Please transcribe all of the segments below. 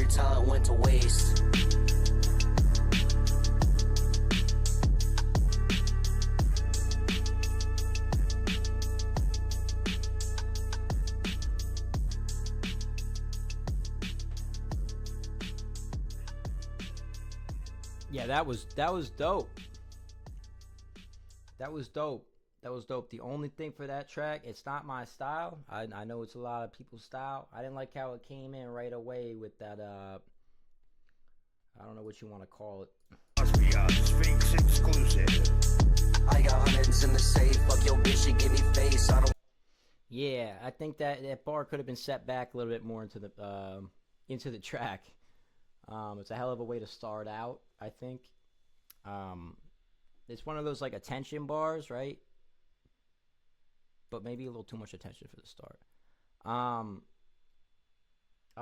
your talent went to waste. Yeah, that was dope. That was dope. That was dope. The only thing for that track, it's not my style. I know it's a lot of people's style. I didn't like how it came in right away with that I don't know what you want to call it. Sphinx exclusive. I got hundreds in the safe. Fuck your bitch, she give me face. I don't. Yeah, I think that bar could have been set back a little bit more into the track. It's a hell of a way to start out, I think. It's one of those like attention bars, right? But maybe a little too much attention for the start. I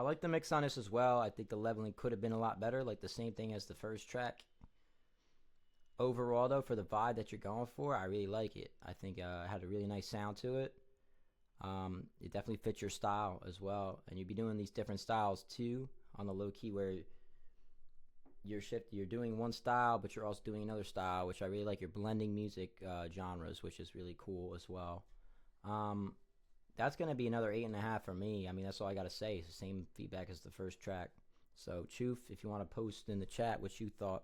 like the mix on this as well. I think the leveling could have been a lot better, like the same thing as the first track. Overall, though, for the vibe that you're going for, I really like it. I think it had a really nice sound to it. It definitely fits your style as well. And you'd be doing these different styles, too, on the low key where you're doing one style, but you're also doing another style, which I really like. You're blending music genres, which is really cool as well. That's going to be another 8.5 for me. I mean, that's all I got to say. It's the same feedback as the first track. So, Choof, if you want to post in the chat what you thought.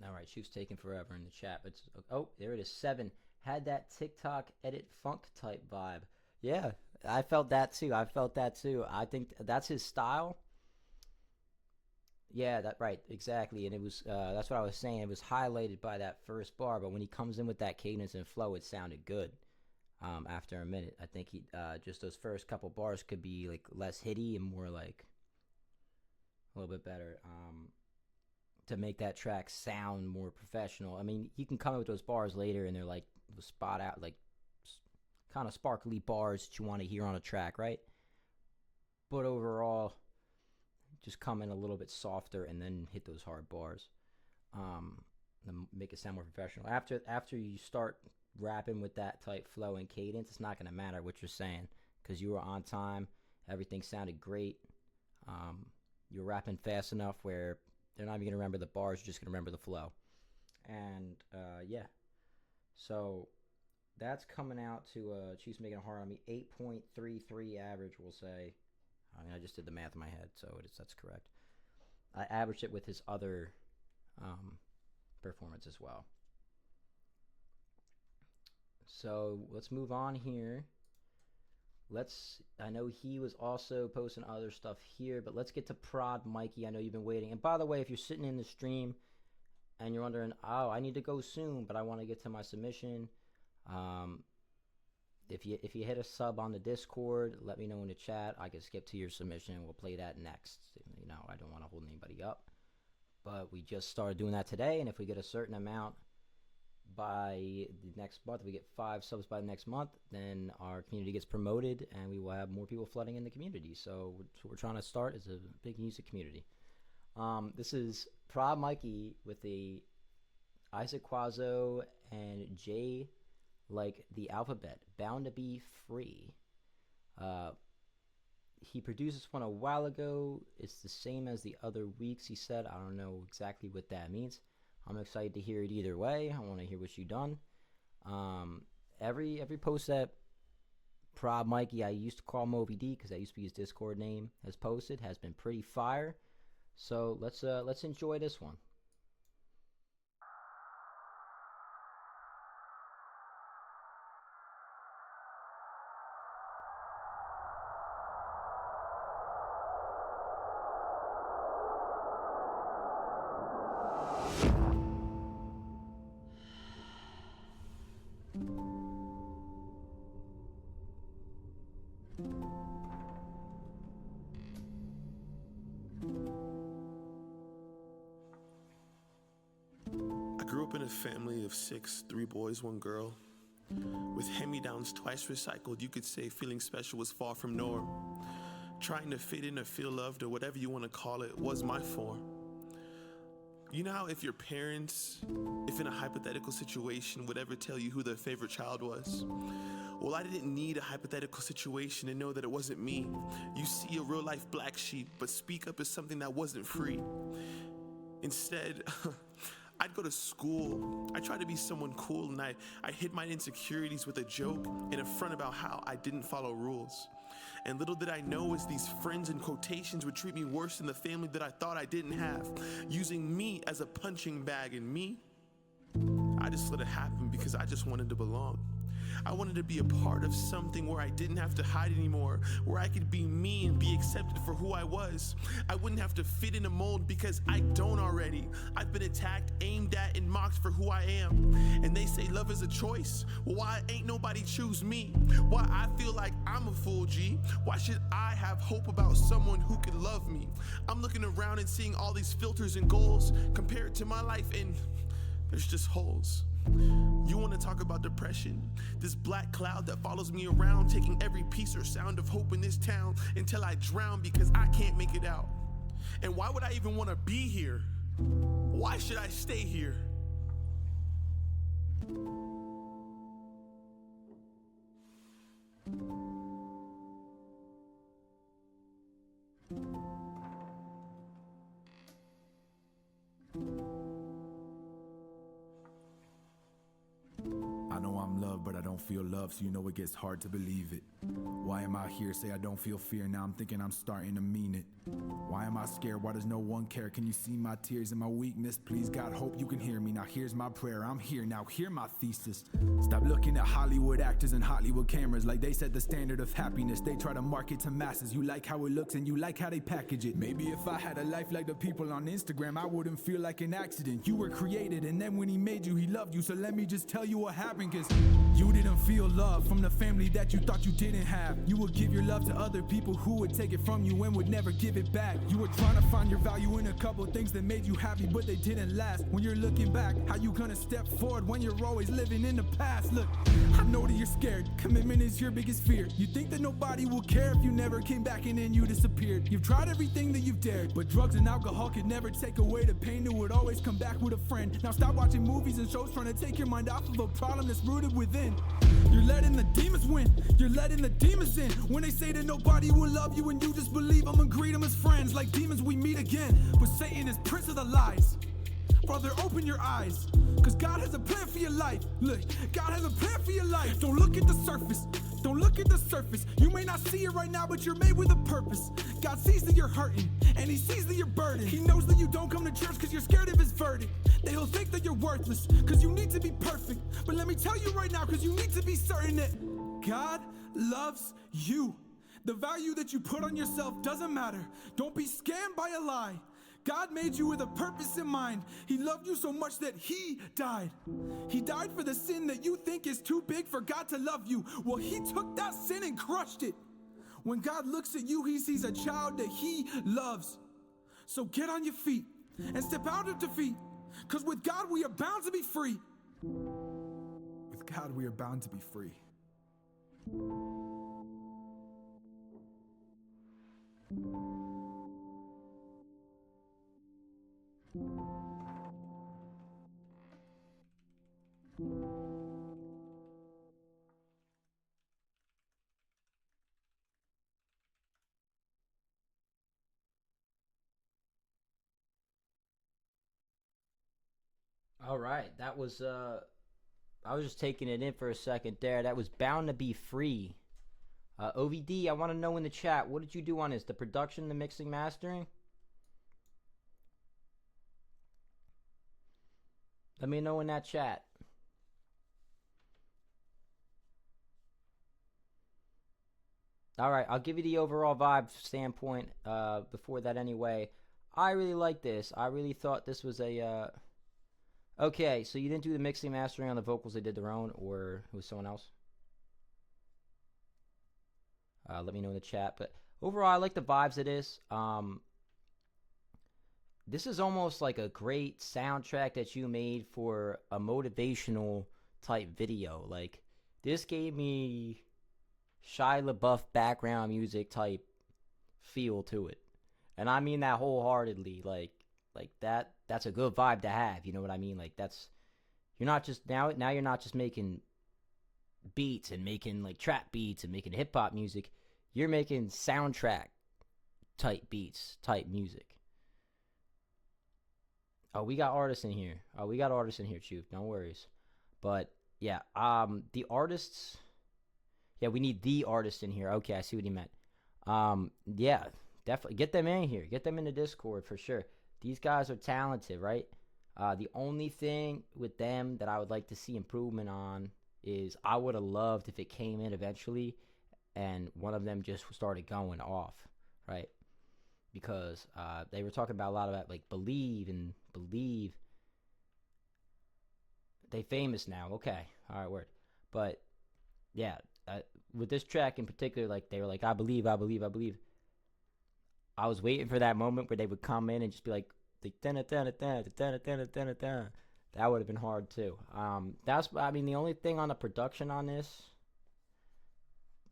All right, Choof's taking forever in the chat. But oh, there it is. 7. Had that TikTok edit funk type vibe. Yeah, I felt that too. I think that's his style. Yeah, that right, exactly. And it was that's what I was saying. It was highlighted by that first bar, but when he comes in with that cadence and flow, it sounded good. After a minute, I think he just those first couple bars could be like less hitty and more like a little bit better. To make that track sound more professional. I mean, you can come up with those bars later and they're like spot out, like kind of sparkly bars that you want to hear on a track, right? But overall, just come in a little bit softer and then hit those hard bars. And make it sound more professional. After you start rapping with that type flow and cadence, it's not going to matter what you're saying because you were on time. Everything sounded great. You're rapping fast enough where they're not even going to remember the bars. You're just going to remember the flow. And, yeah. So, that's coming out to, Chiefs making it hard on me. 8.33 average, we'll say. I mean, I just did the math in my head, so that's correct. I averaged it with his other performance as well. So, let's move on here. I know he was also posting other stuff here, but let's get to Prod Mikey. I know you've been waiting. And by the way, if you're sitting in the stream and you're wondering, oh, I need to go soon, but I want to get to my submission, if you hit a sub on the Discord, let me know in the chat. I can skip to your submission and we'll play that next. You know, I don't want to hold anybody up. But we just started doing that today, and if we get a certain amount by the next month, we get 5 subs by the next month, then our community gets promoted and we will have more people flooding in the community. So what we're trying to start is a big music community. This is Prod Mikey with the Isaac Quazo and Jay like the alphabet, Bound to Be Free. He produced this one a while ago. It's the same as the other weeks, he said. I don't know exactly what that means. I'm excited to hear it either way. I want to hear what you done. Every post that Prod Mikey, I used to call him OVD because that used to be his Discord name, has posted has been pretty fire. So let's enjoy this one. I grew up in a family of 6, 3 boys, 1 girl. With hand-me-downs twice recycled, you could say feeling special was far from norm. Trying to fit in or feel loved or whatever you want to call it was my form. You know how if your parents, if in a hypothetical situation, would ever tell you who their favorite child was? Well, I didn't need a hypothetical situation to know that it wasn't me. You see a real life black sheep, but speak up is something that wasn't free. Instead, I'd go to school. I tried to be someone cool, and I hid my insecurities with a joke and a front about how I didn't follow rules. And little did I know is these friends in quotations would treat me worse than the family that I thought I didn't have, using me as a punching bag. And me, I just let it happen because I just wanted to belong. I wanted to be a part of something where I didn't have to hide anymore, where I could be me and be accepted for who I was. I wouldn't have to fit in a mold because I don't already. I've been attacked, aimed at, and mocked for who I am. And they say love is a choice. Well, why ain't nobody choose me? Why I feel like I'm a fool, G? Why should I have hope about someone who could love me? I'm looking around and seeing all these filters and goals compared to my life, and there's just holes. You want to talk about depression? This black cloud that follows me around, taking every piece or sound of hope in this town until I drown because I can't make it out. And why would I even want to be here? Why should I stay here? I know I'm loved, but I don't feel love, so you know it gets hard to believe it. Why am I here? Say I don't feel fear, now I'm thinking I'm starting to mean it. Why am I scared? Why does no one care? Can you see my tears and my weakness? Please, God, hope you can hear me. Now here's my prayer, I'm here now, hear my thesis. Stop looking at Hollywood actors and Hollywood cameras like they set the standard of happiness. They try to market to masses. You like how it looks and you like how they package it. Maybe if I had a life like the people on Instagram, I wouldn't feel like an accident. You were created, and then when he made you, he loved you. So let me just tell you what happened, cause you didn't feel love from the family that you thought you didn't have. You would give your love to other people who would take it from you and would never give it back. You were trying to find your value in a couple things that made you happy, but they didn't last. When you're looking back, how you gonna step forward when you're always living in the past? Look, I know that you're scared. Commitment is your biggest fear. You think that nobody will care if you never came back and then you disappeared. You've tried everything that you've dared, but drugs and alcohol could never take away the pain. It would always come back with a friend. Now stop watching movies and shows trying to take your mind off of a problem that's rooted within. You're letting the demons win. You're letting the demons in. When they say that nobody will love you and you just believe them and greet them as friends. Like demons we meet again. But Satan is prince of the lies. Father, open your eyes, cause God has a plan for your life. Look, God has a plan for your life. Don't look at the surface. Don't look at the surface. You may not see it right now, but you're made with a purpose. God sees that you're hurting, and he sees that you're burdened. He knows that you don't come to church cause you're scared of his verdict. That he'll think that you're worthless, cause you need to be perfect. But let me tell you right now, cause you need to be certain that God loves you. The value that you put on yourself doesn't matter. Don't be scammed by a lie. God made you with a purpose in mind. He loved you so much that he died. He died for the sin that you think is too big for God to love you. Well, he took that sin and crushed it. When God looks at you, he sees a child that he loves. So get on your feet and step out of defeat. Because with God, we are bound to be free. With God, we are bound to be free. All right, that was I was just taking it in for a second there. That was Bound to Be Free. OVD, I want to know in the chat, what did you do on this? The production, the mixing, mastering? Let me know in that chat. All right, I'll give you the overall vibe standpoint before that anyway. I really like this. I really thought this was a... Okay, so you didn't do the mixing mastering on the vocals, they did their own, or it was someone else? Let me know in the chat. But overall, I like the vibes of this. This is almost like a great soundtrack that you made for a motivational type video. Like, this gave me Shia LaBeouf background music type feel to it. And I mean that wholeheartedly. Like, Like that's a good vibe to have. You know what I mean? Like you're not just now you're not just making beats and making like trap beats and making hip hop music. You're making soundtrack type beats, type music. Oh, we got artists in here. Choof. No worries. But yeah, the artists. Yeah, we need the artist in here. Okay, I see what he meant. Yeah, definitely get them in here. Get them in the Discord for sure. These guys are talented, right? The only thing with them that I would like to see improvement on is I would have loved if it came in eventually and one of them just started going off, right? Because they were talking about a lot about like Believe. They famous now. Okay, all right, word. But yeah, with this track in particular, like they were like, I believe. I was waiting for that moment where they would come in and just be like that would have been hard too. The only thing on the production on this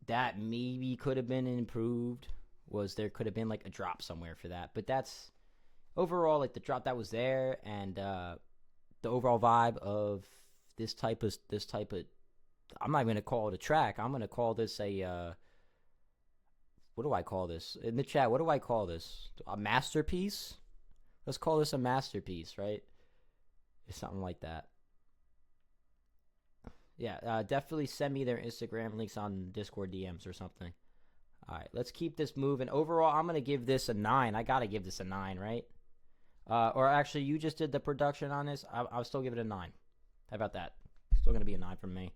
that maybe could have been improved was there could have been like a drop somewhere for that. But that's overall like the drop that was there, and the overall vibe of this type of I'm not even gonna call it a track. I'm gonna call this a what do I call this in the chat? What do I call this? A masterpiece? Let's call this a masterpiece, right? It's something like that. Yeah, definitely send me their Instagram links on Discord DMs or something. All right, let's keep this moving. Overall, I'm gonna give this a 9. I gotta give this a 9, right? Or actually, you just did the production on this. I'll still give it a 9. How about that? Still gonna be a 9 from me.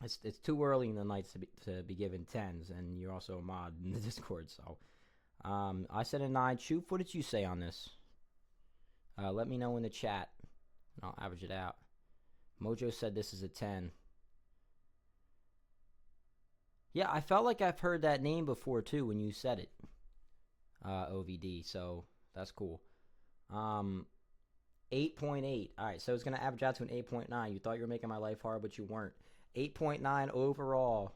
It's too early in the night to be given 10s, and you're also a mod in the Discord, so I said a 9. Choof, what did you say on this? Let me know in the chat, and I'll average it out. Mojo said this is a 10. Yeah, I felt like I've heard that name before too when you said it. OVD, so that's cool. 8.8. All right, so it's gonna average out to an 8.9. You thought you were making my life hard, but you weren't. 8.9 overall.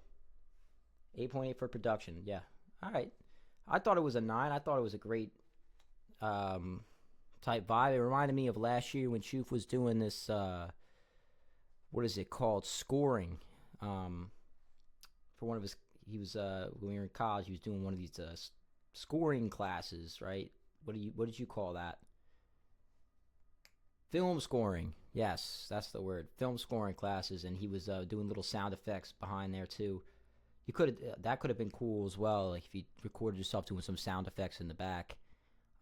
8.8 for production. Yeah. All right. I thought it was a 9. I thought it was a great type vibe. It reminded me of last year when Choof was doing this. What is it called? Scoring. For one of his, he was when we were in college. He was doing one of these scoring classes, right? What did you call that? Film scoring. Yes, that's the word. Film scoring classes, and he was doing little sound effects behind there too. You that could have been cool as well, like if you recorded yourself doing some sound effects in the back,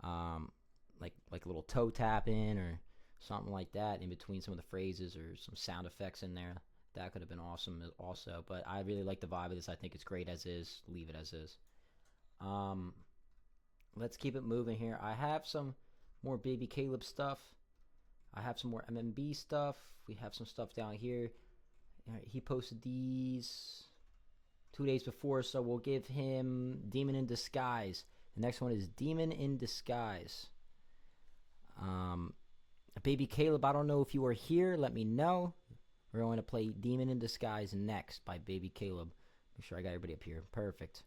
like a little toe tapping or something like that in between some of the phrases, or some sound effects in there. That could have been awesome also. But I really like the vibe of this. I think it's great as is. Leave it as is. Let's keep it moving here. I have some more Baby Caleb stuff. I have some more MMB stuff. We have some stuff down here. He posted these 2 days before, so we'll give him Demon in Disguise. The next one is Demon in Disguise. Baby Caleb, I don't know if you were here. Let me know. We're going to play Demon in Disguise next by Baby Caleb. Make sure I got everybody up here. Perfect.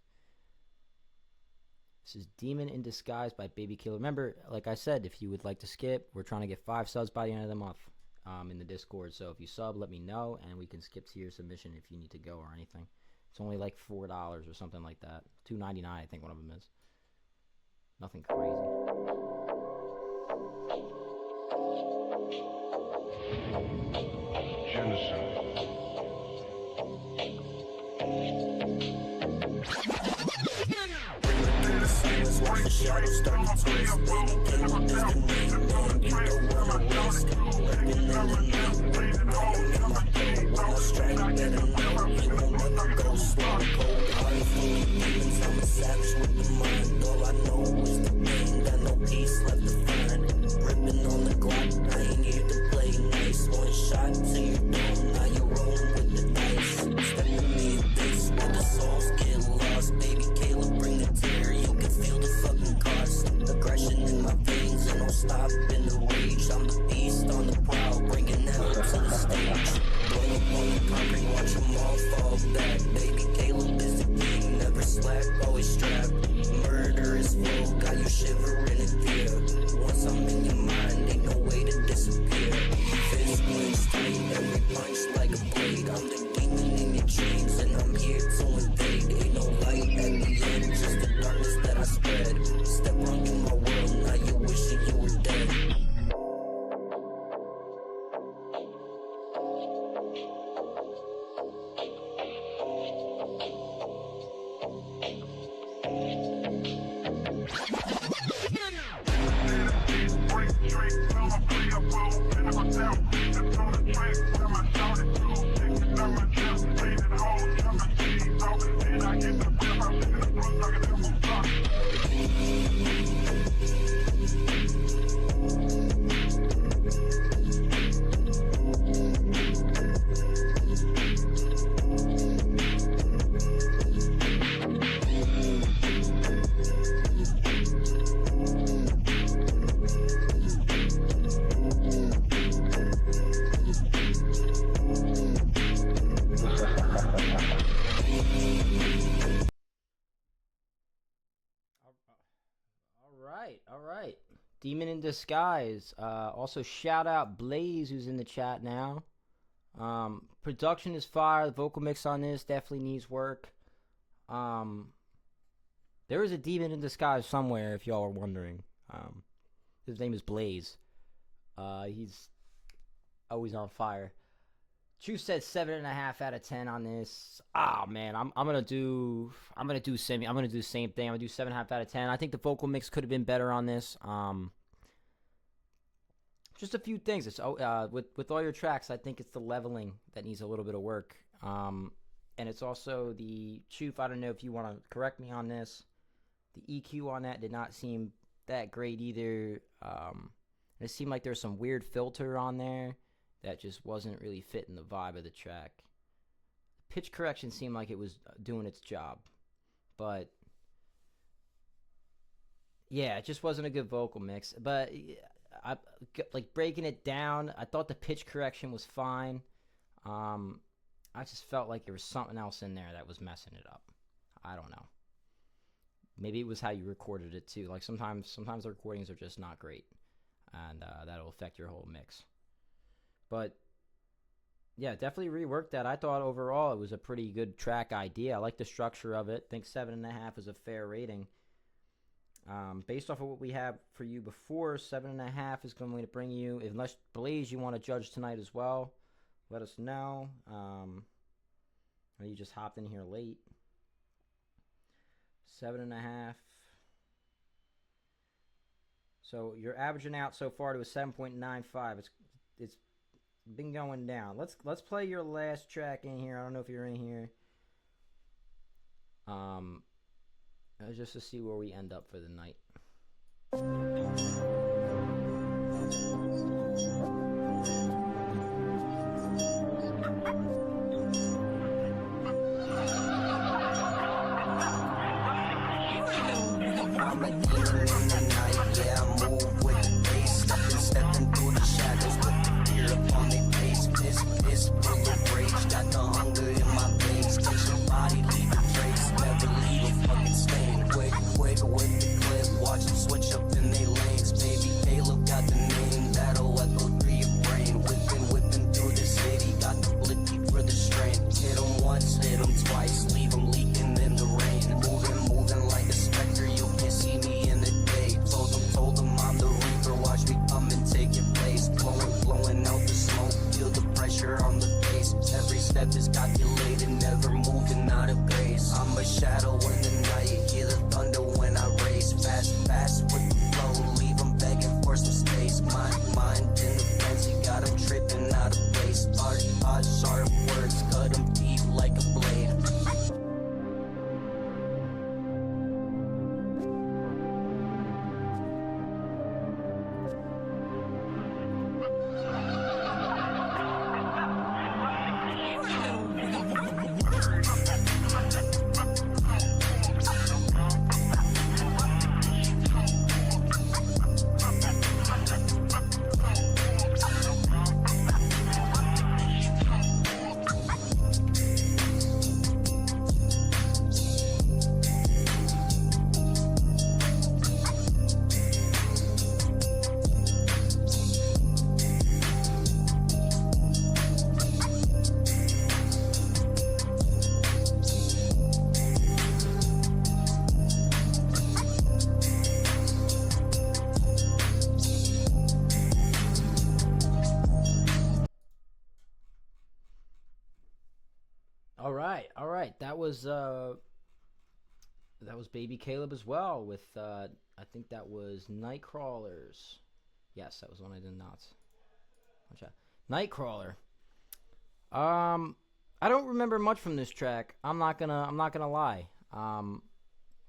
This is Demon in Disguise by Baby Caleb. Remember, like I said, if you would like to skip, we're trying to get 5 subs by the end of the month in the Discord. So if you sub, let me know, and we can skip to your submission if you need to go or anything. It's only like $4 or something like that. $2.99, I think one of them is. Nothing crazy. Genocide. Watch the shadows start to twist. Baby Caleb is the name, and you don't wanna risk. Living in the night, calling in my game. When I strike, better know you won't never go slow. Cold heart full of demons, I'm a savage with the mind. All I know is the pain, got no peace left to find. Ripping on the Glock, I ain't here to play nice. One shot to your dome, now you're rolling with the dice. Step with me at this, let the souls get lost. Baby Caleb, bring the tear, you can feel the fucking cost. Aggression in my veins, and I'll stop in the rage. I'm the beast on the prowl, bringing hell to the stage. Blow up on the concrete, watch them all fall back. Baby Caleb is the king, never slack, always strapped. Murder is full, got you shivering. once I'm in your mind, ain't no way to disappear. Fist clenched tight, every punch like a blade. I'm the demon in your dreams, and I'm here to invade. Ain't no light at the end, just the darkness that I spread. Step onto my world, now you're wishing you were dead. All right. Demon in Disguise. Also, shout out Blaze, who's in the chat now. Production is fire. The vocal mix on this definitely needs work. There is a Demon in Disguise somewhere, if y'all are wondering. His name is Blaze. He's always on fire. Truth said 7.5 out of 10 on this. Ah, man, I'm gonna do the same thing. I'm gonna do 7.5 out of 10. I think the vocal mix could have been better on this. Just a few things. It's with all your tracks, I think it's the leveling that needs a little bit of work. And it's also the Truth. I don't know if you want to correct me on this. The EQ on that did not seem that great either. It seemed like there's some weird filter on there that just wasn't really fitting the vibe of the track. Pitch correction seemed like it was doing its job, but yeah, it just wasn't a good vocal mix. But I like breaking it down. I thought the pitch correction was fine. I just felt like there was something else in there that was messing it up. I don't know. Maybe it was how you recorded it too. Like sometimes the recordings are just not great, and that'll affect your whole mix. But yeah, definitely reworked that. I thought overall it was a pretty good track idea. I like the structure of it. I think 7.5 is a fair rating. Based off of what we have for you before, 7.5 is going to bring you, unless Blaze you want to judge tonight as well, let us know. You just hopped in here late. 7.5. So you're averaging out so far to a 7.95. It's been going down. Let's play your last track in here. I don't know if you're in here. Just to see where we end up for the night. I'm a demon in the night, yeah, I move with the bass. Stepping through the shadows with the fear upon their face. This full of rage, got the hunger in my veins. Touch your body, leave a trace, never leave a fucking stain. Quick with the clip, watch them switch up in they that was Baby Caleb as well with I think that was Nightcrawlers. Yes, that was one I did not. Watch out. Nightcrawler. I don't remember much from this track. I'm not gonna lie.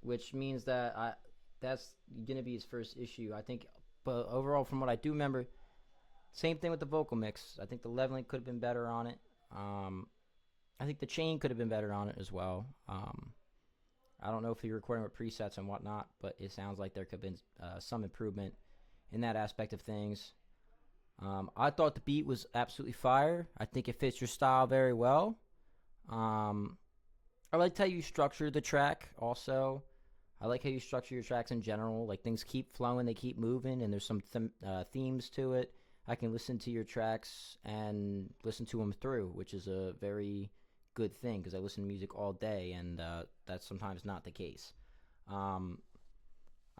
Which means that that's gonna be his first issue. I think, but overall, from what I do remember, same thing with the vocal mix. I think the leveling could have been better on it. I think the chain could have been better on it as well. I don't know if you're recording with presets and whatnot, but it sounds like there could have been some improvement in that aspect of things. I thought the beat was absolutely fire. I think it fits your style very well. I liked how you structured the track also. I like how you structure your tracks in general. Like, things keep flowing, they keep moving, and there's some themes to it. I can listen to your tracks and listen to them through, which is a very good thing because I listen to music all day, and that's sometimes not the case. I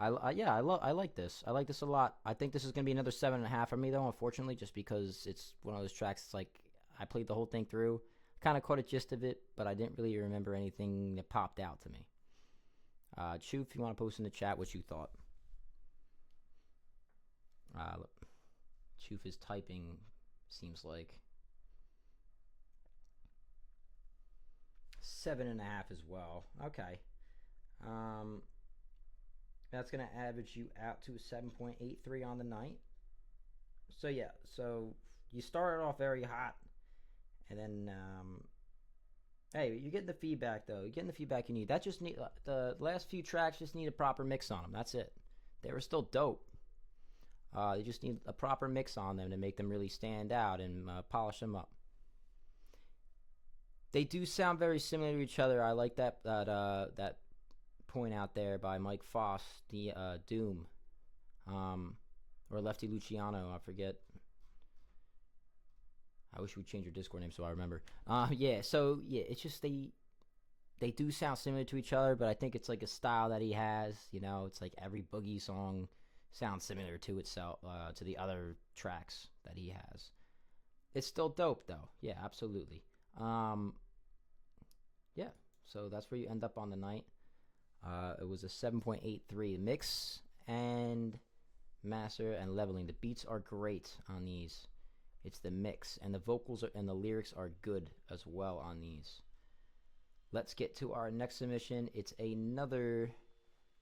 like this. I like this a lot. I think this is going to be another 7.5 for me, though, unfortunately, just because it's one of those tracks. It's like I played the whole thing through, kind of caught a gist of it, but I didn't really remember anything that popped out to me. Chew, if you want to post in the chat what you thought. Choof is typing, seems like. 7.5 as well. Okay. That's going to average you out to 7.83 on the night. So, yeah. So, you started off very hot. And then, hey, you're getting the feedback, though. You're getting the feedback you need. That just need the last few tracks just need a proper mix on them. That's it. They were still dope. You just need a proper mix on them to make them really stand out and polish them up. They do sound very similar to each other. I like that point out there by Mike Foss, the Doom, or Lefty Luciano. I forget. I wish we'd change your Discord name so I remember. Yeah. So yeah, it's just they do sound similar to each other, but I think it's like a style that he has. You know, it's like every Boogie song sounds similar to itself, to the other tracks that he has. It's still dope though. Yeah, absolutely. Yeah, so that's where you end up on the night. It was a 7.83 mix and master and leveling. The beats are great on these. It's the mix, and the vocals and the lyrics are good as well on these. Let's get to our next submission. It's another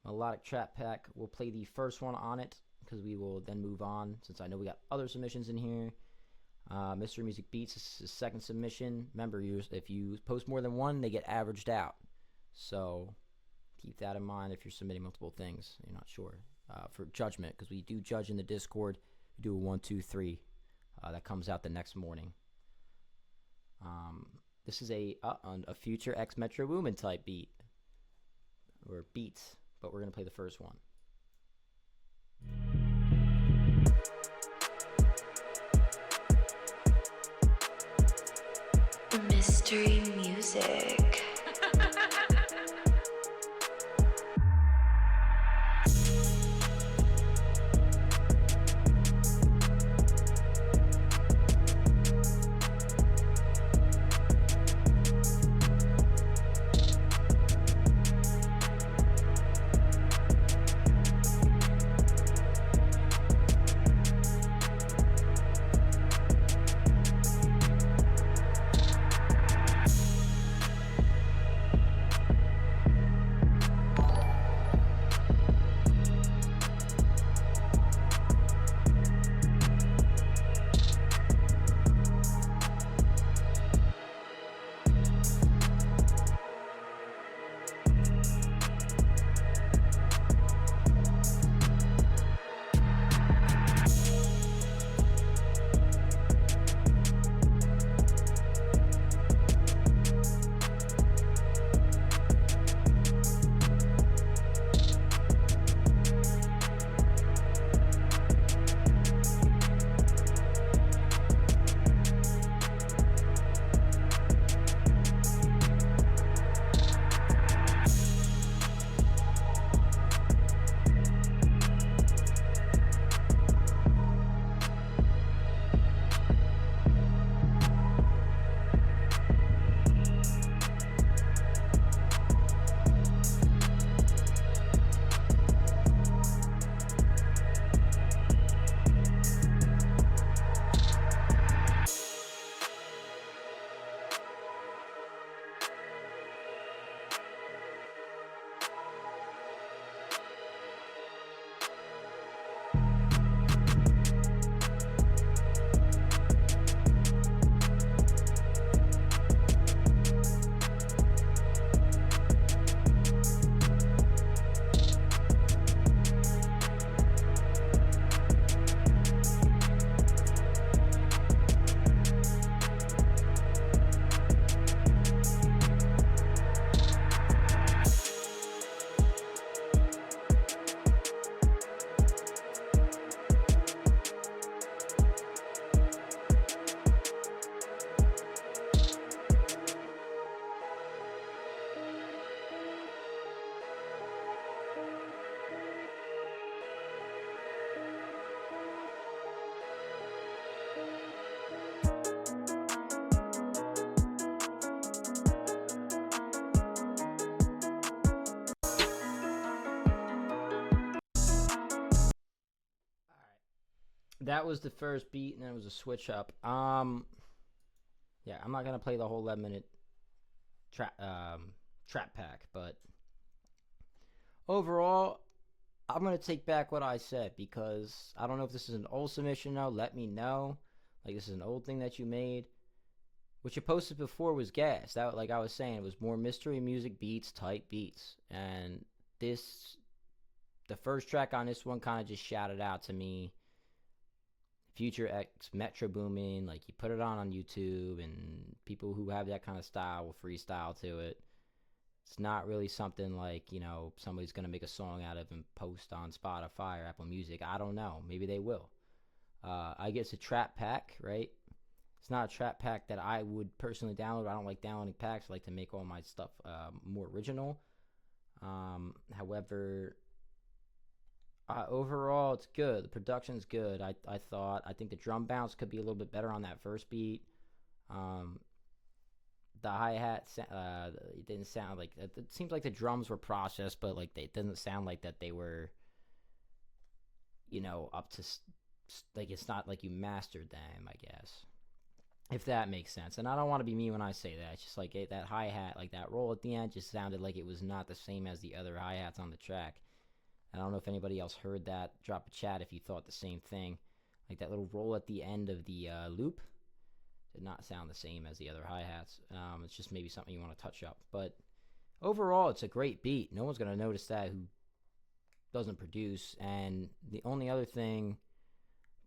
melodic trap pack. We'll play the first one on it because we will then move on, since I know we got other submissions in here. Mystery Music Beats is his second submission. Remember, if you post more than one, they get averaged out. So keep that in mind if you're submitting multiple things. You're not sure. For judgment, because we do judge in the Discord. We do a 1, 2, 3. That comes out the next morning. This is a future X Metro Boomin type beat. Or beats. But we're going to play the first one. Mystery Music. That was the first beat, and then it was a switch up. Yeah, I'm not gonna play the whole 11-minute trap pack, but overall, I'm gonna take back what I said because I don't know if this is an old submission though. Let me know. Like this is an old thing that you made. What you posted before was gas. That, like I was saying, it was more mystery music beats, type beats, and the first track on this one kind of just shouted out to me. Future X Metro Boomin, like you put it on YouTube, and people who have that kind of style will freestyle to it. It's not really something like, you know, somebody's going to make a song out of and post on Spotify or Apple Music. I don't know. Maybe they will. I guess a trap pack, right? It's not a trap pack that I would personally download. I don't like downloading packs. I like to make all my stuff more original. However, overall, it's good. The production's good. I think the drum bounce could be a little bit better on that first beat. The hi-hat, it didn't sound like, it seems like the drums were processed, but like it doesn't sound like that they were, you know, up to, like it's not like you mastered them, I guess. If that makes sense. And I don't want to be mean when I say that. It's just like that hi-hat, like that roll at the end just sounded like it was not the same as the other hi-hats on the track. I don't know if anybody else heard that. Drop a chat if you thought the same thing. Like that little roll at the end of the loop did not sound the same as the other hi-hats. It's just maybe something you want to touch up. But overall, it's a great beat. No one's going to notice that who doesn't produce. And the only other thing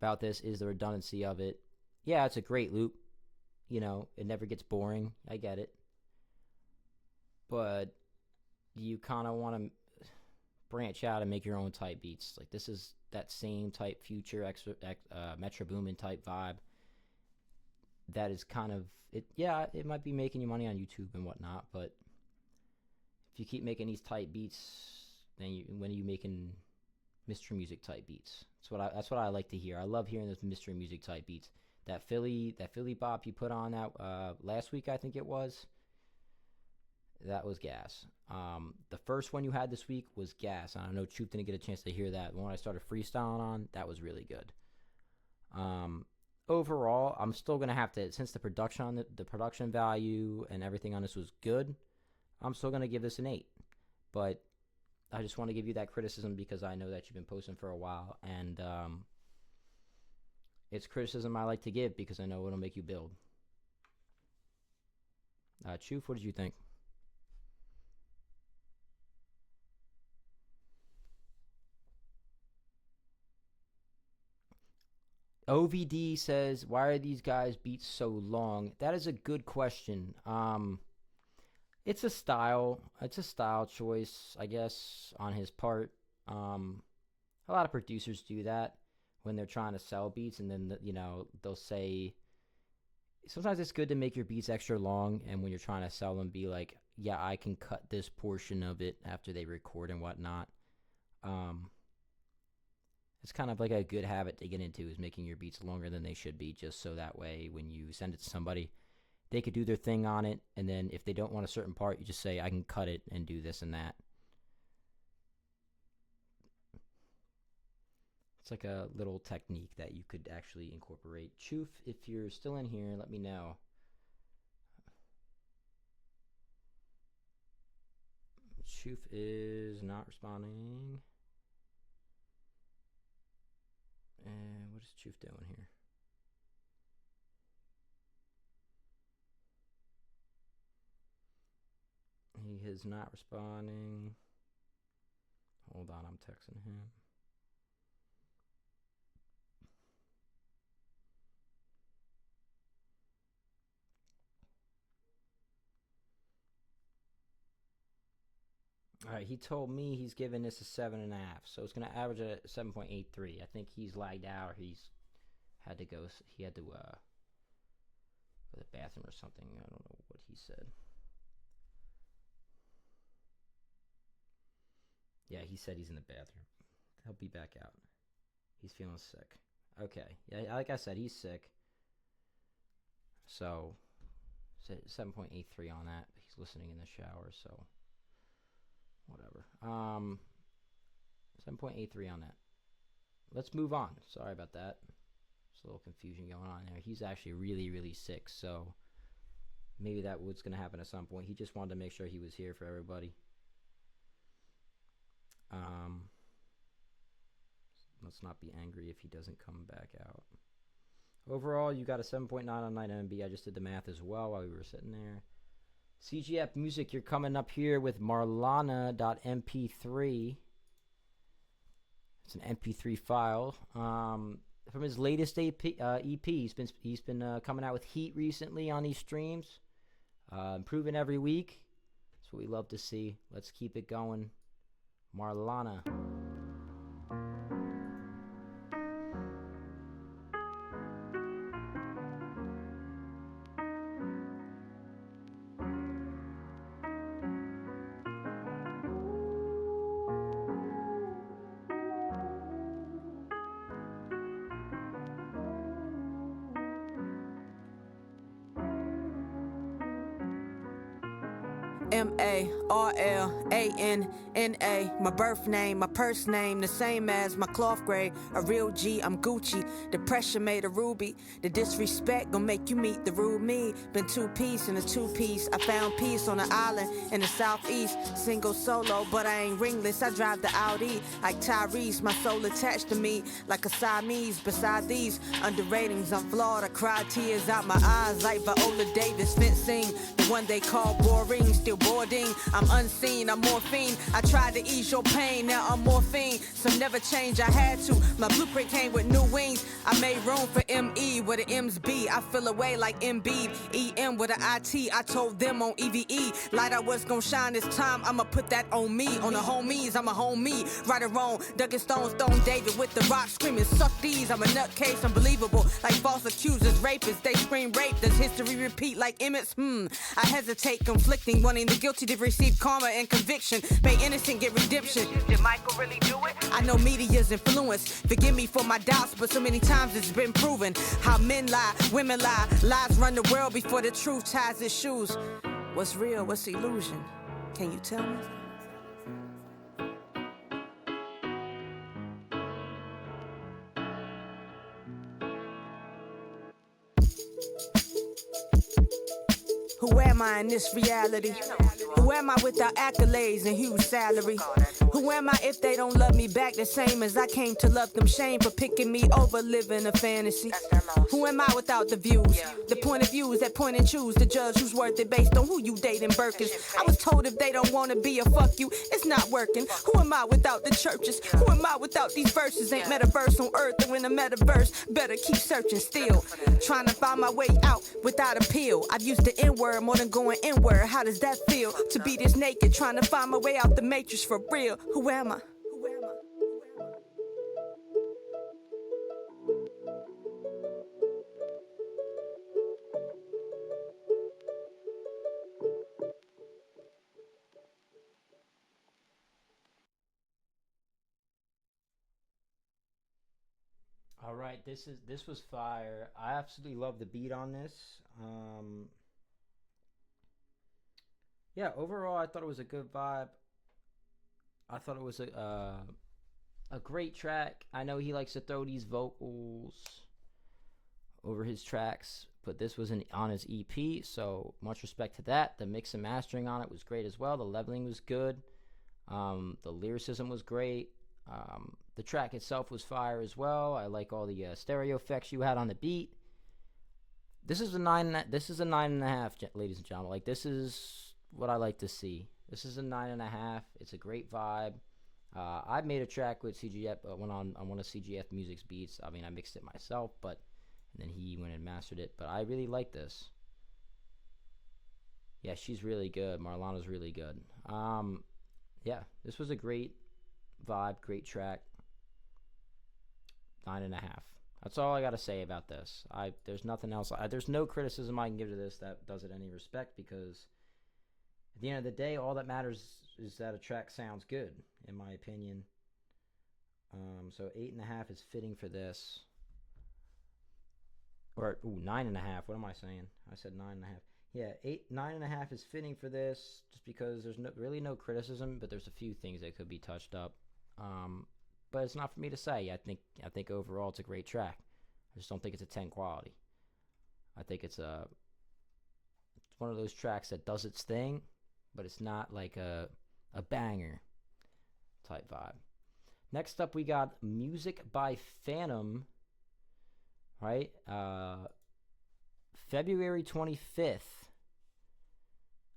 about this is the redundancy of it. Yeah, it's a great loop. You know, it never gets boring. I get it. But you kind of want to branch out and make your own type beats. Like this is that same type Future Metro Boomin type vibe. That is kind of it. Yeah, it might be making you money on YouTube and whatnot, but if you keep making these type beats, then when are you making mystery music type beats? That's what I like to hear. I love hearing those mystery music type beats. That Philly bop you put on that last week, I think it was. That was gas. The first one you had this week was gas. And I know Truth didn't get a chance to hear that. When I started freestyling on, that was really good. Overall, I'm still gonna have to, since the production on the production value and everything on this was good, I'm still gonna give this an 8. But I just want to give you that criticism because I know that you've been posting for a while, and it's criticism I like to give because I know it'll make you build. Truth, what did you think? OVD says, why are these guys' beats so long? That is a good question. It's a style choice, I guess, on his part. A lot of producers do that when they're trying to sell beats, and then, you know, they'll say, sometimes it's good to make your beats extra long, and when you're trying to sell them, be like, yeah, I can cut this portion of it after they record and whatnot. It's kind of like a good habit to get into, is making your beats longer than they should be, just so that way when you send it to somebody, they could do their thing on it, and then if they don't want a certain part, you just say, I can cut it and do this and that. It's like a little technique that you could actually incorporate. Choof, if you're still in here, let me know. Choof is not responding. And what is Choof doing here? He is not responding. Hold on, I'm texting him. All right, he told me he's giving this a 7.5, so it's gonna average at 7.83. I think he's lagged out, or he's had to go. He had to go to the bathroom or something. I don't know what he said. Yeah, he said he's in the bathroom. He'll be back out. He's feeling sick. Okay, yeah, like I said, he's sick. So 7.83 on that. He's listening in the shower, so. Whatever. 7.83 on that. Let's move on. Sorry about that. There's a little confusion going on there. He's actually really, really sick, so maybe that was going to happen at some point. He just wanted to make sure he was here for everybody. Let's not be angry if he doesn't come back out. Overall, you got a 7.9 on 9MB. I just did the math as well while we were sitting there. CGF Music, you're coming up here with Marlana.mp3. It's an MP3 file. From his latest EP, he's been coming out with heat recently on these streams. Improving every week. That's what we love to see. Let's keep it going. Marlana. MARLANNA, my birth name, my purse name, the same as my cloth grade. A real G, I'm Gucci. The pressure made a ruby. The disrespect gon' make you meet the rude me. Been two-piece in a two-piece. I found peace on an island in the southeast. Single solo, but I ain't ringless. I drive the Audi like Tyrese. My soul attached to me like a Siamese. Beside these underratings, I'm flawed. I cry tears out my eyes like Viola Davis fencing. The one they call boring, still boarding. I'm unseen, I'm morphine. I tried to ease your pain, now I'm morphine. Some never change, I had to. My blueprint came with new wings. I made room for ME where the M's be. I feel away like Embiid, EM with an IT. I told them on EVE, light I was gon' shine this time. I'ma put that on me, on the homies. I'm a homie, right or wrong. Duncan Stone David with the rock screaming, suck these. I'm a nutcase, unbelievable. Like false accusers, rapists, they scream rape. Does history repeat like Emmett's? I hesitate, conflicting, wanting the guilty to receive karma and conviction. May innocent get redemption. Did Michael really do it? I know media's influence. Forgive me for my doubts, but so many times it's been proven how men lie, women lie. Lies run the world before the truth ties its shoes. What's real? What's illusion? Can you tell me? Who am I in this reality? Who am I without accolades and huge salary? Who am I if they don't love me back the same as I came to love them? Shame for picking me over living a fantasy. Who am I without the views? The point of views that point and choose to judge who's worth it based on who you dating Birkins. I was told if they don't want to be a fuck you, it's not working. Who am I without the churches? Who am I without these verses? Ain't metaverse on earth or in the metaverse. Better keep searching still. Trying to find my way out without appeal. I've used the N-word more than going inward. How does that feel? To be this naked, trying to find my way out the matrix for real. Who am I? All right, this was fire. I absolutely love the beat on this. Yeah, overall, I thought it was a good vibe. I thought it was a great track. I know he likes to throw these vocals over his tracks, but this was on his EP, so much respect to that. The mix and mastering on it was great as well. The leveling was good. The lyricism was great. The track itself was fire as well. I like all the stereo effects you had on the beat. This is a 9.5. This is a 9.5, ladies and gentlemen. Like, this is what I like to see. This is a 9.5. It's a great vibe. I made a track with CGF, went on one of CGF Music's beats. I mean, I mixed it myself, and then he went and mastered it. But I really like this. Yeah, she's really good. Marlana's really good. Yeah, this was a great vibe, great track. 9.5. That's all I got to say about this. There's nothing else. There's no criticism I can give to this that does it any respect, because at the end of the day, all that matters is that a track sounds good, in my opinion. So 8.5 is fitting for this. Or 9.5. What am I saying? I said 9.5. Yeah, 9.5 is fitting for this, just because there's really no criticism, but there's a few things that could be touched up. But it's not for me to say. I think overall it's a great track. I just don't think it's a 10 quality. I think it's one of those tracks that does its thing, but it's not like a banger type vibe. Next up, we got Music by Phantom, right? February 25th.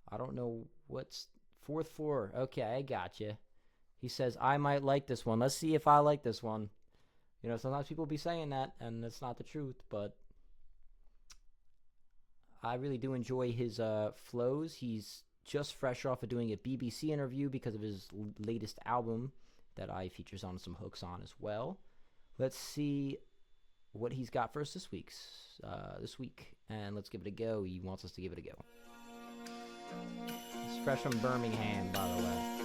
I don't know what's 4th. Okay, I got you. He says, I might like this one. Let's see if I like this one. You know, sometimes people be saying that, and that's not the truth, but I really do enjoy his flows. He's just fresh off of doing a BBC interview because of his latest album that I features on some hooks on as well. Let's see what he's got for us this week, and let's give it a go. He wants us to give it a go. It's fresh from Birmingham, by the way.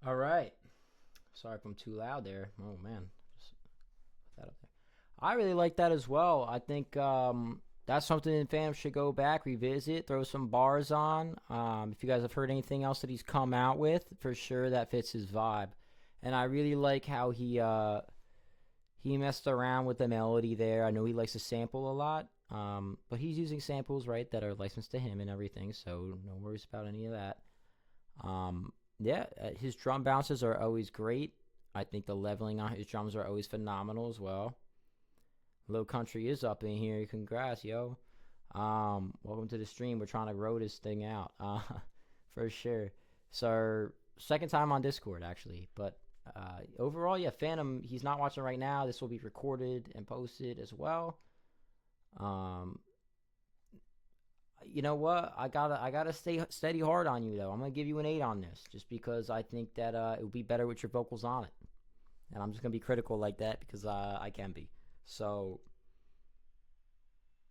All right. Sorry if I'm too loud there. Oh, man. Just put that up there. I really like that as well. I think that's something fans should go back, revisit, throw some bars on. If you guys have heard anything else that he's come out with, for sure that fits his vibe. And I really like how he messed around with the melody there. I know he likes to sample a lot, but he's using samples, right, that are licensed to him and everything, so no worries about any of that. His drum bounces are always great. I think the leveling on his drums are always phenomenal as well. Low Country is up in here. Congrats, yo. Welcome to the stream. We're trying to grow this thing out, for sure. So, second time on Discord, actually. But overall, yeah, Phantom, he's not watching right now. This will be recorded and posted as well. You know what? I gotta stay steady hard on you, though. I'm gonna give you an 8 on this, just because I think that it would be better with your vocals on it. And I'm just gonna be critical like that because I can be. So,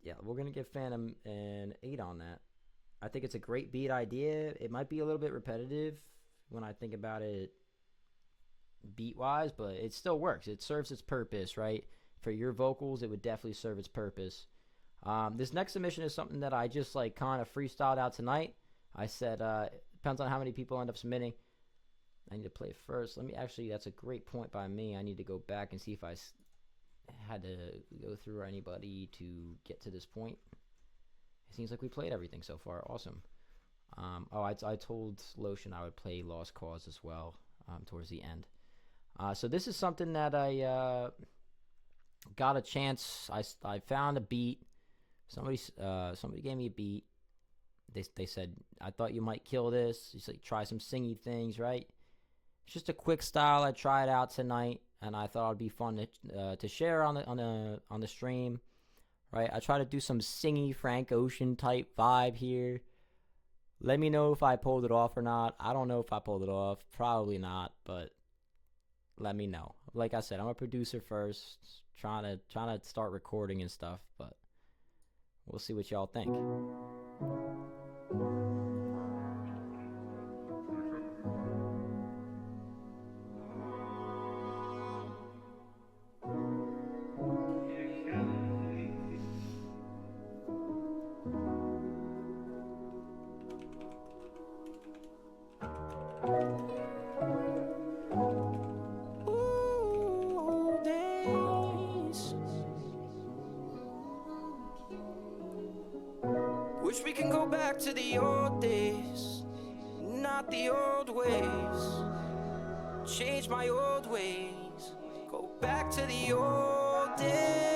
yeah, we're going to give Phantom an 8 on that. I think it's a great beat idea. It might be a little bit repetitive when I think about it beat-wise, but it still works. It serves its purpose, right? For your vocals, it would definitely serve its purpose. This next submission is something that I just like kind of freestyled out tonight. I said, depends on how many people end up submitting. I need to play first. That's a great point by me. I need to go back and see if I had to go through anybody to get to this point. seems like we played everything so far. Awesome. I told Lotion I would play Lost Cause as well towards the end. So this is something that I got a chance. I found a beat. Somebody gave me a beat. They said, I thought you might kill this. Just like try some singy things, right? It's just a quick style. I tried out tonight, and I thought it'd be fun to share on the stream, right? I try to do some singy Frank Ocean type vibe here. Let me know if I pulled it off or not. I don't know if I pulled it off. Probably not, but let me know. Like I said, I'm a producer first, trying to start recording and stuff, but we'll see what y'all think. Wish we can go back to the old days, not the old ways. Change my old ways, go back to the old days.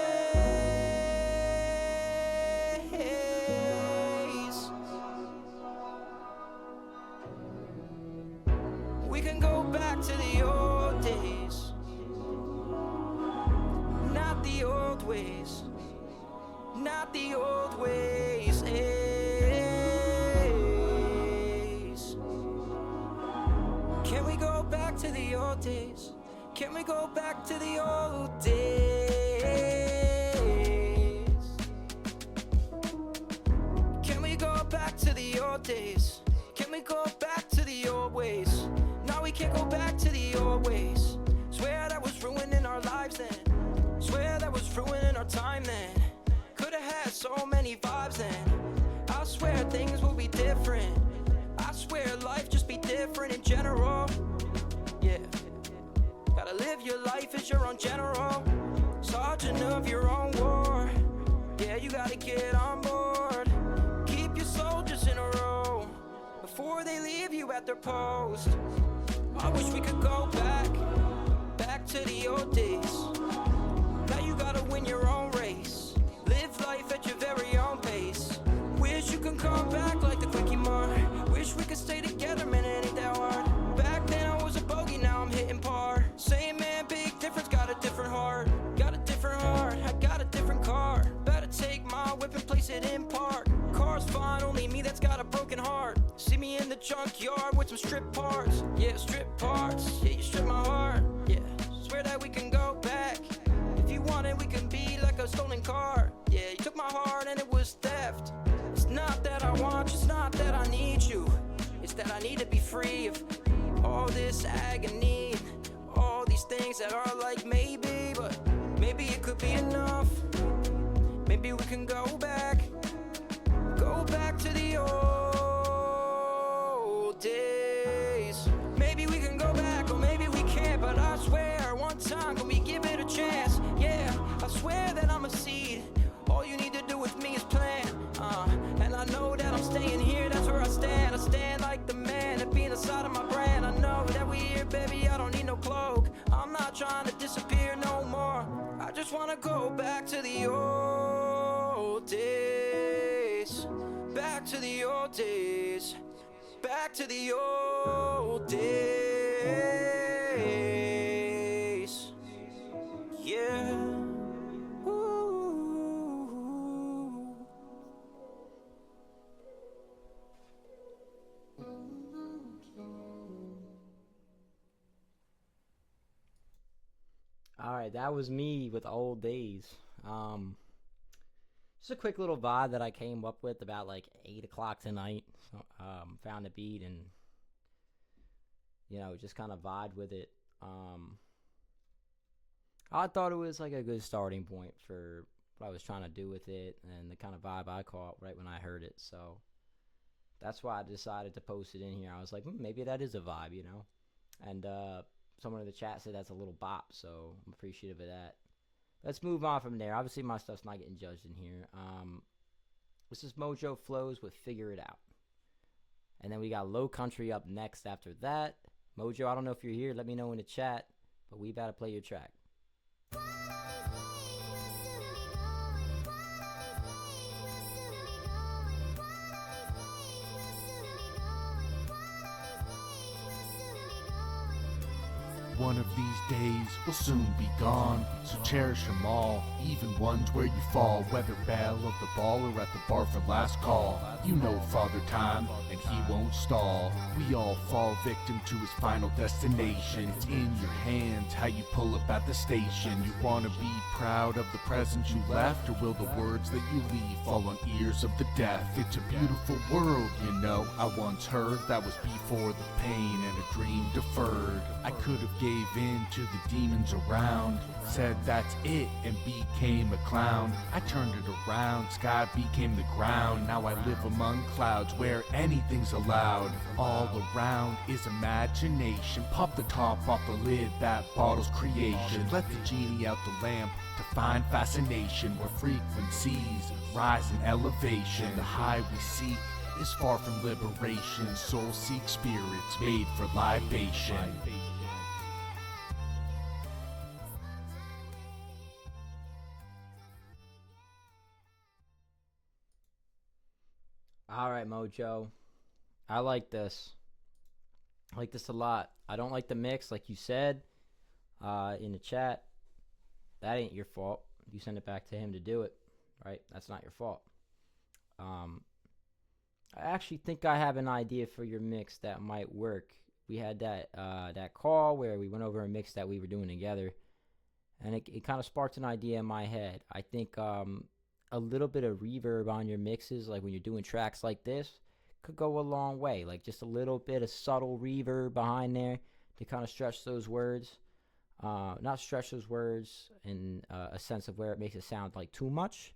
We can go back to the old days, not the old ways, not the old ways. Can we go back to the old days? Can we go back to the old days? Can we go back to the old days? Can we go back to the old ways? No, we can't go back to the old ways. Swear that was ruining our lives then. Swear that was ruining our time then. Could've had so many vibes then. I swear things will be different. I swear life just be different in general. Yeah, gotta live your life as your own general, sergeant of your own war. Yeah, you gotta get on board. Keep your soldiers in a row before they leave you at their post. I wish we could go back to the old days. Now you gotta win your own race, live life at your very own pace. Wish you could come back like the Quickie Mart. Wish we could stay together, man, it ain't that hard. Back then I was a bogey, now I'm hitting par. Same man, big difference, got a different heart. Got a different heart, I got a different car. Better take my whip and place it in park. Car's fine, only me that's got a broken heart. See me in the junkyard with some strip parts. Yeah, strip parts, yeah, you strip my heart. Yeah, swear that we can go back. If you want it, we can be like a stolen car. Yeah, you took my heart and it was theft. It's not that I want you, it's not that I need you. It's that I need to be free of all this agony, all these things that are like maybe, but maybe it could be enough. Maybe we can go back to the old days. Maybe we can go back, or maybe we can't, but I swear one time, can we give it a chance? Yeah, I swear that I'm a seed. All you need to do with me is plan. And I know that I'm staying here, that's where I stand. I stand like the man that be inside of my brand. I know that we here, baby, I don't need no cloak. I'm not trying to disappear no more. I just wanna go back to the old days. Back to the old days. Back to the old days. Yeah. All right, that was me with Old Days. Just a quick little vibe that I came up with about like 8 o'clock tonight. So, found a beat and, just kind of vibed with it. I thought it was like a good starting point for what I was trying to do with it and the kind of vibe I caught right when I heard it. So that's why I decided to post it in here. I was like, maybe that is a vibe, And someone in the chat said that's a little bop, so I'm appreciative of that. Let's move on from there. Obviously, my stuff's not getting judged in here. This is Mojo Flows with Figure It Out. And then we got Low Country up next after that. Mojo, I don't know if you're here. Let me know in the chat. But we about to play your track. One of these days will soon be gone, so cherish them all, even ones where you fall, whether battle of the ball or at the bar for last call. You know Father Time, and he won't stall. We all fall victim to his final destination. It's in your hands how you pull up at the station. You wanna be proud of the presents you left, or will the words that you leave fall on ears of the deaf? It's a beautiful world, you know, I once heard. That was before the pain and a dream deferred. I could have gave in to the demons around, said that's it and became a clown. I turned it around, sky became the ground. Now I live among clouds where anything's allowed. All around is imagination. Pop the top off the lid, that bottle's creation. Let the genie out the lamp to find fascination, where frequencies rise in elevation. The high we seek is far from liberation. Soul seeks spirits made for libation. All right, Mojo. I like this. I like this a lot. I don't like the mix, like you said in the chat. That ain't your fault. You send it back to him to do it, right? That's not your fault. I actually think I have an idea for your mix that might work. We had that call where we went over a mix that we were doing together, and it kind of sparked an idea in my head. I think a little bit of reverb on your mixes, like when you're doing tracks like this, could go a long way. Like just a little bit of subtle reverb behind there to kind of stretch those words. Not stretch those words in a sense of where it makes it sound like too much,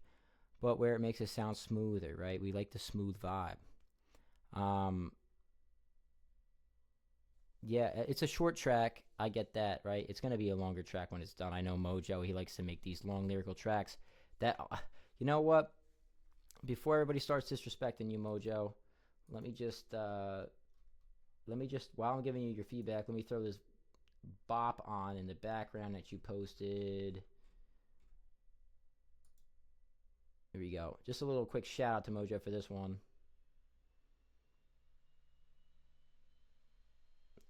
but where it makes it sound smoother, right? We like the smooth vibe. Yeah, it's a short track. I get that, right? It's going to be a longer track when it's done. I know Mojo, he likes to make these long lyrical tracks. That, you know what? Before everybody starts disrespecting you, Mojo, let me just, while I'm giving you your feedback, let me throw this bop on in the background that you posted. Here we go. Just a little quick shout out to Mojo for this one.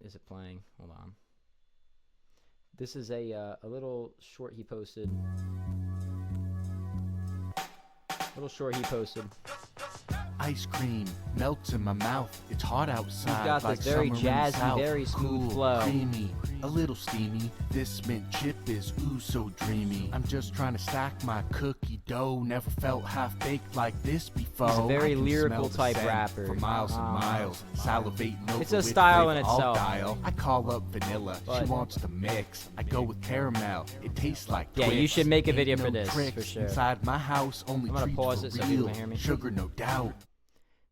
Is it playing? Hold on. This is a little short he posted. Ice cream melts in my mouth. It's hot outside. He's got like this very summer in the jazzy, South. very smooth Cool, flow. creamy, a little steamy. This mint chip is ooh so dreamy. I'm just trying to stack my cookie dough. Never felt half baked like this before. He's a very I can lyrical smell the type scent rapper. for miles and miles. Salivating over It's a with style flavor in I'll itself. dial. I call up vanilla. But- she wants the mix. I go with caramel. It tastes like Yeah, you Twix. should make a Ain't video no for this, for tricks sure. Inside my house, only I'm gonna treats pause for it so people real. can hear me. Sugar, no doubt.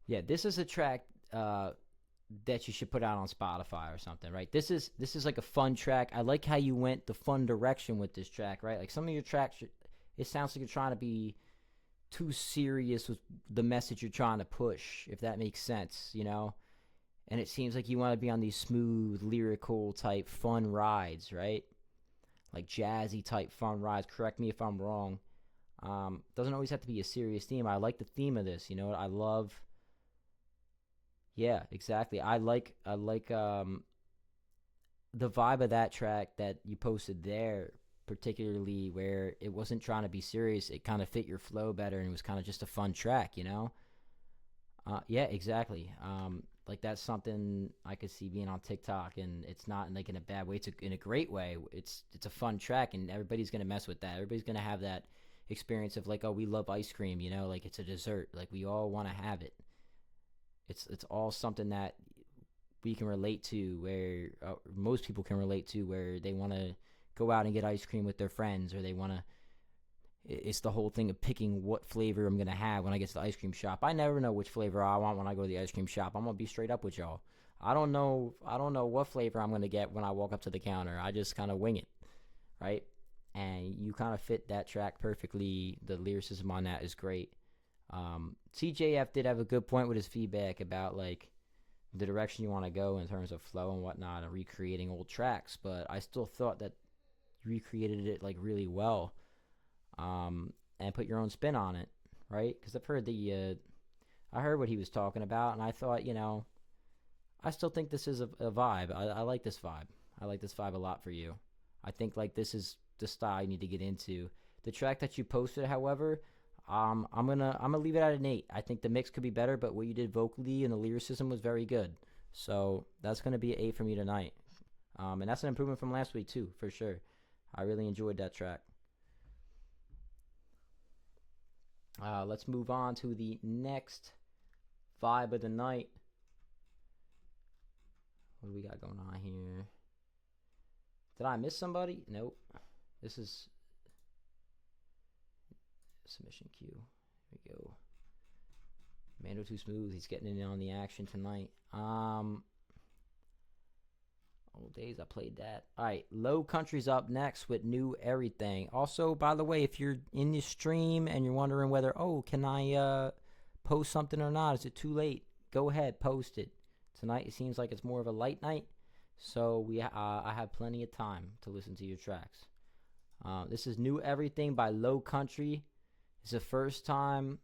Yeah, this is a track that you should put out on Spotify or something, right? This is like a fun track. I like how you went the fun direction with this track, right? Like some of your tracks, it sounds like you're trying to be too serious with the message you're trying to push, if that makes sense, you know? And it seems like you want to be on these smooth, lyrical type fun rides, right? Like jazzy type fun rides. Correct me if I'm wrong. Doesn't always have to be a serious theme. I like the theme of this, you know? I love... Yeah, exactly. I like the vibe of that track that you posted there, particularly where it wasn't trying to be serious. It kind of fit your flow better, and it was kind of just a fun track, you know? Yeah, exactly. Like that's something I could see being on TikTok, and it's not like in a bad way. It's in a great way. It's a fun track, and everybody's gonna mess with that. Everybody's gonna have that experience of like, oh, we love ice cream, you know? Like it's a dessert. Like we all want to have it. It's all something that we can relate to, where most people can relate to, where they want to go out and get ice cream with their friends, or they want to. It's the whole thing of picking what flavor I'm gonna have when I get to the ice cream shop. I never know which flavor I want when I go to the ice cream shop. I'm gonna be straight up with y'all. I don't know what flavor I'm gonna get when I walk up to the counter. I just kind of wing it, right? And you kind of fit that track perfectly. The lyricism on that is great. TJF did have a good point with his feedback about like the direction you want to go in terms of flow and whatnot and recreating old tracks, but I still thought that you recreated it like really well, and put your own spin on it, right? Because I heard what he was talking about, and I thought, I still think this is a vibe. I like this vibe. I like this vibe a lot for you. I think like this is the style you need to get into. The track that you posted, however, I'm gonna leave it at an 8. I think the mix could be better, but what you did vocally and the lyricism was very good. So that's gonna be an 8 for me tonight. And that's an improvement from last week too, for sure. I really enjoyed that track. Let's move on to the next vibe of the night. What do we got going on here? Did I miss somebody? Nope. This is submission queue. Here we go. Mando Too Smooth. He's getting in on the action tonight. Old days, I played that. All right, Low Country's up next with New Everything. Also, by the way, if you're in the stream and you're wondering whether, can I post something or not? Is it too late? Go ahead, post it. Tonight it seems like it's more of a light night, so I have plenty of time to listen to your tracks. This is New Everything by Low Country. It's a first time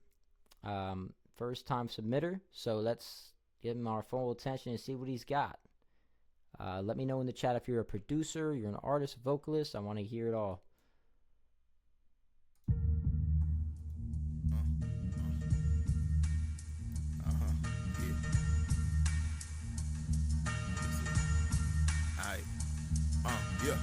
submitter, so let's give him our full attention and see what he's got. Let me know in the chat if you're a producer, you're an artist, vocalist. I want to hear it all. Yeah.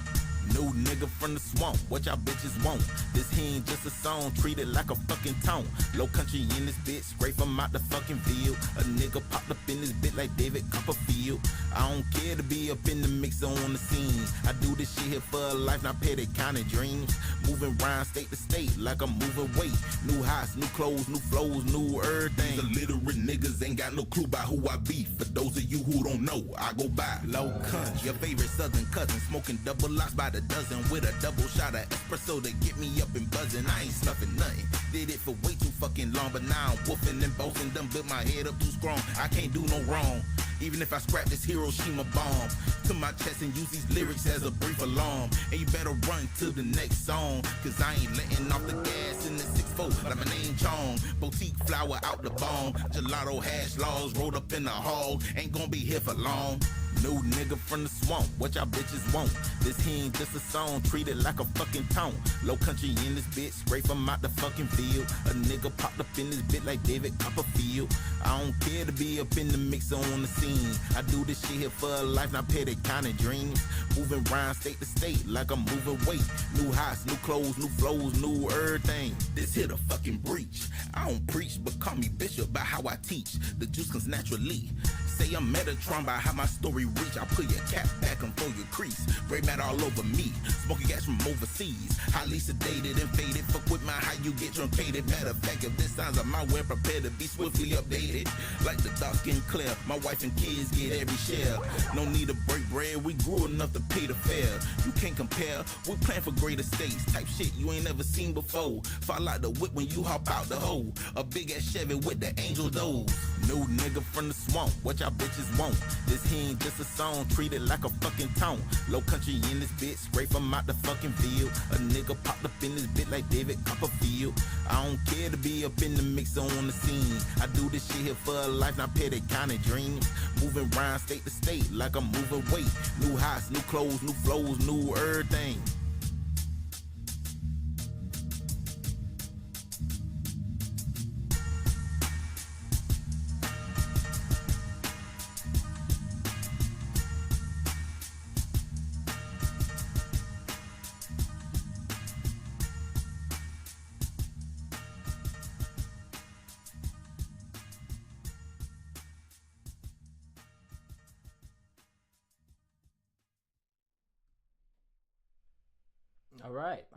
New nigga from the swamp, what y'all bitches want? This he ain't just a song, treat it like a fucking tone. Low Country in this bitch, straight from out the fucking field. A nigga popped up in this bitch like David Copperfield. I don't care to be up in the mix or on the scene. I do this shit here for a life, not petty kind of dreams. Moving around state to state like I'm moving weight. New house, new clothes, new flows, new everything. These illiterate niggas ain't got no clue about who I be. For those of you who don't know, I go by Low Country. Your favorite southern cousin, smoking double locks by the dozen with a double shot of espresso to get me up and buzzing. I ain't snuffing nothing. Did it for way too fucking long, but now I'm woofing and boasting. Done built my head up too strong. I can't do no wrong. Even if I scrap this Hiroshima bomb to my chest and use these lyrics as a brief alarm. And you better run to the next song, cause I ain't letting off the gas in the 6-4 like my name Chong. Boutique flower out the bomb. Gelato hash laws rolled up in the hall. Ain't gonna be here for long. New nigga from the swamp, what y'all bitches want? This he ain't just a song, treat it like a fucking tone. Low Country in this bitch, straight from out the fucking field. A nigga popped up in this bitch like David Copperfield. I don't care to be up in the mix or on the scene. I do this shit here for a life, not petty kind of dreams. Moving around state to state like I'm moving weight. New house, new clothes, new flows, new everything. This hit a fucking breach. I don't preach, but call me Bishop by how I teach. The juice comes naturally. Say I'm Metatron by how my story reach. I pull your cap back and throw your crease. Gray matter all over me. Smoking gas from overseas. Highly sedated and faded. Fuck with my how you get truncated. Matter of fact, if this sounds of my way, prepare to be swiftly updated. Like the dark and clear. My wife and kids get every share. No need to break bread. We grew enough to pay the fare. You can't compare. We plan for greater states. Type shit you ain't never seen before. Fall out the whip when you hop out the hole. A big ass Chevy with the angel doors. New nigga from the swamp. What y'all bitches want? This he ain't just a song, treat it like a fucking tone. Low Country in this bitch, straight from out the fucking field. A nigga popped up in this bitch like David Copperfield. I don't care to be up in the mix or on the scene. I do this shit here for a life, not petty kind of dreams. Moving around state to state like I'm moving weight. New house, new clothes, new flows, new everything.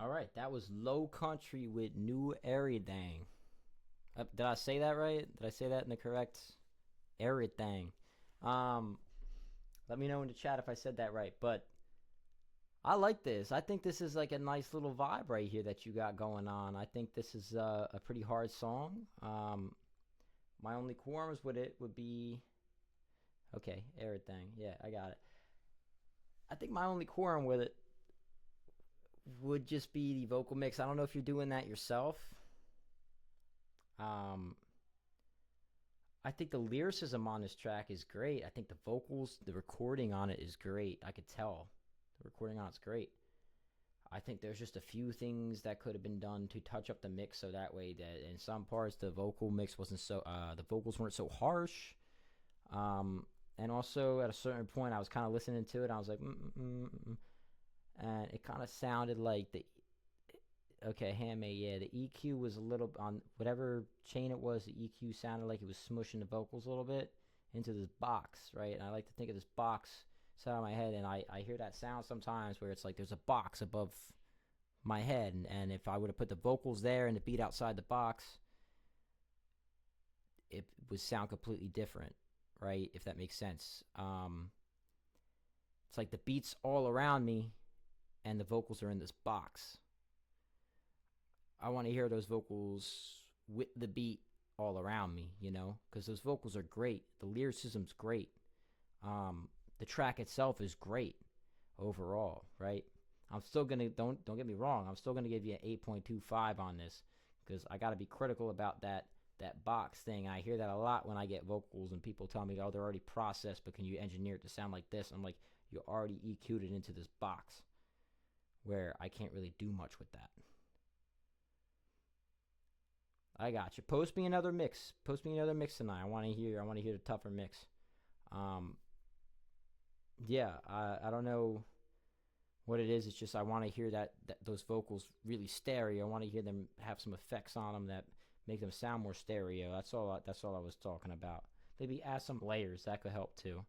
All right. That was Low Country with New Everything. Did I say that right? Did I say that in the correct everything? Let me know in the chat if I said that right. But I like this. I think this is like a nice little vibe right here that you got going on. I think this is a pretty hard song. My only qualms with it would be, okay, everything. Yeah, I got it. I think my only qualm with it would just be the vocal mix. I don't know if you're doing that yourself. I think the lyricism on this track is great. I think the vocals, the recording on it is great. I could tell the recording on it's great. I think there's just a few things that could have been done to touch up the mix so that way that in some parts the vocal mix wasn't so the vocals weren't so harsh. And also at a certain point I was kind of listening to it and I was like and it kind of sounded like okay, Handmade, yeah, the EQ was a little on whatever chain it was. The EQ sounded like it was smushing the vocals a little bit into this box, right? And I like to think of this box side of my head, and I hear that sound sometimes where it's like there's a box above my head, and if I would have put the vocals there and the beat outside the box, it would sound completely different, right? If that makes sense. It's like the beat's all around me, and the vocals are in this box. I want to hear those vocals with the beat all around me, you know, because those vocals are great. The lyricism's great. The track itself is great overall, right? I'm still gonna don't get me wrong. I'm still gonna give you an 8.25 on this because I got to be critical about that box thing. I hear that a lot when I get vocals and people tell me, oh, they're already processed, but can you engineer it to sound like this? I'm like, you already EQ'd it into this box where I can't really do much with that. I got you. Post me another mix. Post me another mix tonight. I want to hear the tougher mix. Yeah, I don't know what it is. It's just I want to hear that those vocals really stereo. I want to hear them have some effects on them that make them sound more stereo. That's all I was talking about. Maybe add some layers. That could help too.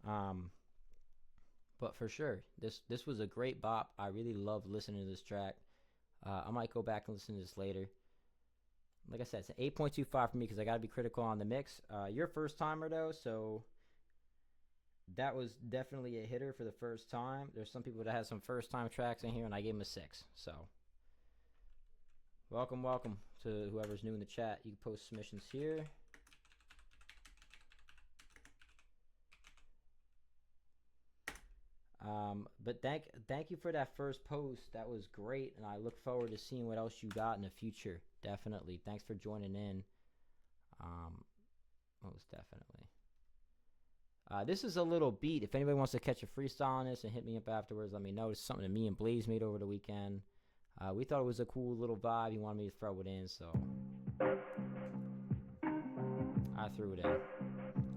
But for sure, this was a great bop. I really loved listening to this track. I might go back and listen to this later. Like I said, it's an 8.25 for me because I got to be critical on the mix. You're a first timer though, so that was definitely a hitter for the first time. There's some people that had some first time tracks in here, and I gave them a 6. So welcome to whoever's new in the chat. You can post submissions here. But thank you for that first post. That was great, and I look forward to seeing what else you got in the future. Definitely. Thanks for joining in. Most definitely. This is a little beat. If anybody wants to catch a freestyle on this and hit me up afterwards, let me know. It's something that me and Blaze made over the weekend. We thought it was a cool little vibe. He wanted me to throw it in, so I threw it in.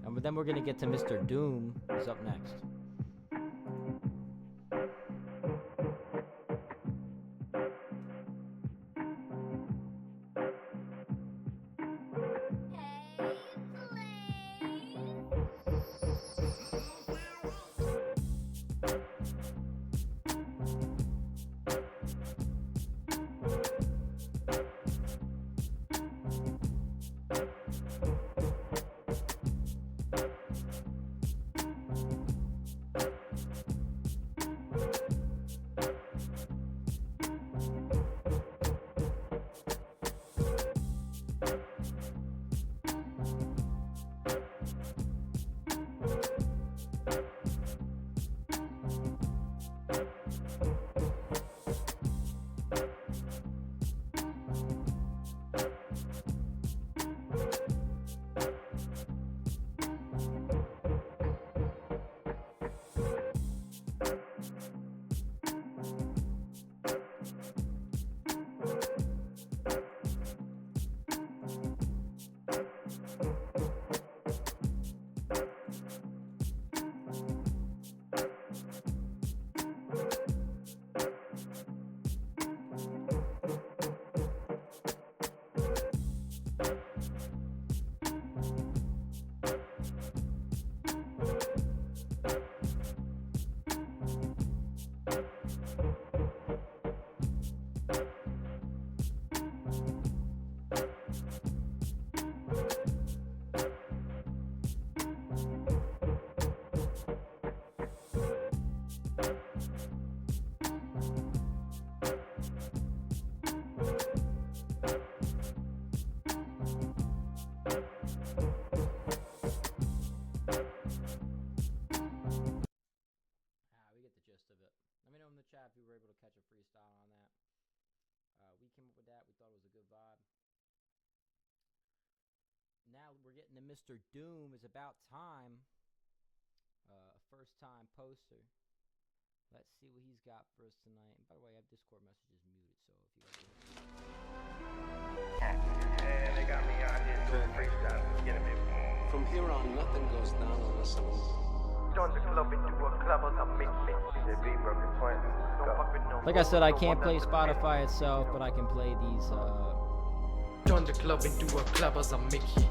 And then we're going to get to Mr. Doom, who's up next. getting to Mr. Doom. Is about time. A first-time poster. Let's see what he's got for us tonight. And by the way, I have Discord messages muted, so if you guys And they got me out here doing freestyle. It's getting a bit. From here on, nothing goes down unless I'm. Join the club into a club or some mix. The beat broken twins. Don't fuck with no. like I said, I can't play Spotify itself, but I can play these. Turn the club into a club as a Mickey.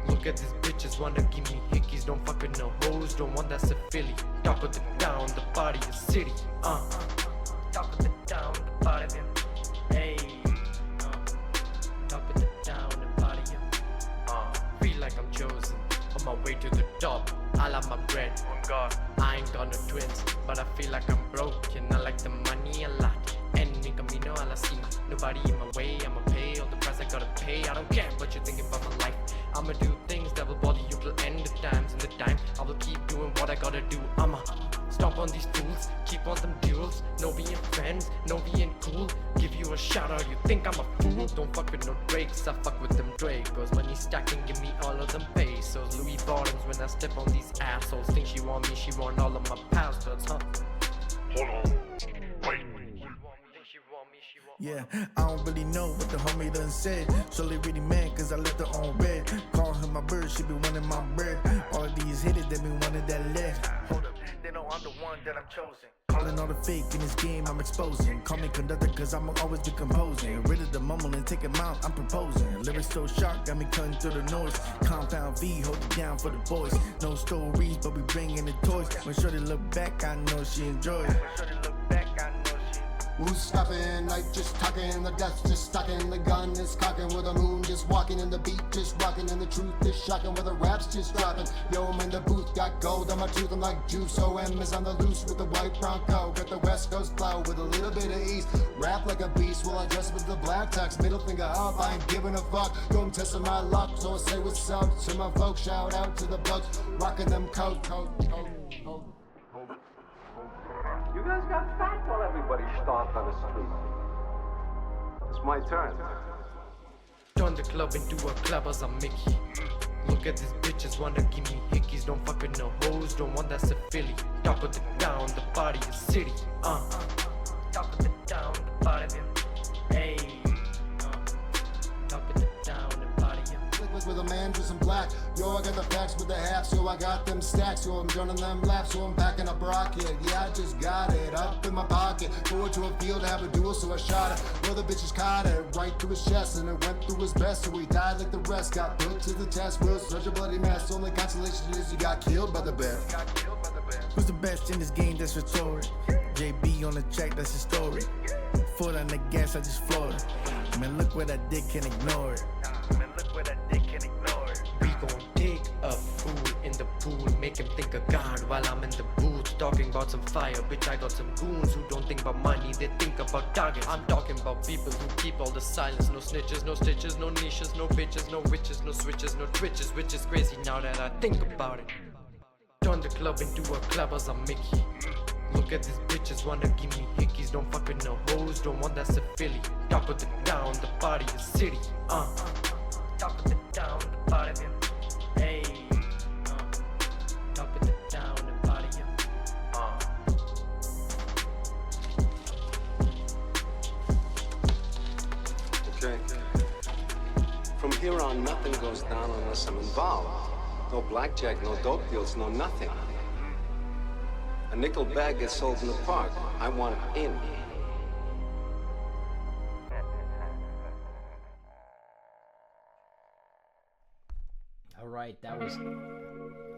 Look at these bitches, wanna give me hickeys. Don't fuck with no hoes, don't want that Philly. Top of the down, the body is city. Top of the down, the body of hey. Top of the down, the body of feel like I'm chosen. On my way to the top, I love my bread. On God, I ain't got no twins, but I feel like I'm broken. I like the money a lot. And in camino a la cima, nobody in my way. I'ma pay all the price I gotta pay. I don't care what you're thinking about my life. I'ma do things that will bother you till end of times. In the time, I will keep doing what I gotta do. I'ma stomp on these fools, keep on them duels. No being friends, no being cool. Give you a shout out, you think I'm a fool. Don't fuck with no Drakes, I fuck with them Dracos. Money stacking, give me all of them pesos. Louis Vuittons when I step on these assholes. Think she want me, she want all of my passwords, huh? Hold on, wait. Yeah, I don't really know what the homie done said. So they really mad cause I left her on red. Call her my bird, she be wanting my bread. All of these hitters, they be wanting that lead. Hold up, they know I'm the one that I'm chosen. Calling all the fake in this game, I'm exposing. Call me conductor cause I'ma always be composing. Rid of the mumble and take him out, I'm proposing. Lyrics so sharp, got me cutting through the noise. Compound V, hold it down for the boys. No stories, but we bringing the toys. When Shorty look back, I know she enjoys. When Shorty look back, I know she. Who's stopping? Night just talking, the death just stocking, the gun is cocking, with the moon just walking, and the beat just rocking, and the truth is shocking, with the raps just dropping. Yo, I'm in the booth, got gold on my tooth, I'm like juice. OM is on the loose with the white Bronco, got the West Coast cloud with a little bit of ease. Rap like a beast, while I dress with the black tax, middle finger up, I ain't giving a fuck. Yo, I'm testing my luck, so I say what's up to my folks. Shout out to the bugs, rocking them coat. You guys got fat while everybody stomped on the street. It's my turn. Turn the club into a club as a Mickey. Look at these bitches, wanna give me hickeys. Don't fuck with no hoes, don't want that Philly. Top of the down, the body is city. Top of the down, the body of hey. Top of the down, the body of with a man dressed in black. Yo, I got the facts with the hats. Yo, I got them stacks. Yo, I'm joining them laps. So I'm packing a rocket. Yeah, I just got it up in my pocket. Going to a field to have a duel, so I shot it. Well, the bitches caught it right through his chest, and it went through his best. So he died like the rest. Got put to the test. Will such a bloody mess. Only consolation is you got killed by the best. Who's the best in this game? That's rhetoric. JB on the track, that's historic. Foot on the gas, I just floor it. Man, look what I did, can't ignore it. Man, look what I did, can't ignore it. we gon' dig a fool in the pool, make him think of God while I'm in the booth. Talking about some fire, bitch, I got some goons who don't think about money, they think about targets. I'm talking about people who keep all the silence. No snitches, no stitches, no niches, no bitches, no witches, no switches, no twitches, which is crazy now that I think about it. Turn the club into a club as a Mickey. Look at these bitches, wanna give me hickeys. Don't fuck with no hoes, don't want that Philly. Top of the down, the body is city. Top of the down, the body of hey. Top of the down, the body Okay. From here on, nothing goes down unless I'm involved. No blackjack, no dope deals, no nothing. A nickel bag gets sold in the park. I want it in. All right, that was.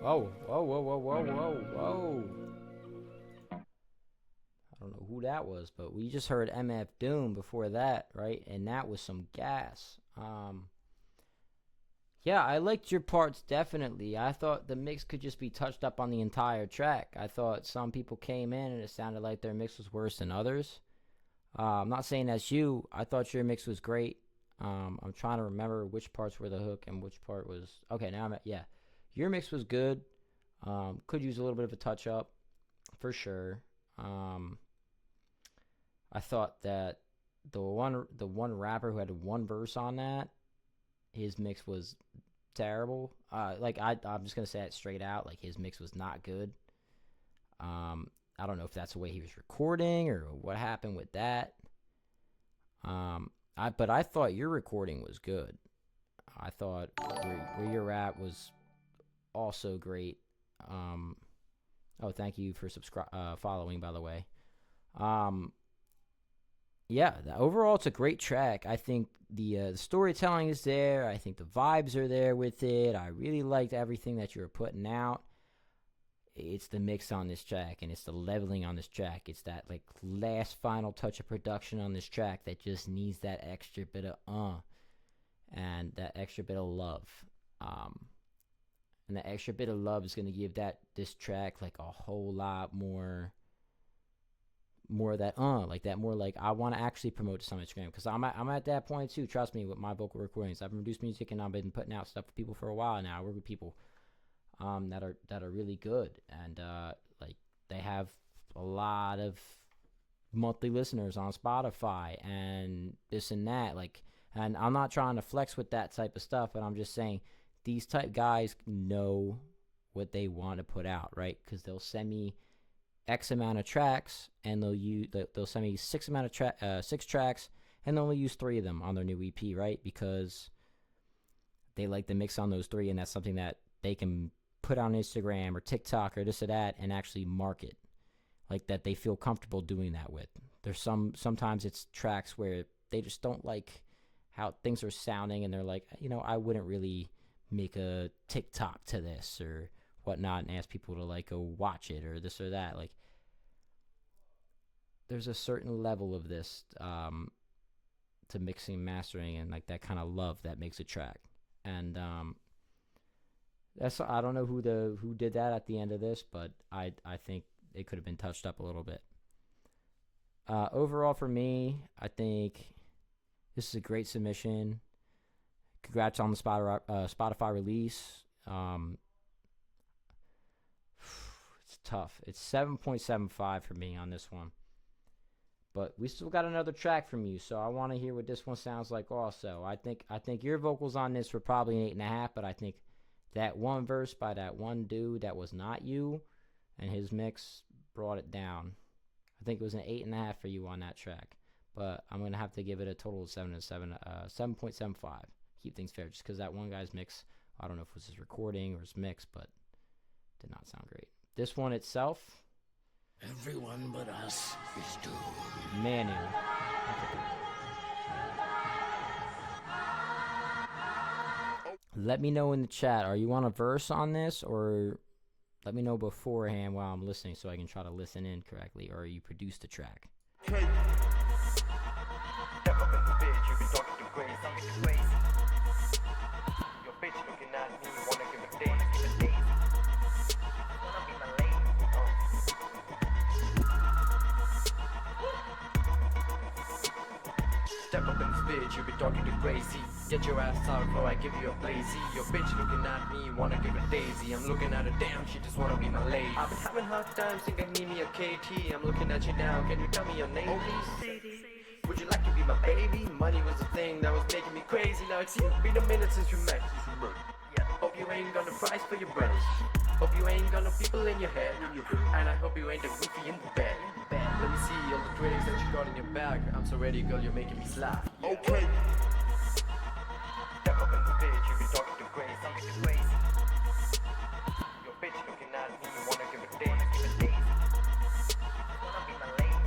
Oh, whoa. I don't know who that was, but we just heard MF Doom before that, right? And that was some gas. Yeah, I liked your parts, definitely. I thought the mix could just be touched up on the entire track. I thought some people came in and it sounded like their mix was worse than others. I'm not saying that's you. I thought your mix was great. I'm trying to remember which parts were the hook and which part was... Okay, now I'm at... Yeah. Your mix was good. Could use a little bit of a touch-up, for sure. I thought that the one rapper who had one verse on that, his mix was terrible. Like I'm just gonna say it straight out. Like his mix was not good. I don't know if that's the way he was recording or what happened with that. But I thought your recording was good. I thought where you're at was also great. Oh, thank you for following, by the way. Yeah, overall it's a great track. I think the storytelling is there. I think the vibes are there with it. I really liked everything that you were putting out. It's the mix on this track, and it's the leveling on this track. It's that like last final touch of production on this track that just needs that extra bit of and that extra bit of love. And that extra bit of love is going to give this track like a whole lot more of that like that, more like I want to actually promote this on Instagram, because I'm at that point too. Trust me, with my vocal recordings, I've produced music and I've been putting out stuff for people for a while now. I work with people that are really good, and like they have a lot of monthly listeners on Spotify and this and that. Like, and I'm not trying to flex with that type of stuff, but I'm just saying these type guys know what they want to put out, right? Because they'll send me X amount of tracks, and they'll send me six tracks, and they'll only use 3 of them on their new EP, right? Because they like the mix on those 3, and that's something that they can put on Instagram or TikTok or this or that and actually market, like that they feel comfortable doing that with. There's sometimes it's tracks where they just don't like how things are sounding, and they're like, I wouldn't really make a TikTok to this or whatnot and ask people to like go watch it or this or that. Like, there's a certain level of this to mixing and mastering, and like that kind of love that makes a track. And I don't know who did that at the end of this, but I think it could have been touched up a little bit. Overall for me, I think this is a great submission. Congrats on the Spotify release. It's tough. It's 7.75 for me on this one. But we still got another track from you, so I want to hear what this one sounds like also. I think your vocals on this were probably an 8.5, but I think that one verse by that one dude that was not you and his mix brought it down. I think it was an 8.5 for you on that track. But I'm going to have to give it a total of 7.75. Keep things fair, just because that one guy's mix, I don't know if it was his recording or his mix, but did not sound great. This one itself, everyone but us is doomed. Manu. Let me know in the chat, are you on a verse on this, or let me know beforehand while I'm listening so I can try to listen in correctly, or you produced the track. Step up in the bitch, you be talking to Grace, I'm getting crazy. Your bitch looking at me, wanna give a dance, give a dance. Wanna be my lady, Step up in this bitch, you be talking to Gracie. Get your ass out before I give you a blazy. Your bitch looking at me, wanna give a daisy. I'm looking at her, damn, she just wanna be my lady. I've been having hard times, think I need me a KT. I'm looking at you now, can you tell me your name, please? Would you like to be my baby? Money was the thing that was making me crazy. Now it's been a minute since we met. Yeah, hope you ain't got a price for your bread. Hope you ain't got no people in your head. And I hope you ain't a goofy in the bed. Let me see all the critics that you got in your bag. I'm so ready, girl, you're making me slap. Okay. Step up in the bitch, you be talking to Grace, I'm getting crazy. Your bitch looking at me, you wanna give a dance, give a dance. Wanna be my lady,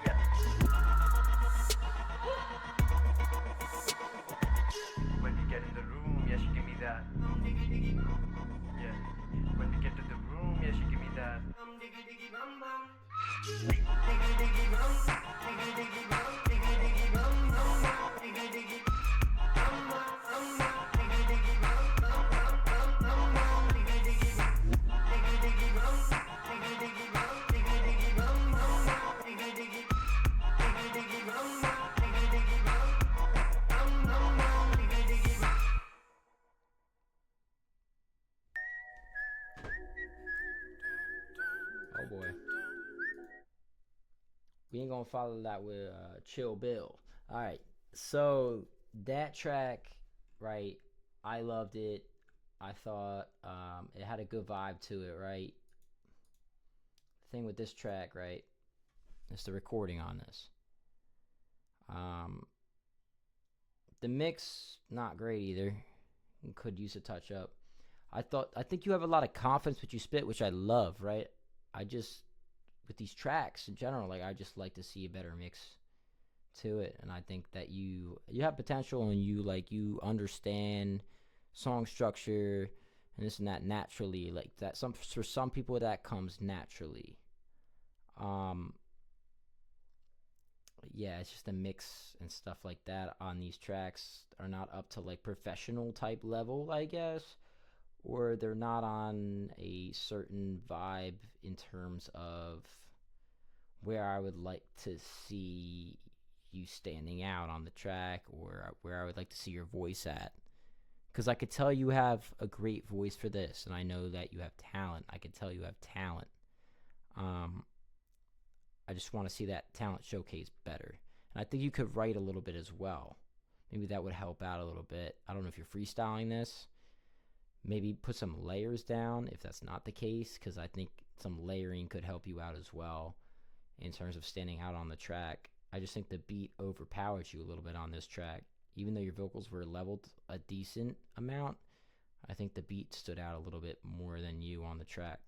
yeah. When we get in the room, yeah, she give me that. Yeah. When we get to the room, yeah, she give me that. Oh boy. We ain't gonna follow that with Chill Bill. Alright, so that track, right, I loved it. I thought it had a good vibe to it, right? The thing with this track, right, is the recording on this. The mix, not great either. Could use a touch up. I think you have a lot of confidence with you spit, which I love, right? With these tracks in general, like I just like to see a better mix to it, and I think that you have potential, and you understand song structure and this and that naturally, like that. For some people that comes naturally. Yeah, it's just a mix and stuff like that on these tracks are not up to like professional type level, I guess, or they're not on a certain vibe in terms of where I would like to see you standing out on the track, or where I would like to see your voice at. Because I could tell you have a great voice for this, and I know that you have talent. I could tell you have talent. I just want to see that talent showcased better. And I think you could write a little bit as well. Maybe that would help out a little bit. I don't know if you're freestyling this. Maybe put some layers down if that's not the case, because I think some layering could help you out as well in terms of standing out on the track. I just think the beat overpowered you a little bit on this track. Even though your vocals were leveled a decent amount, I think the beat stood out a little bit more than you on the track.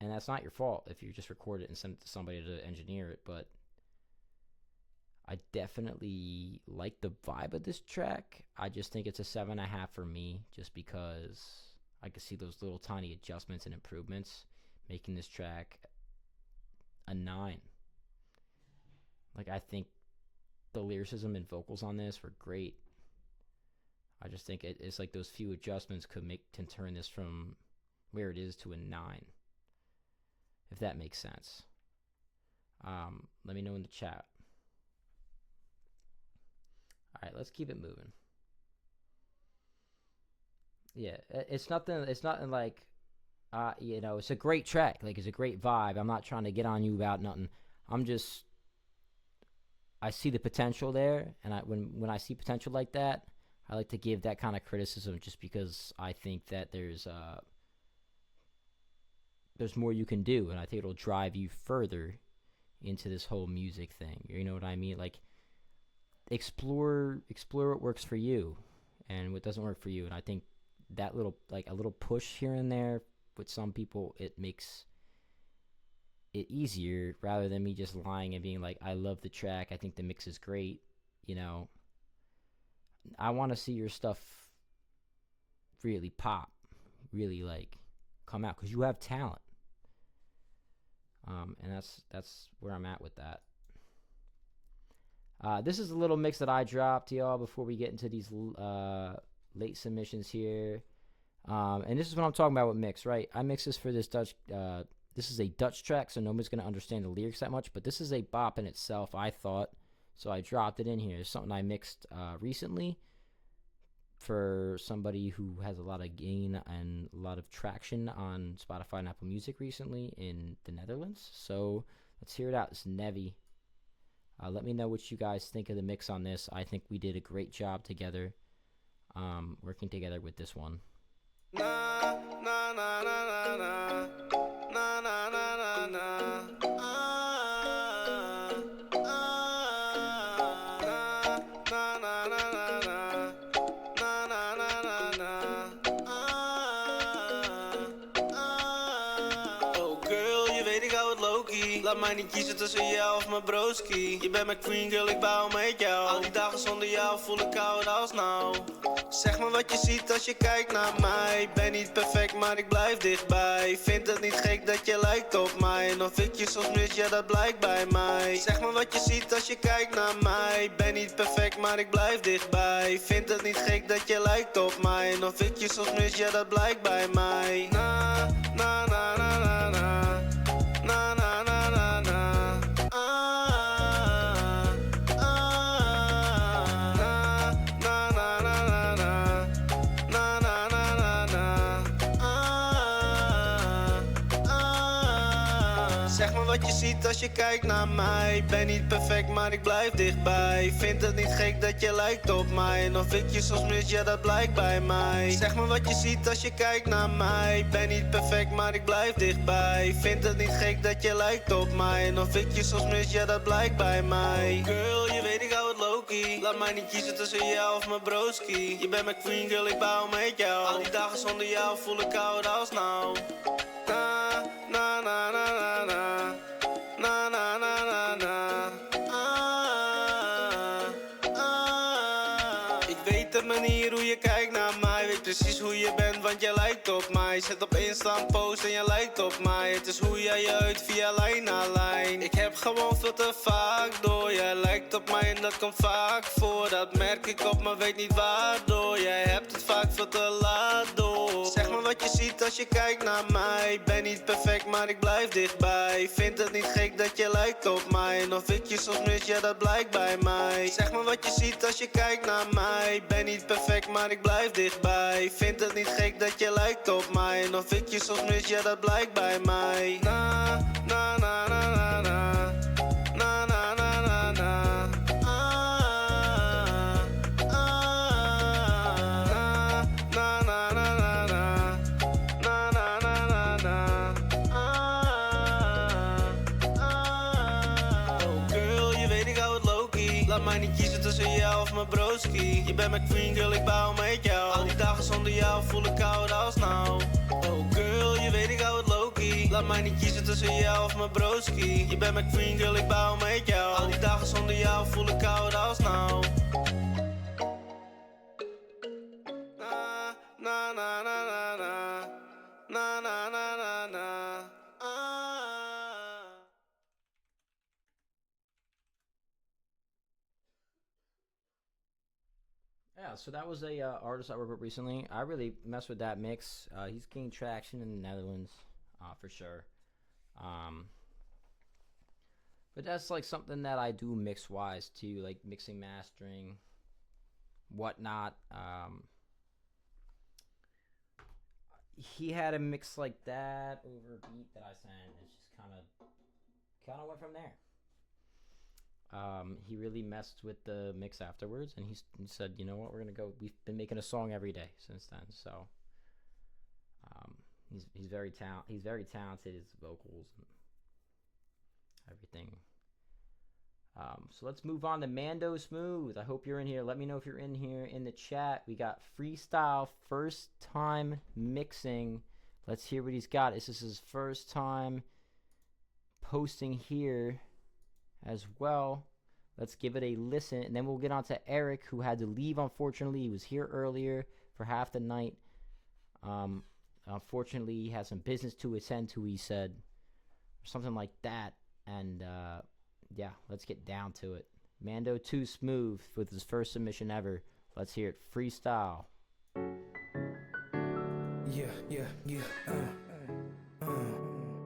And that's not your fault if you just record it and send it to somebody to engineer it, but I definitely like the vibe of this track. I just think it's a 7.5 for me, just because I could see those little tiny adjustments and improvements making this track a 9. Like, I think the lyricism and vocals on this were great. I just think it's like those few adjustments can turn this from where it is to a 9. If that makes sense. Let me know in the chat. Alright, let's keep it moving. Yeah, it's nothing like, it's a great track. Like, it's a great vibe. I'm not trying to get on you about nothing. I see the potential there, and when I see potential like that, I like to give that kind of criticism, just because I think that there's more you can do, and I think it'll drive you further into this whole music thing. You know what I mean? Like, explore what works for you and what doesn't work for you. And I think that a little push here and there with some people, it makes it easier, rather than me just lying and being like, I love the track, I think the mix is great. I want to see your stuff really pop, really like come out, because you have talent. And that's where I'm at with that. This is a little mix that I dropped, y'all, before we get into these late submissions here. And this is what I'm talking about with mix, right? I mix this for this Dutch. This is a Dutch track, so nobody's going to understand the lyrics that much, but this is a bop in itself, I thought. So I dropped it in here. It's something I mixed recently for somebody who has a lot of gain and a lot of traction on Spotify and Apple Music recently in the Netherlands. So let's hear it out. It's Nevi. Let me know what you guys think of the mix on this. I think we did a great job together, working together with this one. Na na na na na na na na na na. Laat mij niet kiezen tussen jou of mijn broski. Je bent mijn queen girl, ik bouw met jou. Al die dagen zonder jou voel ik koud als nou. Zeg me wat je ziet als je kijkt naar mij. Ben niet perfect, maar ik blijf dichtbij. Vind het niet gek dat je lijkt op mij. En of ik je soms mis, ja dat blijkt bij mij. Zeg me wat je ziet als je kijkt naar mij. Ben niet perfect, maar ik blijf dichtbij. Vind het niet gek dat je lijkt op mij. En of ik je soms mis, ja dat blijkt bij mij. Na, na, na, na, na, na. Na, na, na, na, na. Zeg me wat je ziet als je kijkt naar mij. Ben niet perfect, maar ik blijf dichtbij. Vind het niet gek dat je lijkt op mij. En of ik je soms mis, ja dat blijkt bij mij. Zeg me wat je ziet als je kijkt naar mij. Ben niet perfect, maar ik blijf dichtbij. Vind het niet gek dat je lijkt op mij. En of ik je soms mis, ja dat blijkt bij mij. Girl, je weet ik hou het low-key. Laat mij niet kiezen tussen jou of mijn broski. Je bent mijn queen, girl, ik bouw met jou. Al die dagen zonder jou voel ik koud als nou. Na, na, na, na, na, na. Na, na, na, na, na. Ik weet de manier hoe je kijkt naar mij. Weet precies hoe je bent, want jij lijkt op mij. Zet op Insta een post en jij lijkt op mij. Het is hoe jij je uit via lijn na lijn. Ik heb gewoon veel te vaak door. Jij lijkt op mij en dat komt vaak voor. Dat merk ik op, maar weet niet waardoor. Jij hebt het vaak veel te laat door. Zeg me wat je ziet als je kijkt naar mij. Ben niet perfect, maar ik blijf dichtbij. Vind het niet gek dat je lijkt op mij. En of ik je soms mis, ja dat blijkt bij mij. Zeg me wat je ziet als je kijkt naar mij. Ben niet perfect, maar ik blijf dichtbij. Vind het niet gek dat je lijkt op mij. En of ik je soms mis, ja dat blijkt bij mij. Na, na, na, na, na, na. Na, na, na, na, na. Na, na, na, na, na. Na, na, na, na, na. Oh girl, je weet ik hou het low-key. Laat mij niet kiezen tussen jou of mijn broski. Je bent mijn queen, girl, ik bouw met jou. Al die dagen zonder jou voel ik koud als nou. Oh girl, je weet ik hou het low-key. Laat mij niet kiezen tussen jou of mijn broski. Je bent mijn queen, girl, ik bouw met jou. Al die dagen zonder jou voel ik koud als nou. Na, na, na, na, na, na. Na, na, na, na, na. Yeah, so that was a artist I worked with recently. I really messed with that mix. He's gained traction in the Netherlands, for sure. But that's like something that I do mix-wise too, like mixing, mastering, whatnot. He had a mix like that over a beat that I sent. It just kind of went from there. He really messed with the mix afterwards, and he said, you know what, we're gonna go. We've been making a song every day since then. So he's very talented. His vocals and everything. So let's move on to Mando Smooth. I hope you're in here. Let me know if you're in here in the chat. We got freestyle first time mixing. Let's hear what he's got. This is his first time posting here as well. Let's give it a listen, and then we'll get on to Eric, who had to leave, unfortunately. He was here earlier for half the night. Unfortunately, he has some business to attend to, he said, or something like that. And yeah, let's get down to it. Mando Too Smooth with his first submission ever. Let's hear it. Freestyle. Yeah.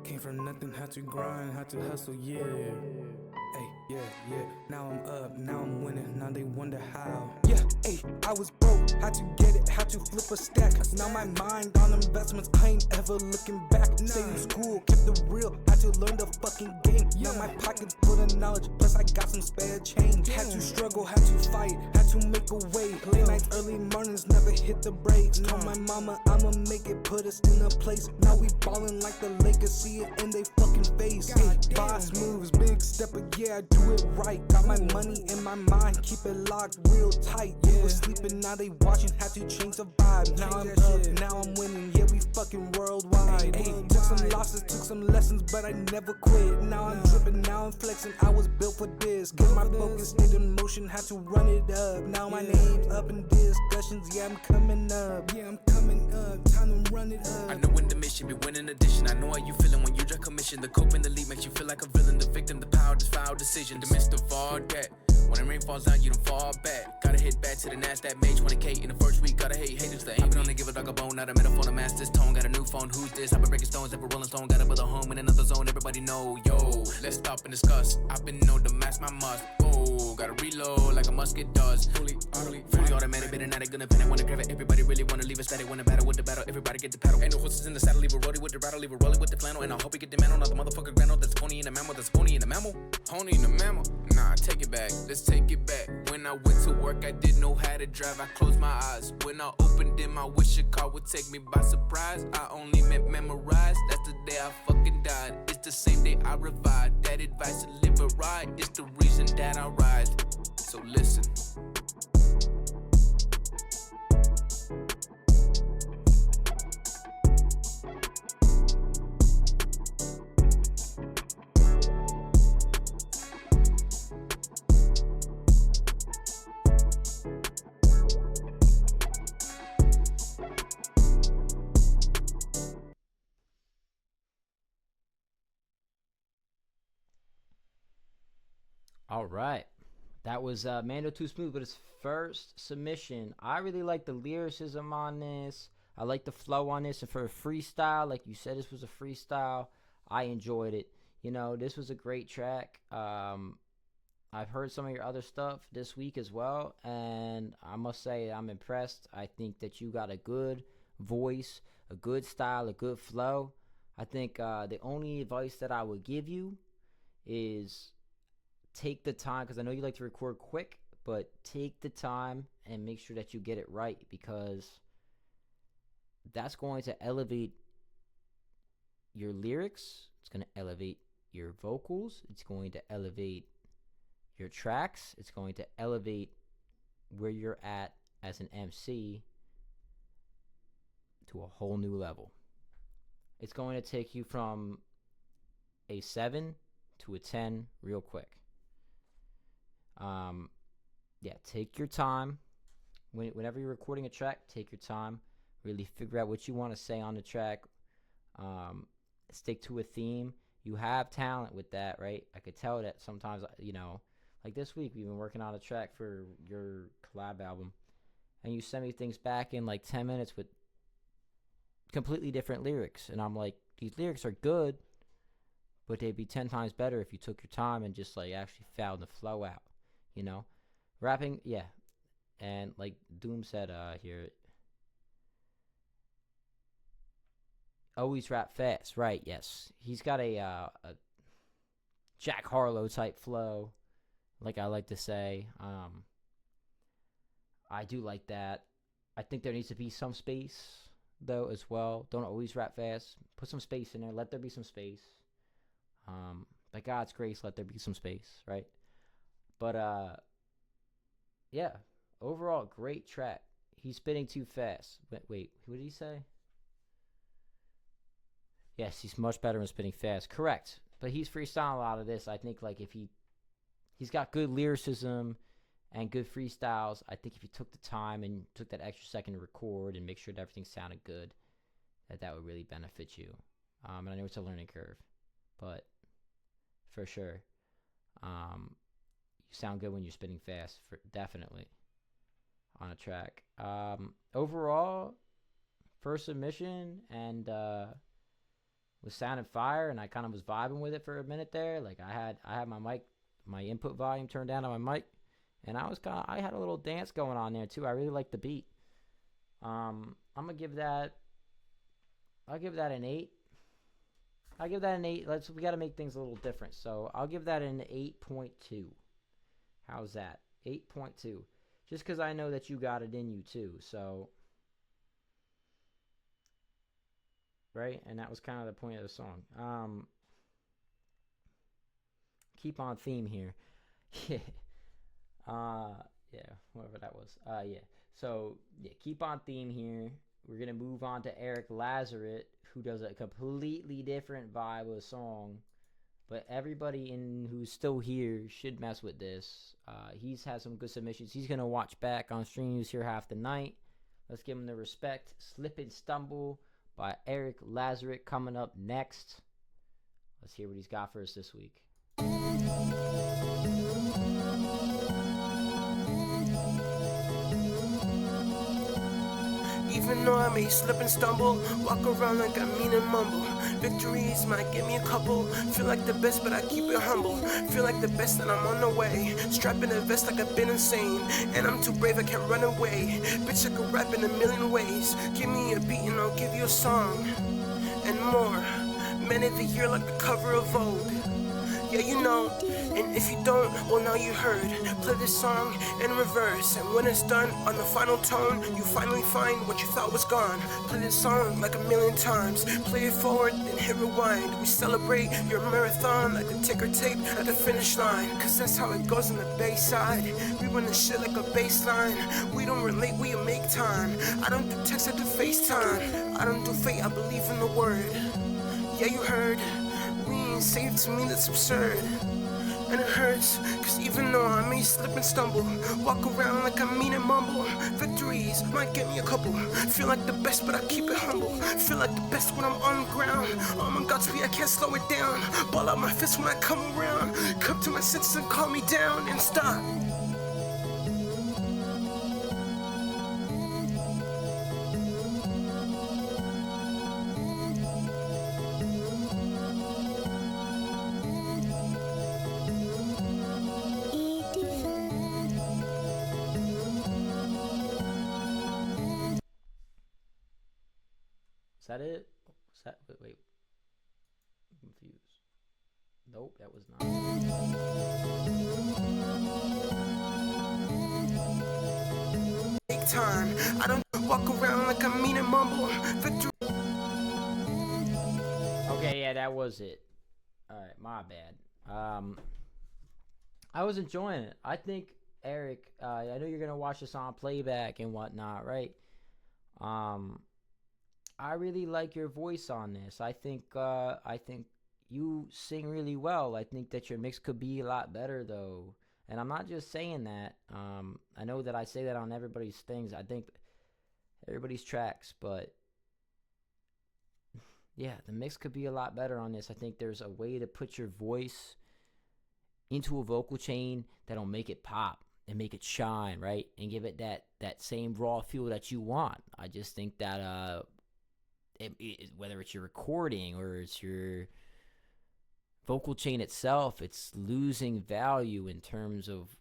Came from nothing, had to grind, had to hustle, yeah. Hey, yeah. Now I'm up, now I'm winning, now they wonder how. Yeah, hey, I was broke, had to get it, had to flip a stack. Now my mind on investments, I ain't ever looking back. Same school, kept it real, had to learn the fucking game. Now my pockets full of knowledge, plus I got some spare change. Had to struggle, had to fight, had to make a way. Late nights, early mornings, never hit the brakes. Told my mama I'ma make it, put us in a place. Now we ballin' like the Lakers, see it in they fucking face. Hey, boss moves, big stepper, yeah, I do it right. Got my money in my mind, keep it locked real tight. Yeah, was sleeping, now they watching, had to change the vibe. Now I'm up, now I'm winning, yeah, we fucking worldwide. Hey, took some losses, took some lessons, but I never quit. Now I'm dripping, now I'm flexing, I was built for this. Get my focus, stayed in motion, had to run it up. Now my name's up in discussions, yeah, I'm coming up. Yeah, I'm coming up, time to run it up. I know when the mission be winning addition. I know how you feeling when you drop commission. The cope in the lead makes you feel like a villain. The victim, the power, this foul decision. The midst of all that. When the rain falls down, you don't fall back. Gotta hit back to the NASDAQ, made 20K in the first week. Gotta hate haters, the aim. I've been on to give give a dog a bone, not a metaphor to match this tone. Got a new phone, who's this? I've been breaking stones, every rolling stone. Got another home in another zone, everybody know. Yo, let's stop and discuss. I've been known to match my must. Oh, gotta reload like a musket does. Fully automatic, been an addict, gonna pin it, wanna grab it. Everybody really wanna leave it static, wanna battle with the battle. Everybody get the paddle. Ain't no horses in the saddle, leave a roadie with the rattle, leave a rolling with the flannel. And I hope we get the man on the motherfucker granule. That's pony in the mammal, that's pony in the mammal. Pony in the mammal. Nah, take it back, let's take it back. When I went to work, I didn't know how to drive. I closed my eyes. When I opened them, I wish a car would take me by surprise. I only meant memorize. That's the day I fucking died. It's the same day I revived. That advice to live a ride is the reason that I rise. So listen. All right. That was Mando Too Smooth with his first submission. I really like the lyricism on this. I like the flow on this. And for a freestyle, like you said, this was a freestyle. I enjoyed it. You know, this was a great track. I've heard some of your other stuff this week as well. And I must say, I'm impressed. I think that you got a good voice, a good style, a good flow. I think the only advice that I would give you is take the time, because I know you like to record quick, but take the time and make sure that you get it right, because that's going to elevate your lyrics. It's going to elevate your vocals. It's going to elevate your tracks. It's going to elevate where you're at as an MC to a whole new level. It's going to take you from a 7 to a 10 real quick. Yeah, take your time. Whenever you're recording a track, take your time. Really figure out what you want to say on the track. Stick to a theme. You have talent with that, right? I could tell that sometimes, you know, like this week, we've been working on a track for your collab album, and you send me things back in like 10 minutes with completely different lyrics. And I'm like, these lyrics are good, but they'd be 10 times better if you took your time and just like actually found the flow out. You know, rapping, yeah. And like Doom said here, always rap fast, right? Yes, he's got a Jack Harlow type flow, like I like to say. I do like that. I think there needs to be some space though as well. Don't always rap fast. Put some space in there. Let there be some space. By God's grace, let there be some space, right? But, yeah, overall, great track. He's spitting too fast. Wait, what did he say? Yes, he's much better in spitting fast. Correct. But he's freestyling a lot of this. I think, like, if he's got good lyricism and good freestyles. I think if you took the time and took that extra second to record and make sure that everything sounded good, that would really benefit you. And I know it's a learning curve, but for sure. You sound good when you're spitting fast, definitely, on a track. Overall, first submission, and was sounding fire, and I kind of was vibing with it for a minute there. Like I had my input volume turned down on my mic, and I had a little dance going on there too. I really liked the beat. I'll give that an 8. I'll give that an 8. We got to make things a little different. So I'll give that an 8.2. How's that? 8.2. Just because I know that you got it in you too. So, right? And that was kind of the point of the song. Keep on theme here. Yeah. Yeah, whoever that was. Yeah. So, yeah, keep on theme here. We're going to move on to Eric Lazaret, who does a completely different vibe of a song. But everybody who's still here should mess with this. He's had some good submissions. He's going to watch back on Stream News here half the night. Let's give him the respect. Slip and Stumble by Eric Lazaret coming up next. Let's hear what he's got for us this week. You even though I may slip and stumble, walk around like I mean and mumble. Victories might give me a couple. Feel like the best, but I keep it humble. Feel like the best, and I'm on the way. Strapping a vest like I've been insane, and I'm too brave, I can't run away. Bitch, I can rap in a million ways. Give me a beat and I'll give you a song, and more. Man of the year like the cover of Vogue. Yeah, you know, and if you don't, well now you heard. Play this song in reverse, and when it's done, on the final tone, you finally find what you thought was gone. Play this song like a million times. Play it forward, then hit rewind. We celebrate your marathon like the ticker tape at the finish line. Cause that's how it goes on the bayside. We run the shit like a baseline. We don't relate, we make time. I don't do text, I do FaceTime. I don't do fate, I believe in the word. Yeah, you heard. We ain't safe, to me that's absurd. And it hurts, cause even though I may slip and stumble, walk around like I mean and mumble. Victories might get me a couple. Feel like the best, but I keep it humble. Feel like the best when I'm on the ground. Oh my God, I can't slow it down. Ball out my fist when I come around. Come to my senses and calm me down and stop. Is that it? Is that wait? I'm confused. Nope, that was not. Take time. I don't walk around like I mean and mumble. Victory. Okay, yeah, that was it. All right, my bad. I was enjoying it. I think Eric, I know you're gonna watch this on playback and whatnot, right? I really like your voice on this. I think you sing really well. I think that your mix could be a lot better though. And I'm not just saying that. I know that I say that on everybody's things. I think everybody's tracks, but yeah, the mix could be a lot better on this. I think there's a way to put your voice into a vocal chain that'll make it pop and make it shine, right? And give it that same raw feel that you want. I just think that whether it's your recording or it's your vocal chain itself, it's losing value in terms of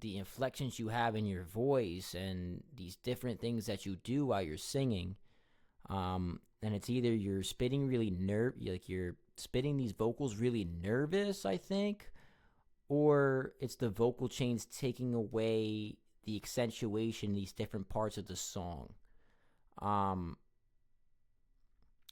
the inflections you have in your voice and these different things that you do while you're singing. And it's either you're spitting really like you're spitting these vocals really nervous, I think, or it's the vocal chains taking away the accentuation in these different parts of the song.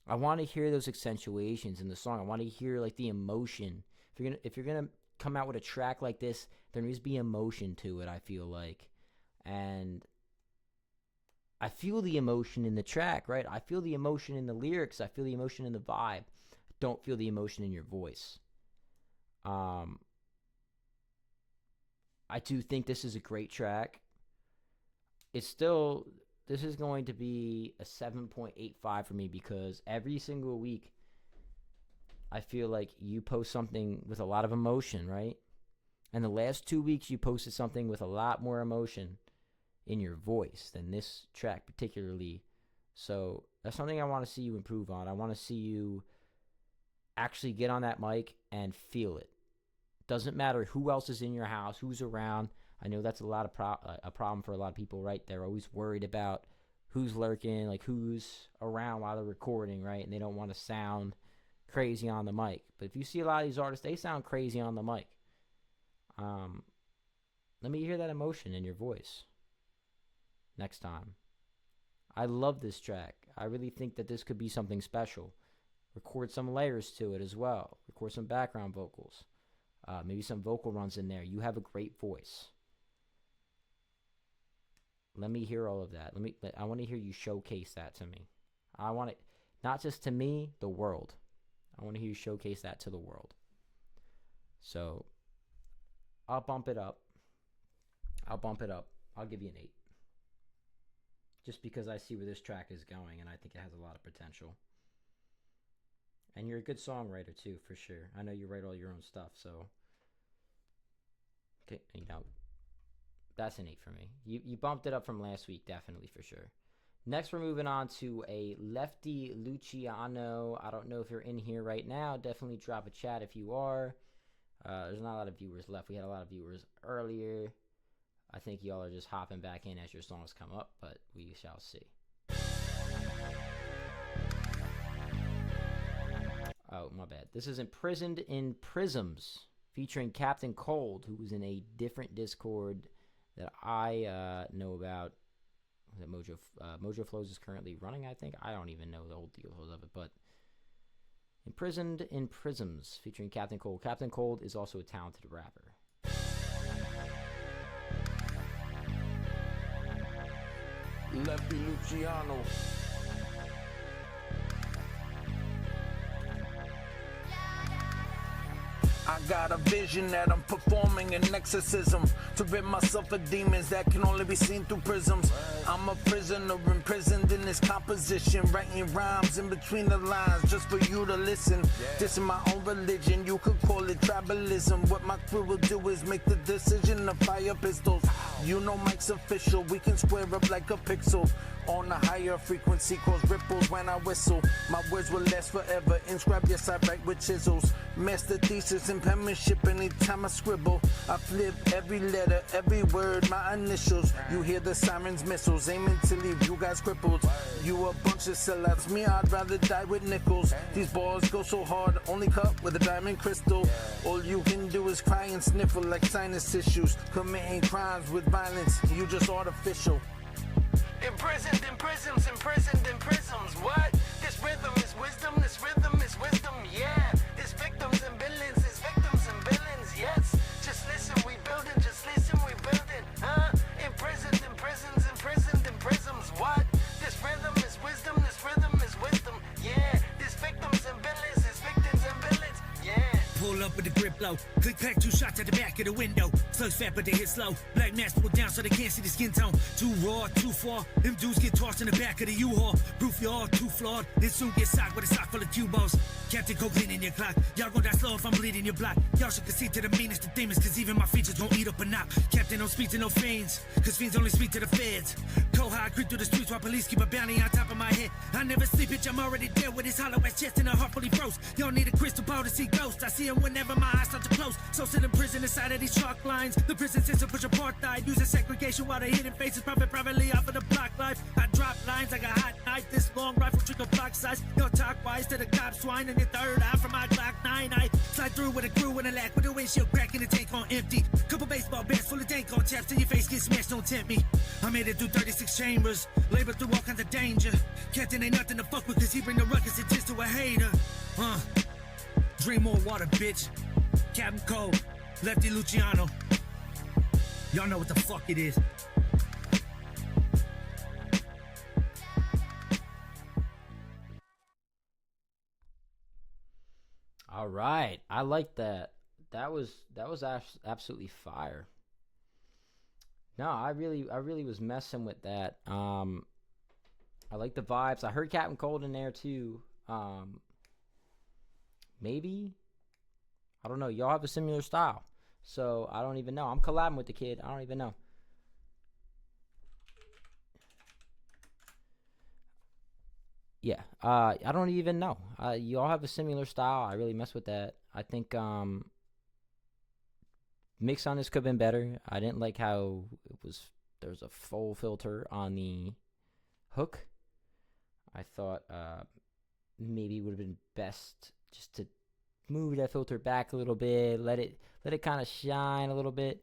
I want to hear those accentuations in the song. I want to hear like the emotion. If you're gonna come out with a track like this, there needs to be emotion to it, I feel like. And I feel the emotion in the track, right? I feel the emotion in the lyrics. I feel the emotion in the vibe. I don't feel the emotion in your voice. I do think this is a great track. This is going to be a 7.85 for me because every single week I feel like you post something with a lot of emotion, right? And the last 2 weeks you posted something with a lot more emotion in your voice than this track particularly. So that's something I want to see you improve on. I want to see you actually get on that mic and feel it. Doesn't matter who else is in your house, who's around. I know that's a lot of a problem for a lot of people, right? They're always worried about who's lurking, like who's around while they're recording, right? And they don't want to sound crazy on the mic. But if you see a lot of these artists, they sound crazy on the mic. Let me hear that emotion in your voice next time. I love this track. I really think that this could be something special. Record some layers to it as well. Record some background vocals. Maybe some vocal runs in there. You have a great voice. Let me hear all of that. I want to hear you showcase that to me. I want it, not just to me, the world. I want to hear you showcase that to the world. So, I'll bump it up. I'll give you an 8. Just because I see where this track is going, and I think it has a lot of potential. And you're a good songwriter too, for sure. I know you write all your own stuff, so okay, that's an 8 for me. You bumped it up from last week, definitely, for sure. Next, we're moving on to a Lefty Luciano. I don't know if you're in here right now. Definitely drop a chat if you are. There's not a lot of viewers left. We had a lot of viewers earlier. I think y'all are just hopping back in as your songs come up, but we shall see. Oh, my bad. This is Imprisoned in Prisms, featuring Captain Cold, who was in a different Discord that I know about. That Mojo Flows is currently running, I think. I don't even know the whole deal of it, but Imprisoned in Prisms, featuring Captain Cold. Captain Cold is also a talented rapper. Lefty Luciano. I got a vision that I'm performing an exorcism to rid myself of demons that can only be seen through prisms. I'm a prisoner imprisoned in this composition, writing rhymes in between the lines just for you to listen. This is my own religion, you could call it tribalism. What my crew will do is make the decision to fire pistols. You know Mike's official, we can square up like a pixel. On a higher frequency cause ripples when I whistle. My words will last forever, inscribed, yes I write with chisels. Master thesis and penmanship anytime I scribble. I flip every letter, every word, my initials. You hear the sirens, missiles, aiming to leave you guys crippled. You a bunch of sellouts, me I'd rather die with nickels. These balls go so hard, only cut with a diamond crystal. All you can do is cry and sniffle like sinus issues. Committing crimes with violence, you just artificial. Imprisoned in prisms, imprisoned in prisms. What? This rhythm is wisdom, this rhythm is wisdom, yeah. This victims and villains, this victims and villains, yes. Just listen, we building, just listen, we building, huh? Imprisoned in prisons, imprisoned in prisms. What? This rhythm is wisdom, this rhythm is wisdom, yeah. This victims and villains, this victims and villains, yeah. Pull up with the grip low. Click clack, 2 shots at the back of the window. Slugs fat, but they hit slow. Black mask pulled down so they can't see the skin tone. Too raw, too far. Them dudes get tossed in the back of the U-Haul. Proof you're all too flawed. Then soon get socked with a sock full of cue balls. Captain Coke cleaning your clock. Y'all gon' die slow if I'm bleeding your block. Y'all should concede to the meanest of demons, cause even my features gon' eat up a knock. Captain don't speak to no fiends, cause fiends only speak to the feds. High, creep through the streets while police keep a bounty on top of my head. I never sleep, bitch, I'm already dead with his hollow ass chest and a heart fully froze. Y'all need a crystal ball to see ghosts. I see him whenever my eyes start to close. So sit in prison inside of these chalk lines. The prison system push apartheid, using segregation while they hidden faces profit privately off of the block life. I drop lines like a hot knife, this long rifle trigger block size. Y'all talk wise to the cops, swine in the third eye from my Glock 9. I slide through with a crew and a lack with a windshield crack and the tank on empty. Couple baseball bats full of dank on taps till your face gets smashed, don't tempt me. I made it through 36 chambers, labor through all kinds of danger. Captain ain't nothing to fuck with cause he bring the ruckus and tits to a hater. Drink more water, bitch. Captain Cold, Lefty Luciano. Y'all know what the fuck it is. All right, I like that. That was absolutely fire. No, I really was messing with that. I like the vibes. I heard Captain Cold in there too. Maybe, I don't know. Y'all have a similar style, so I don't even know. I'm collabing with the kid. I don't even know. Yeah, I don't even know. Y'all have a similar style. I really mess with that. I think mix on this could have been better. I didn't like how there's a full filter on the hook. I thought maybe it would have been best just to move that filter back a little bit, let it kind of shine a little bit.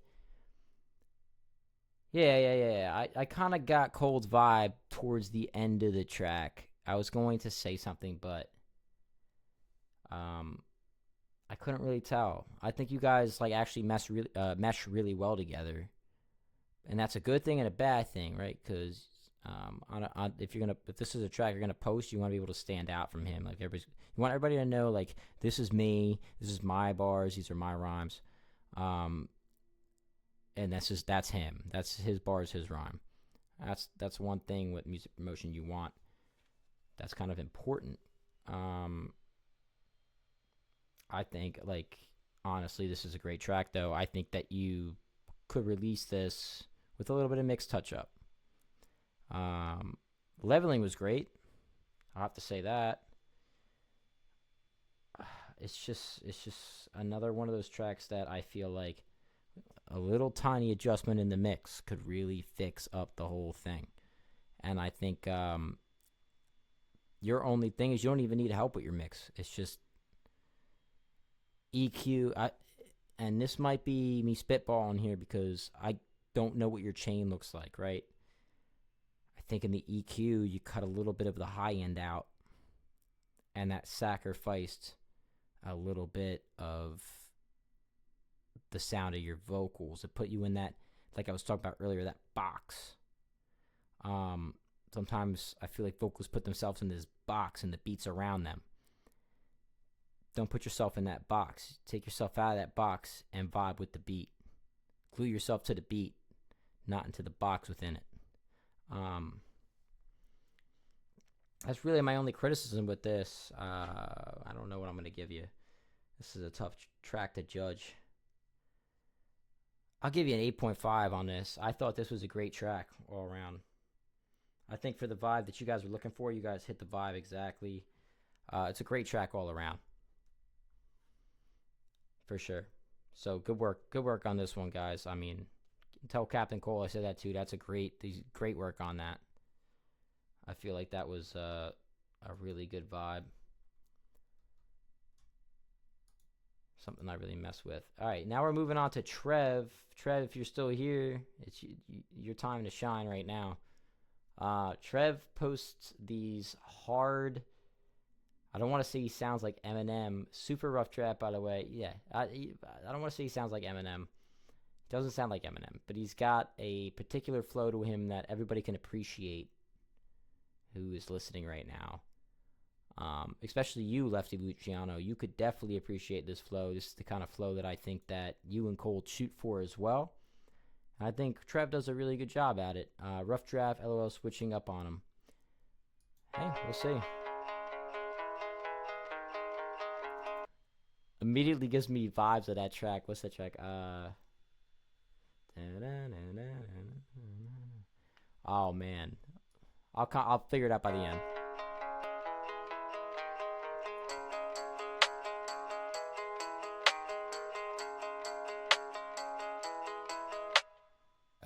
Yeah. I kind of got Cold's vibe towards the end of the track. I was going to say something, but I couldn't really tell. I think you guys like actually mesh really well together, and that's a good thing and a bad thing, right? Because if this is a track you're gonna post, you want to be able to stand out from him. Like you want everybody to know, like, this is me, this is my bars, these are my rhymes, and that's him. That's his bars, his rhyme. That's one thing with music promotion you want. That's kind of important. I think, like, honestly, this is a great track, though. I think that you could release this with a little bit of mixed touch-up. Leveling was great. I'll have to say that. It's just another one of those tracks that I feel like a little tiny adjustment in the mix could really fix up the whole thing. And I think your only thing is you don't even need help with your mix. It's just EQ. And this might be me spitballing here because I don't know what your chain looks like, right? I think in the EQ, you cut a little bit of the high end out, and that sacrificed a little bit of the sound of your vocals. It put you in that, like I was talking about earlier, that box. Sometimes I feel like vocals put themselves in this box and the beats around them. Don't put yourself in that box. Take yourself out of that box and vibe with the beat. Glue yourself to the beat, not into the box within it. That's really my only criticism with this. I don't know what I'm going to give you. This is a tough track to judge. I'll give you an 8.5 on this. I thought this was a great track all around. I think for the vibe that you guys were looking for, you guys hit the vibe exactly. It's a great track all around. For sure. So good work on this one, guys. I mean, tell Captain Cole I said that too. That's great work on that. I feel like that was a really good vibe. Something I really mess with. All right, now we're moving on to Trev. Trev, if you're still here, it's your time to shine right now. Trev posts these hard. I don't want to say he sounds like Eminem. Super rough trap, by the way. Yeah, I don't want to say he sounds like Eminem. He doesn't sound like Eminem, but he's got a particular flow to him that everybody can appreciate who is listening right now. Especially you, Lefty Luciano. You could definitely appreciate this flow. This is the kind of flow that I think that you and Cole shoot for as well. I think Trev does a really good job at it. Rough draft, LOL switching up on him. Hey, we'll see. Immediately gives me vibes of that track. What's that track? Oh man, I'll figure it out by the end.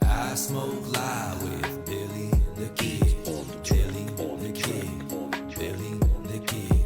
I smoke loud with Billy the Kid, Billy the Kid, Billy the Kid.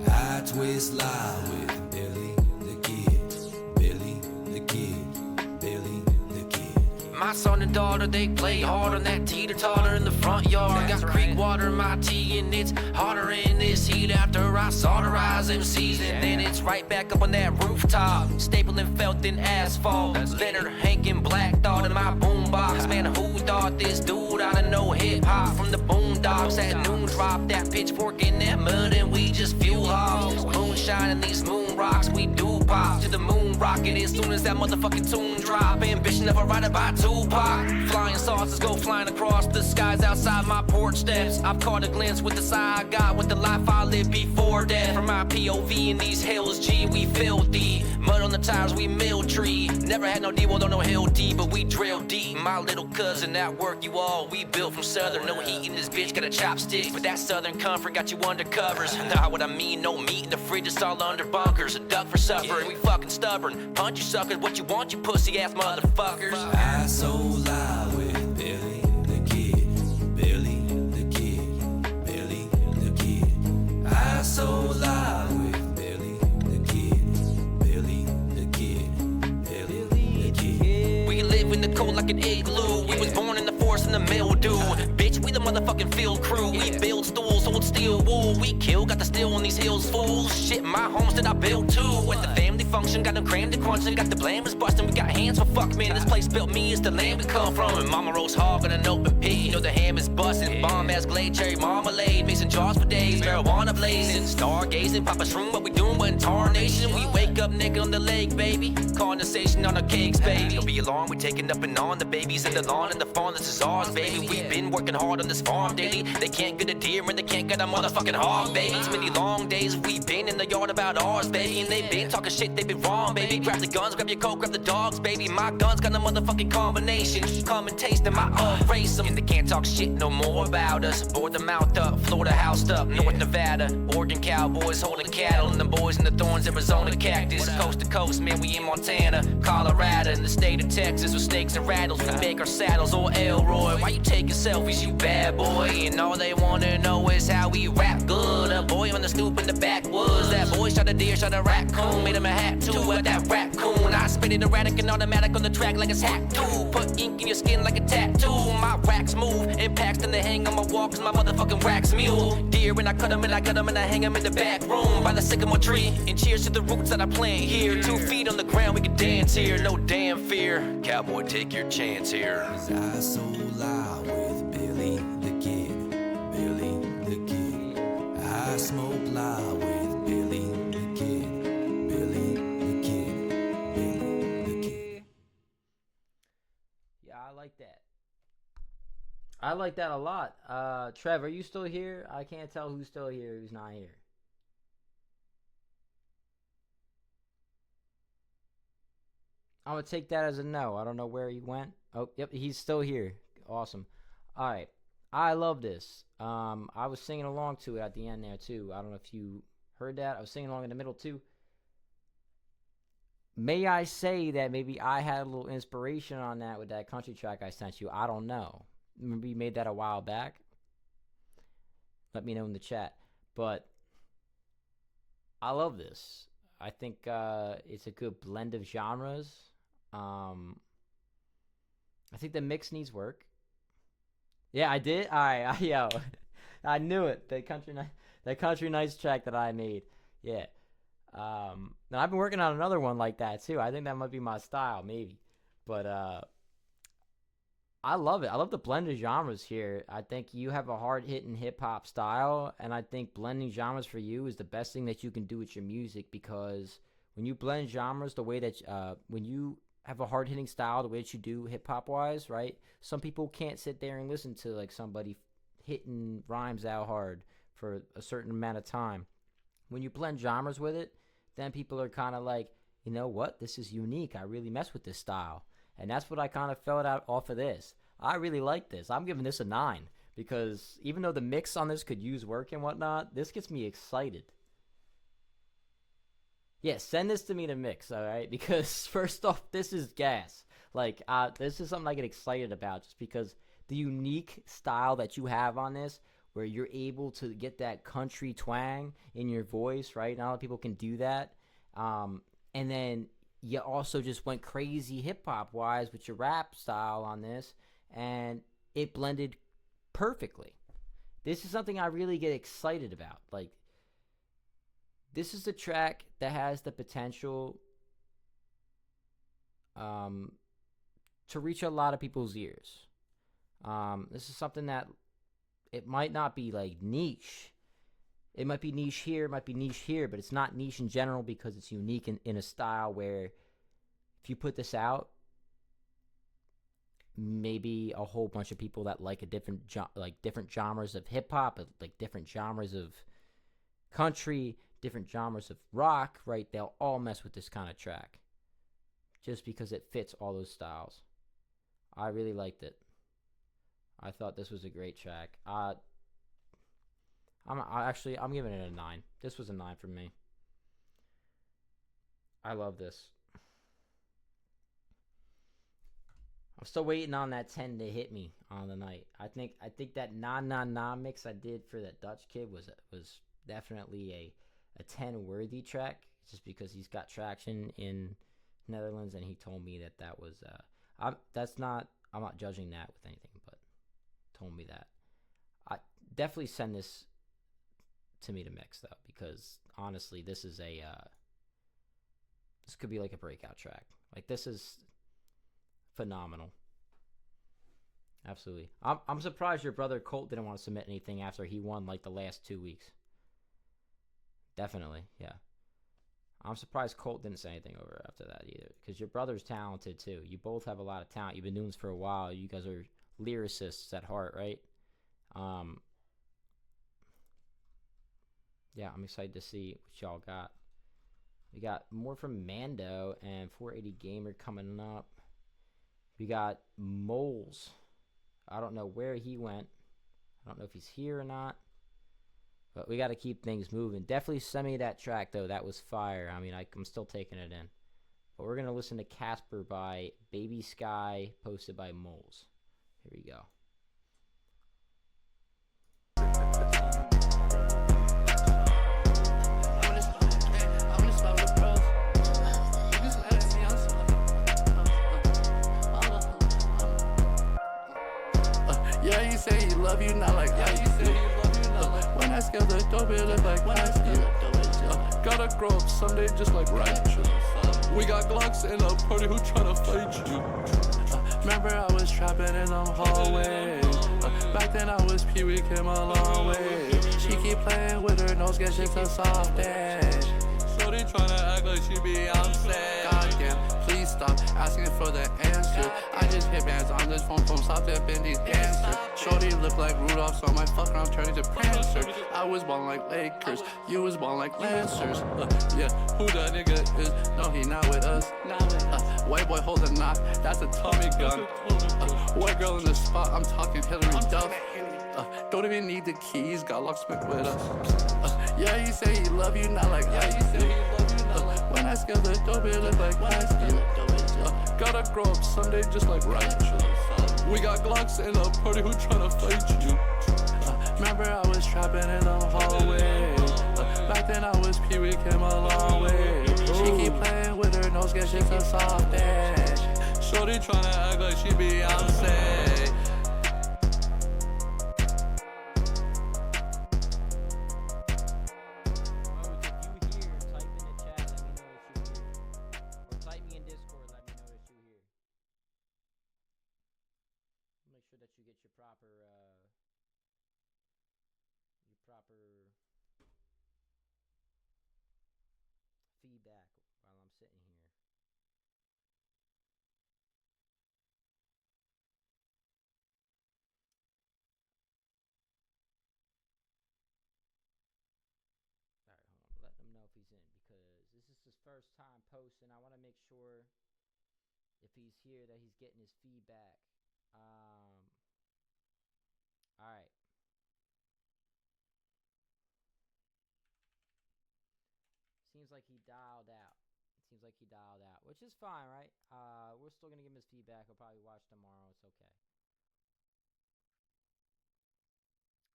I twist loud with Billy the Kid, Billy the Kid, Billy the Kid. My son and daughter, they play hard on that teeter-totter in the front yard. Got creek water in my tea and it's hotter in this heat after I solderize MCs. And then it's right back up on that rooftop, stapled and felt in asphalt. Leonard, Hank, and Black Thought in my boombox. Man, who thought this dude oughta know hip-hop from the Boondocks? At noon, drop that pitchfork in that mud and we just fuel off. Moonshine and these moon rocks, we do pop to the moon rocket as soon as that motherfucking tune drop. Ambition of a writer by Tupac. Flying saucers go flying across the skies outside my porch steps. I've caught a glimpse with the side I got, with the life I lived before death. From my POV in these hills, G, we filthy. Mud on the tires, we mill tree. Never had no D-Wall on no hill D, but we drill deep. My little cousin, that work you all, we built from Southern. No heat in this bitch, got a chopstick, but that Southern comfort got you under covers. Not what I mean, no meat in the fridge, it's all under bunkers. A duck for supper, and we fucking stubborn. Punch you suckers, what you want, you pussy ass motherfuckers. I so loud with Billy the Kid, Billy the Kid, Billy the Kid. I so loud with Billy the Kid, Billy the Kid, Billy the Kid. We live in the cold like an igloo. We was born in the forest in the mildew. Bitch, we the motherfucking field crew. We build stools, hold steel wool. We kill, got the steel on these hills, fools. Shit, my homes that I built too. At the family function, got them crammed and crunching. Got the blamers busting, we got hands for fuck, man. This place built me, it's the land we come from. And mama roast hog in an open pit. You know the ham is busting. Bomb ass glade, cherry marmalade. Mason jars for days, marijuana blazing. Stargazing, pop a shroom, what we doing? When tarnation, we wake up naked on the lake, baby. Condensation on our cakes, baby. Don't be alarmed, we're taking up and on the babies in the lawn and the farm. This is ours, baby. We've been working hard on this farm daily. They can't get a deer and they can't get a motherfucking hog, baby. Too many long days we've been in the yard about ours, baby. And they been talking shit, they been wrong, baby. Grab the guns, grab your coat, grab the dogs, baby. My guns got a motherfucking combination. Come and taste them, I race them. And they can't talk shit no more about us. Board the mouth up, Florida housed up, North Nevada. Oregon cowboys holding cattle, and the boys in the thorns, Arizona cactus. Coast to coast, man, we in Montana, Colorado, in the state of Texas with snakes and rattles. We make our saddles, or Elroy. Why you taking selfies, you bad boy? And all they wanna know is how we rap good. A boy on the stoop in the backwoods. That boy shot a deer, shot a raccoon, made him a hat too. At that raccoon, I spit it erratic and automatic on the track like it's hack too. Put ink in your skin like a tattoo. My racks move, impacts then they hang on my wall 'cause my motherfucking rack's mule. Deer and I cut 'em and I cut 'em and I hang 'em in the back room by the sycamore tree. And cheers to the roots that I plant here. 2 feet on the ground, we can dance here, no damn fear. Cowboy, take your chance here. I so loud with Billy the Kid, Billy the Kid. I smoke loud with Billy the Kid, Billy the Kid, Billy the Kid. Yeah, I like that. I like that a lot. Trev, are you still here? I can't tell who's still here, who's not here. I'm gonna take that as a no. I don't know where he went. Oh, yep, he's still here. Awesome. All right, I love this. I was singing along to it at the end there too. I don't know if you heard that. I was singing along in the middle too. May I say that maybe I had a little inspiration on that with that country track I sent you. I don't know. Remember you made that a while back? Let me know in the chat. But I love this. I think it's a good blend of genres. I think the mix needs work. Yeah, I did. All right, yo, I knew it. The country nights track that I made. Yeah. Now I've been working on another one like that too. I think that might be my style, maybe. But I love it. I love the blend of genres here. I think you have a hard-hitting hip-hop style, and I think blending genres for you is the best thing that you can do with your music, because when you blend genres the way that when you have a hard-hitting style the way that you do hip-hop-wise, right? Some people can't sit there and listen to like somebody hitting rhymes out hard for a certain amount of time. When you blend genres with it, then people are kind of like, you know what? This is unique. I really mess with this style. And that's what I kind of felt out off of this. I really like this. I'm giving this a 9 because even though the mix on this could use work and whatnot, this gets me excited. Yeah, send this to me to mix, all right? Because first off, this is gas. Like, this is something I get excited about just because the unique style that you have on this, where you're able to get that country twang in your voice, right? Not a lot of people can do that. And then you also just went crazy hip-hop wise with your rap style on this, and it blended perfectly. This is something I really get excited about. Like, this is a track that has the potential to reach a lot of people's ears. This is something that it might not be like niche. It might be niche here, it might be niche here, but it's not niche in general because it's unique in a style where if you put this out, maybe a whole bunch of people that like different genres of hip hop, like different genres of country, different genres of rock, right? They'll all mess with this kind of track just because it fits all those styles. I really liked it. I thought this was a great track. I'm giving it a 9. This was a 9 for me. I love this. I'm still waiting on that 10 to hit me on the night. I think that Nah Nah Nah mix I did for that Dutch kid was definitely a 10 worthy track, just because he's got traction in Netherlands, and he told me that was I'm not judging that with anything, but told me that. I definitely send this to me to mix though, because honestly, this is this could be like a breakout track. Like, this is phenomenal. Absolutely. I'm surprised your brother Colt didn't want to submit anything after he won like the last 2 weeks. Definitely, yeah. I'm surprised Colt didn't say anything over after that either, because your brother's talented too. You both have a lot of talent. You've been doing this for a while. You guys are lyricists at heart, right? Yeah, I'm excited to see what y'all got. We got more from Mando and 480 Gamer coming up. We got Moles. I don't know where he went. I don't know if he's here or not. But we got to keep things moving. Definitely send me that track, though. That was fire. I mean, I'm still taking it in. But we're going to listen to Casper by Baby Sky, posted by Moles. Here we go. Yeah, you say he love you, not like I do. When I scale the dope, it look like I do. Gotta grow up someday just like Rachel. We got Glocks in a party who tryna fight you. Remember I was trapping in them hallways. Back then I was Pee-wee, came a long way. She keep playing with her nose, get shit so soft edge. Shorty tryna act like she Beyonce. Goddamn, please stop asking for the answer. I just hit bands on this phone from South up in these dancers. Shorty look like Rudolph, so my fuck around turning to Prancer. I was ballin' like Lakers, you was ballin' like Lancers. Yeah, who that nigga is? No, he not with us. White boy hold a knock, that's a Tommy gun. White girl in the spot, I'm talking Hillary Duff. Don't even need the keys, got locksmith with us. Yeah, you say he love you, not like I do. When I scale the dope, it look like I do. Gotta grow up someday just like Rachel. We got Glocks in a party who tryna fight you. Remember I was trapping in them hallways. Back then I was Pee-wee, came a long way. She keep playing with her nose, get shit so soft edge. Shorty tryna act like she Beyonce. Feedback while I'm sitting here. Alright, hold on. Let him know if he's in, because this is his first time posting. I want to make sure if he's here that he's getting his feedback. Alright. Seems like he dialed out. Which is fine, right? We're still gonna give him his feedback. He'll probably watch tomorrow. It's okay.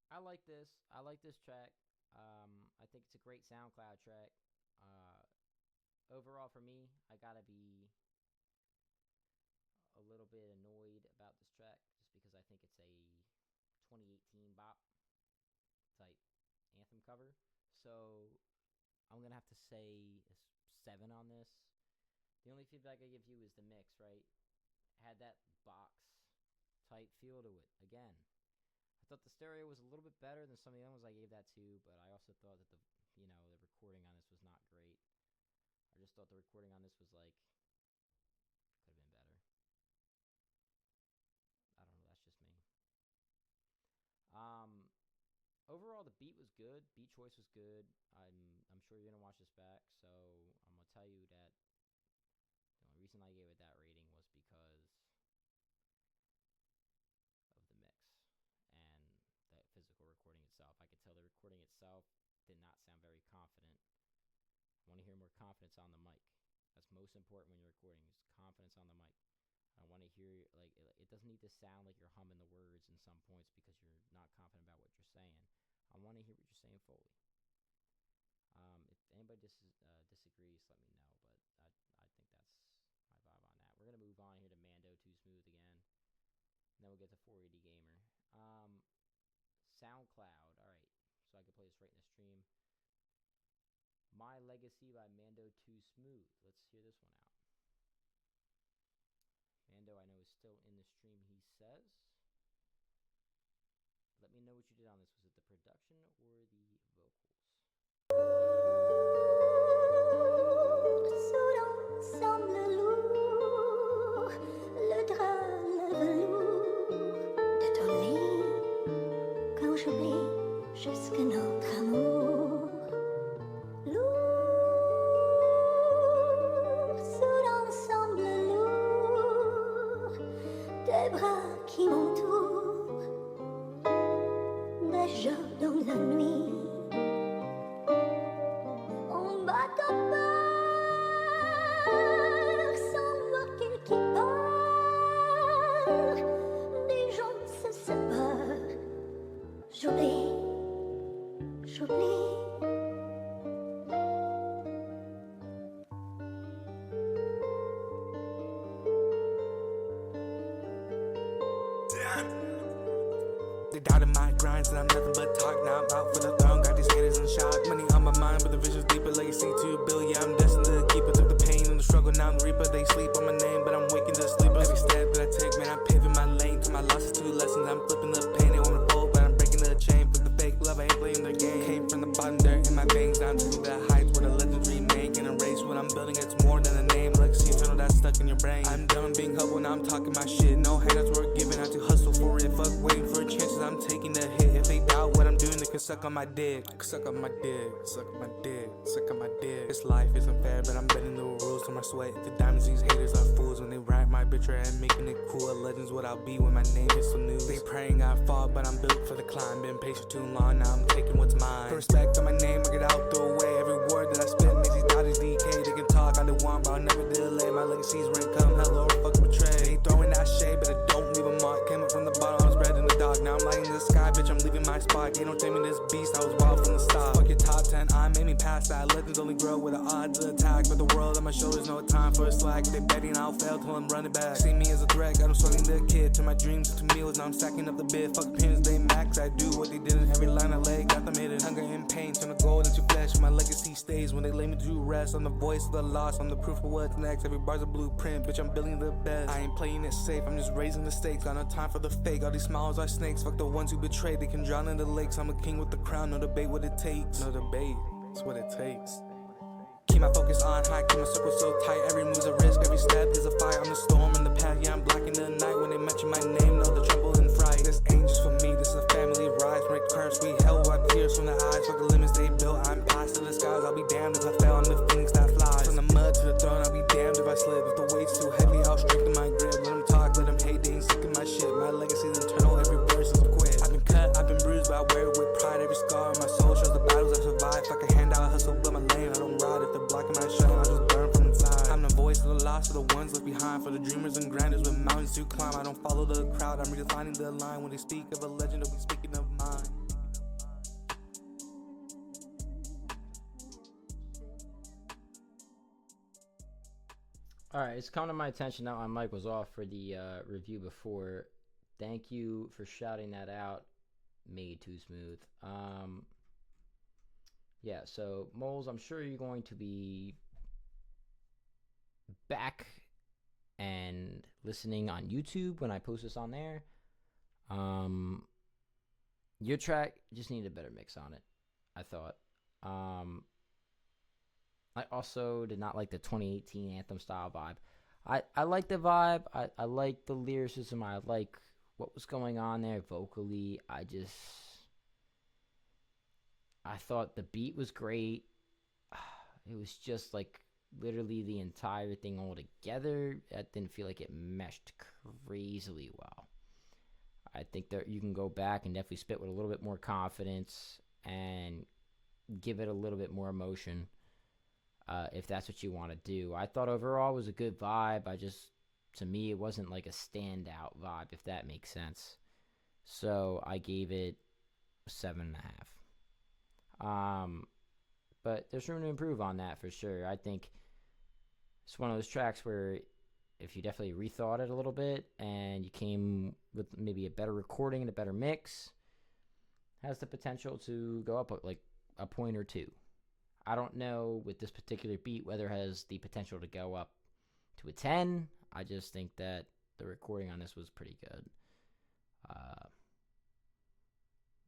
I like this. I like this track. I think it's a great SoundCloud track. Overall, for me, I gotta be a little bit annoyed about this track, just because I think it's a 2018 bop type anthem cover. So I'm gonna have to say a 7 on this. The only feedback I give you is the mix, right? Had that box type feel to it. Again, I thought the stereo was a little bit better than some of the other ones I gave that to, but I also thought that the recording on this was not great. I just thought the recording on this was like, could have been better. I don't know, that's just me. Overall, the beat was good. Beat choice was good. I'm sure you're gonna watch this back, so I'm gonna tell you that the only reason I gave it that rating was because of the mix and the physical recording itself. I could tell the recording itself did not sound very confident. I want to hear more confidence on the mic. That's most important when you're recording, is confidence on the mic. I want to hear, like, it doesn't need to sound like you're humming the words in some points because you're not confident about what you're saying. I want to hear what you're saying fully. If anybody disagrees, let me know, but I think that's my vibe on that. We're going to move on here to Mando Too Smooth again, and then we'll get to 480 Gamer. SoundCloud, alright, so I can play this right in the stream. My Legacy by Mando Too Smooth. Let's hear this one out. Mando, I know, is still in the stream, he says. Let me know what you did on this. Was it the production or the vocals? notre amour. Lourd sous l'ensemble lourd des bras qui m'entourent, des jours dans la nuit. On bat à part sans voir qui part. Des gens se séparent. J'oublie, j'oublie. They doubted my grinds and I'm nothing but talk. Now I'm out for the throne, got these haters in shock. Money on my mind, but the vision's deeper. Legacy to build, yeah, I'm destined to keep it. Through the pain and the struggle, now I'm the reaper. They sleep on my name, but I'm waking to sleep. Every step that I take, man, I'm paving my lane. To my losses, 2 lessons, I'm flipping the pain. They want me to fold, but I'm breaking the chain. Fuck the fake love, I ain't playing the game. Came from the bottom, there in my veins. Now I'm to the heights where the legends remain. Can erase what I'm building, it's more than a name. Legacy eternal, that's stuck in your brain. I'm done being humble, now I'm talking my shit. No handouts worth giving, I have to hustle for it. Fuck waiting for chances, I'm taking the hit. If they doubt what I'm doing, they can suck on my dick. Suck on my dick, suck on my dick, suck on my dick. This life isn't fair, but I'm bending the rules to my sweat. The diamonds, these haters are fools when they write my picture and making it cool. A legend's what I'll be when my name hits the news. They praying I fall, but I'm built for the climb. Been patient too long, now I'm taking what's mine. Put respect on my name, I get out the way. Every word that I spit makes these doubters decay. They can talk all they want, but I'll never delay. My legacy's ring come, hello, or fuck betray. They throwing that shade, but I don't leave a mark. Came up from the bottom, I was bred in the dark. Now I'm lighting the sky, bitch, I'm leaving my spot. They don't take me this beast, I was wild from the start. Fuck your top 10, I made me past that. Legends only grow with the odds of attack. But the world on my shoulders, no time for a slack. They betting I'll fail till I'm running back. See me as a threat, got them struggling the kid. To my dreams, to meals, now I'm stacking up the bid. Fuck opinions, they max, I do what they did in every line I lay. Got them hidden, hunger and pain, turn the gold into flesh. My legacy stays when they lay me to rest. I'm the voice of the lost, I'm the proof of what's next. Every bar's a blueprint, bitch, I'm building the best. I ain't playing it safe, I'm just raising the stakes. Got no time for the fake, all these smiles are snakes. Fuck the ones who betray, they can drown in the lakes. I'm a king with the crown, no debate what it takes. No debate, it's what it takes. Keep my focus on high, keep my circle so tight. Every move's a risk, every step is a fight. I'm the storm in the path, yeah, I'm blocking the night. When they mention my name, know the tremble and fright. This ain't just for me, this is a family rise. Break curse, we hell, wipe tears from the eyes. Fuck the limits they built, I'm past to the skies. I'll be damned if I fell, I'm the phoenix that flies. From the mud to the throne, I'll be damned if I slip. If the weight's too heavy, I'll strengthen my grip. Let them talk, let them hate, they ain't sick of my shit. My legacy's internal, every verse is quit. I've been cut, I've been bruised, but I wear it with pride. Every scar on my soul shows the battles I survived. Fuck a handout, I hustle, but my lane, I don't ride. If they're blocking my shine, I just burn from inside. I'm the voice of the lost, of the ones left behind. For the dreamers and grinders with mountains to climb. I don't follow the crowd, I'm redefining the line. When they speak of a legend, they'll be speaking of mine. Alright, it's come to my attention that my mic was off for the review before. Thank you for shouting that out, Made Too Smooth. Yeah, so Moles, I'm sure you're going to be back and listening on YouTube when I post this on there. Your track just needed a better mix on it, I thought. I also did not like the 2018 anthem style vibe. I like the vibe. I like the lyricism. I like what was going on there vocally. I thought the beat was great. It was just like literally the entire thing all together. I didn't feel like it meshed crazily well. I think that you can go back and definitely spit with a little bit more confidence and give it a little bit more emotion. If that's what you want to do. I thought overall it was a good vibe. To me, it wasn't like a standout vibe, if that makes sense. So I gave it 7.5. But there's room to improve on that for sure. I think it's one of those tracks where if you definitely rethought it a little bit and you came with maybe a better recording and a better mix, has the potential to go up like a point or two. I don't know with this particular beat whether it has the potential to go up to a 10. I just think that the recording on this was pretty good.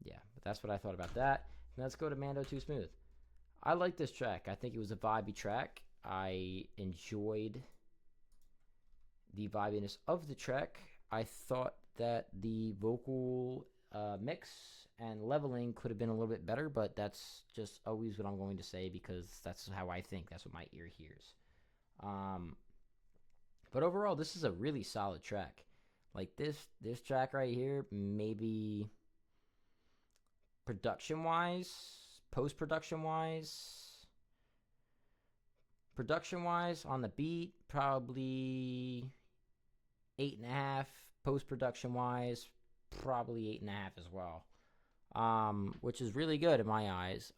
Yeah, but that's what I thought about that. And let's go to Mando Too Smooth. I like this track. I think it was a vibey track. I enjoyed the vibiness of the track. I thought that the vocal mix and leveling could have been a little bit better, but that's just always what I'm going to say because that's how I think. That's what my ear hears. But overall, this is a really solid track. Like this track right here, maybe production-wise, production-wise, on the beat, probably 8.5. Post-production-wise, probably 8.5 as well. Which is really good in my eyes.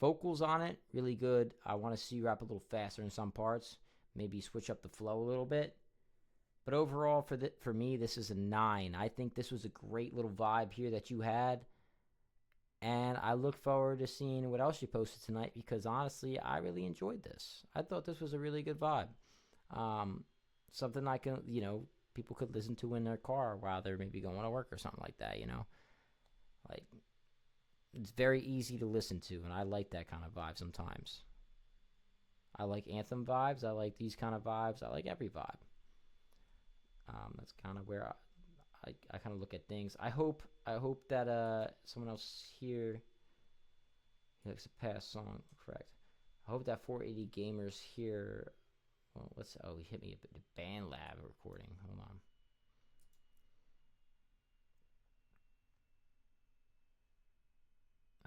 Vocals on it, really good. I want to see you rap a little faster in some parts. Maybe switch up the flow a little bit. But overall, for me, this is a 9. I think this was a great little vibe here that you had. And I look forward to seeing what else you posted tonight because, honestly, I really enjoyed this. I thought this was a really good vibe. Something I can, people could listen to in their car while they're maybe going to work or something like that, Like, it's very easy to listen to, and I like that kind of vibe sometimes. I like anthem vibes. I like these kind of vibes. I like every vibe. That's kind of where I kind of look at things. I hope that someone else here, it's a past song, correct. I hope that 480 gamers here. Well, he hit me a bit. The BandLab recording. Hold on.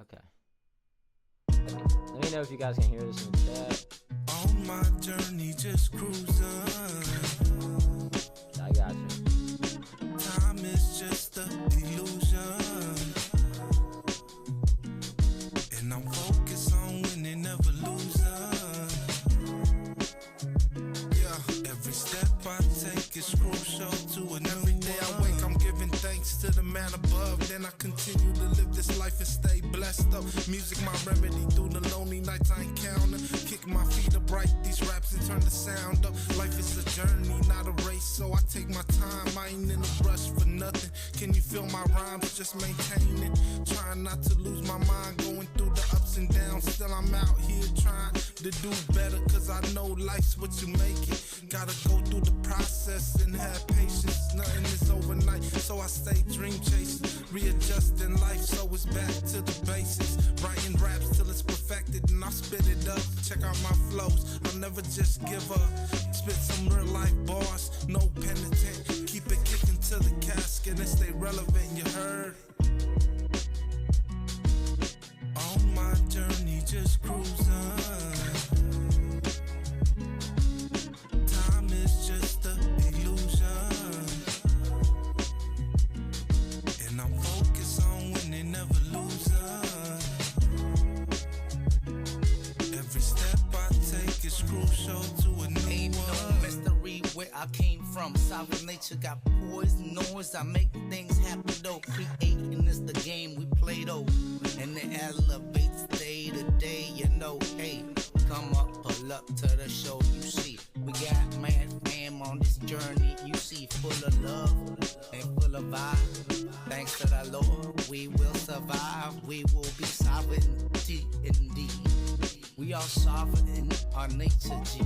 Okay. Let me know if you guys can hear this in the chat. On my journey, just cruising. I got you. Time is just an illusion, and I'm focused on winning, never losing. Every step I take is crucial to an every day I wake, I'm giving thanks to the man above. Then I continue to live this life and stay blessed up. Music my remedy through the lonely nights I encounter. Kick my feet up, write these raps and turn the sound up. Life is a journey, not a race, so I take my time. I ain't in a rush for nothing. Can you feel my rhymes? Just maintain it. Trying not to lose my mind, going through the ups and downs. Still I'm out here trying to do better, cause I know life's what you make it. Gotta go through the process and have patience. Nothing is overnight, so I stay dream chasing. Readjusting life, so it's back to the basics. Writing raps till it's perfected and I spit it up. Check out my flows, I'll never just give up. Spit some real life bars, no penitent. Keep it kicking to the casket and stay relevant, you heard? On my journey, just cruising. Just an illusion, and I'm focused on winning, never losing. Every step I take is crucial to a new Ain't no mystery where I came from. Sovereign nature got poison noise. I make things happen though. Creating is the game we play though, and it elevates day to day. Hey, come up, pull up to the show. You see, we got mad fam on this journey. You see, full of love and full of vibe. Thanks to the Lord, we will survive. We will be sovereignty indeed. We are sovereign in our nature, G.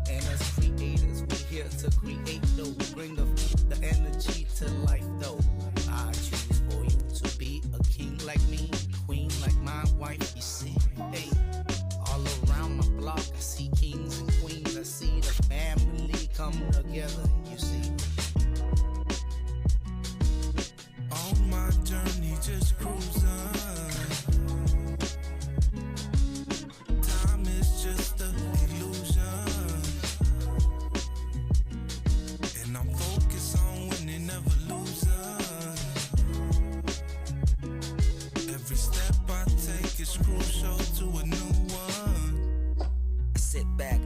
And as creators, we here to create though. Bring the energy to life though. I choose for you to be a king like me, queen like my wife. You see, hey, all around my block I see kings and queens. I see the family come together. You see. On my journey, just cruising. Time is just an illusion, and I'm focused on winning, never losing. Every step I take is crucial to a new one. I sit back,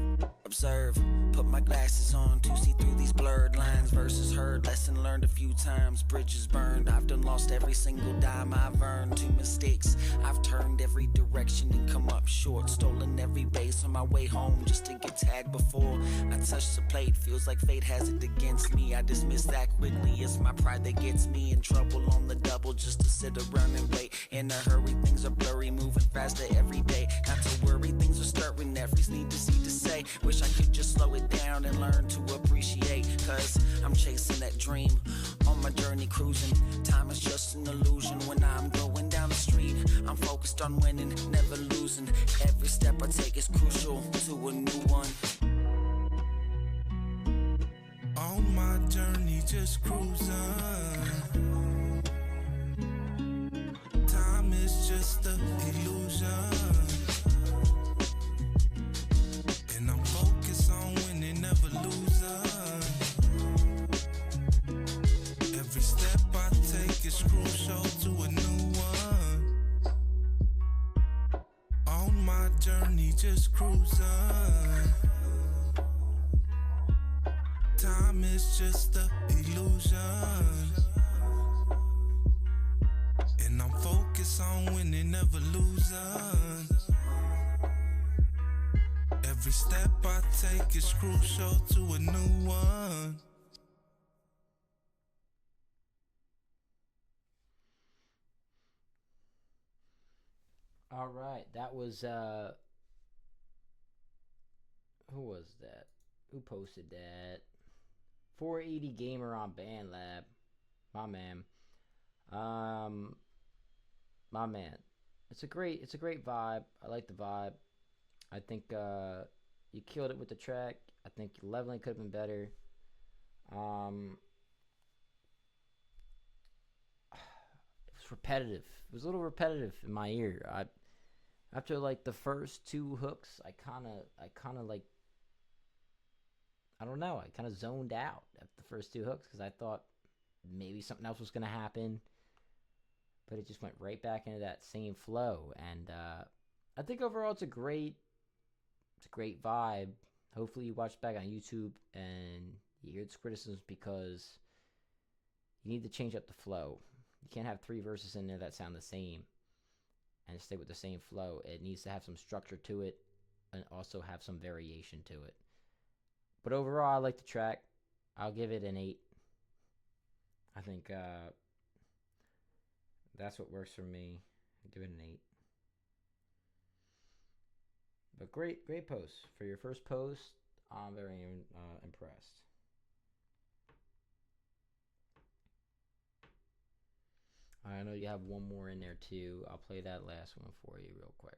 observe, put my glasses on to see through these blurred lines. Verses heard, lesson learned a few times, bridges burned. I've done lost every single dime I've earned. 2 mistakes, I've turned every direction and come up short. Stolen every base on my way home just to get tagged before I touch the plate. Feels like fate has it against me. I dismiss that quickly. It's my pride that gets me in trouble on the double just to sit around and wait. In a hurry, things are blurry, moving faster every day. Not to worry, things are stirring. Every need to see to say. Wish I could just slow it down and learn to appreciate. Cause I'm chasing that dream. On my journey cruising, time is just an illusion. When I'm going down the street, I'm focused on winning, never losing. Every step I take is crucial to a new one. On my journey, just cruising. Time is just an illusion. And I'm focused on winning, never losing. Every step I take is crucial to a new one. On my journey, just cruising. Time is just an illusion. And I'm focused on winning, never losing. Every step I take is crucial to a new one. All right, that was who was that? Who posted that? 480 Gamer on BandLab. My man. My man. It's a great vibe. I like the vibe. I think you killed it with the track. I think leveling could have been better. It was repetitive. It was a little repetitive in my ear. After like the first two hooks, I kind of like, I don't know, I kind of zoned out at the first two hooks because I thought maybe something else was going to happen, but it just went right back into that same flow. And I think overall it's a great vibe. Hopefully you watch back on YouTube and you hear its criticisms, because you need to change up the flow. You can't have three verses in there that sound the same and stay with the same flow. It needs to have some structure to it and also have some variation to it. But overall, I like the track. I'll give it an 8. I think that's what works for me. I'll give it an 8. But great post. For your first post, I'm very impressed. I know you have one more in there too. I'll play that last one for you real quick.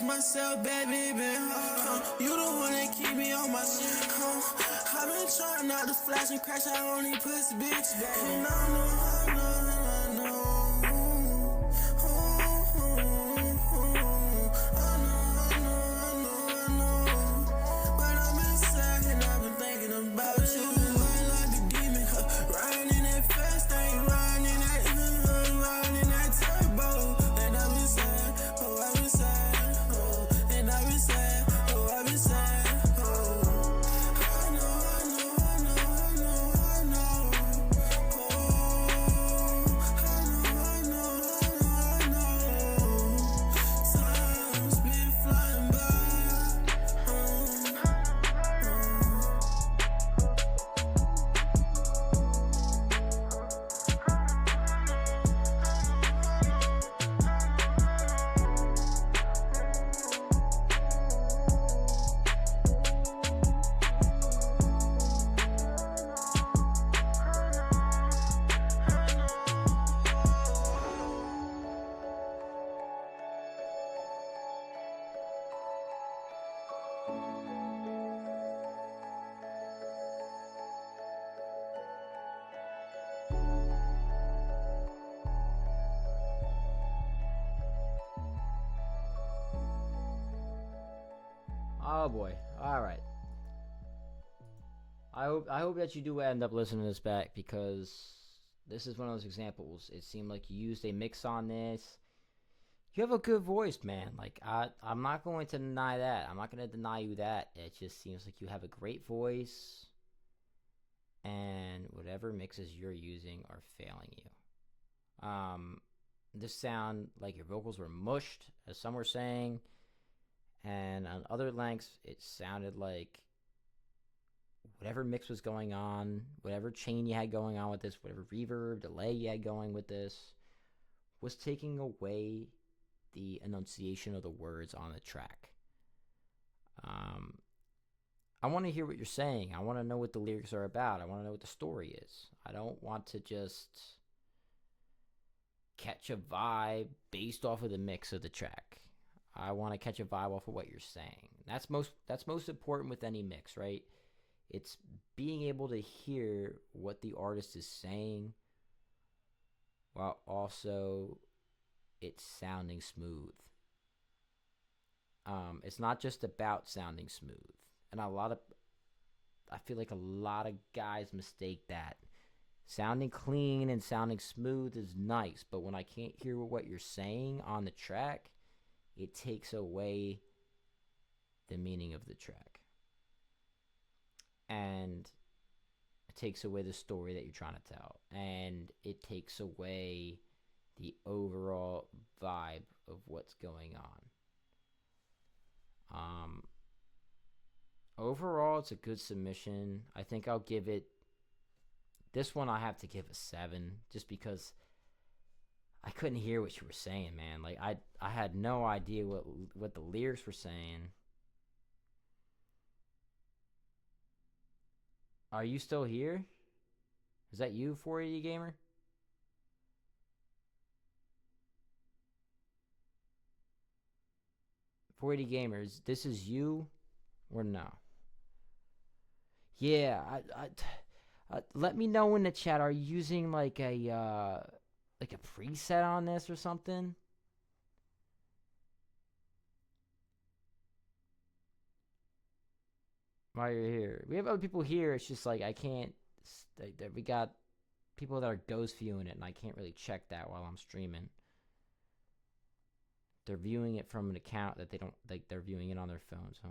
Myself, baby, you the one that keep me on my shit. I've been trying not to flash and crash. I only pussy bitch, baby. And I know. But I've been sad and I've been thinking about you. Lying like a demon, riding in that fast thing, riding in that turbo. And I've been sad, oh, I've been sad. I've been sad, oh, I've been sad, oh. I know. Oh, Oh boy. All right. I hope that you do end up listening to this back, because this is one of those examples. It seemed like you used a mix on this. You have a good voice, man. Like I'm not going to deny that. I'm not going to deny you that. It just seems like you have a great voice, and whatever mixes you're using are failing you. This sound like your vocals were mushed, as some were saying, and on other lengths it sounded like whatever mix was going on, whatever chain you had going on with this, whatever reverb, delay you had going with this, was taking away the enunciation of the words on the track. I want to hear what you're saying. I want to know what the lyrics are about. I want to know what the story is. I don't want to just catch a vibe based off of the mix of the track. I want to catch a vibe off of what you're saying. That's most important with any mix, right? It's being able to hear what the artist is saying while also it's sounding smooth. It's not just about sounding smooth. And I feel like a lot of guys mistake that. Sounding clean and sounding smooth is nice, but when I can't hear what you're saying on the track, it takes away the meaning of the track. And it takes away the story that you're trying to tell. And it takes away the overall vibe of what's going on. Overall, it's a good submission. I think I'll give it... This one I have to give a 7, just because I couldn't hear what you were saying, man. Like, I had no idea what the lyrics were saying. Are you still here? Is that you, 480 Gamer? Gamers, this is you or no? Yeah, let me know in the chat. Are you using like a preset on this or something? While you're here, we have other people here. It's just like I can't. We got people that are ghost viewing it, and I can't really check that while I'm streaming. They're viewing it from an account that they don't like. They're viewing it on their phones, huh?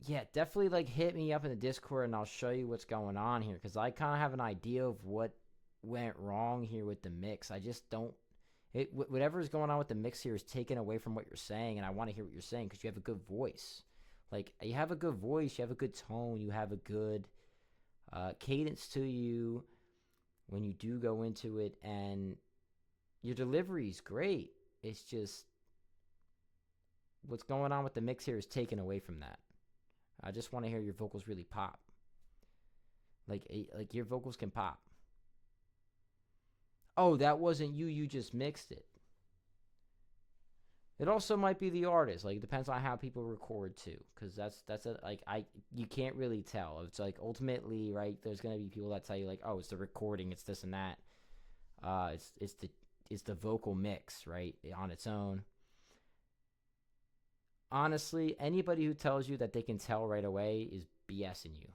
Yeah, definitely like hit me up in the Discord and I'll show you what's going on here, because I kind of have an idea of what went wrong here with the mix. I just don't. Whatever's going on with the mix here is taken away from what you're saying, and I want to hear what you're saying because you have a good voice. Like, you have a good voice, you have a good tone, you have a good cadence to you when you do go into it, and your delivery is great. It's just what's going on with the mix here is taken away from that. I just want to hear your vocals really pop. Like your vocals can pop. Oh, that wasn't you. You just mixed it. It also might be the artist. Like, it depends on how people record too, because you can't really tell. It's like ultimately, right? There's gonna be people that tell you like, oh, it's the recording, it's this and that. It's the vocal mix, right, on its own. Honestly, anybody who tells you that they can tell right away is BSing you.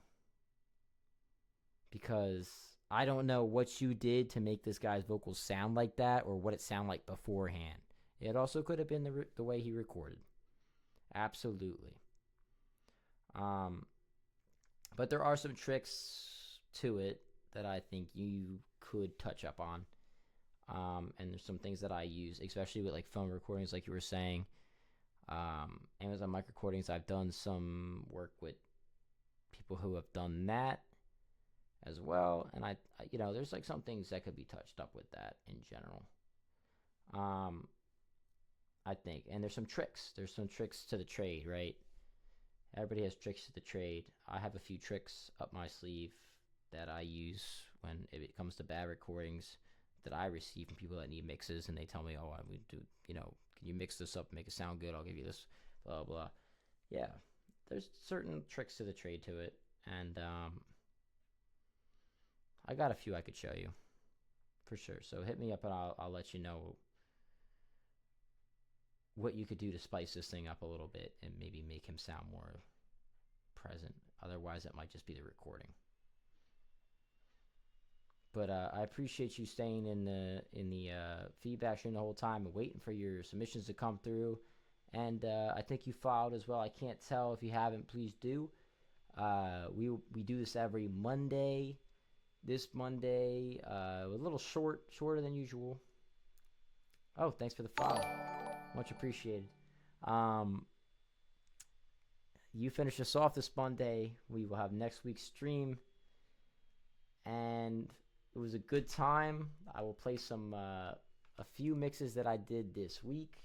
Because I don't know what you did to make this guy's vocals sound like that, or what it sounded like beforehand. It also could have been the way he recorded. Absolutely. But there are some tricks to it that I think you could touch up on. And there's some things that I use, especially with like phone recordings, like you were saying. Amazon mic recordings, I've done some work with people who have done that as well, and I there's like some things that could be touched up with that in general. I think, and there's some tricks to the trade, right? Everybody has tricks to the trade. I have a few tricks up my sleeve that I use when it comes to bad recordings that I receive from people that need mixes, and they tell me, oh, I would do, can you mix this up, make it sound good? I'll give you this, blah, blah. Yeah, there's certain tricks to the trade to it. And I got a few I could show you for sure. So hit me up and I'll let you know what you could do to spice this thing up a little bit and maybe make him sound more present. Otherwise, it might just be the recording. But I appreciate you staying in the feedback stream the whole time and waiting for your submissions to come through. And I think you followed as well. I can't tell if you haven't. Please do. We do this every Monday. This Monday, a little shorter than usual. Oh, thanks for the follow. Much appreciated. You finish us off this Monday. We will have next week's stream. And it was a good time. I will play some a few mixes that I did this week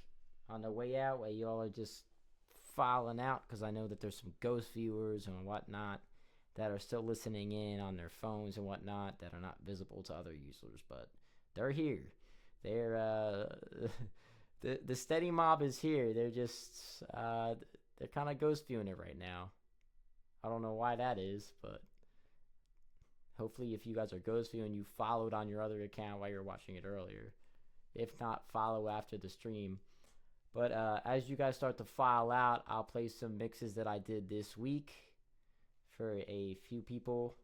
on the way out, while y'all are just filing out, because I know that there's some ghost viewers and whatnot that are still listening in on their phones and whatnot that are not visible to other users, but they're here. They're the steady mob is here. They're just they're kind of ghost viewing it right now. I don't know why that is, but hopefully if you guys are ghost viewing, you followed on your other account while you're watching it earlier. If not, follow after the stream. But as you guys start to file out, I'll play some mixes that I did this week for a few people.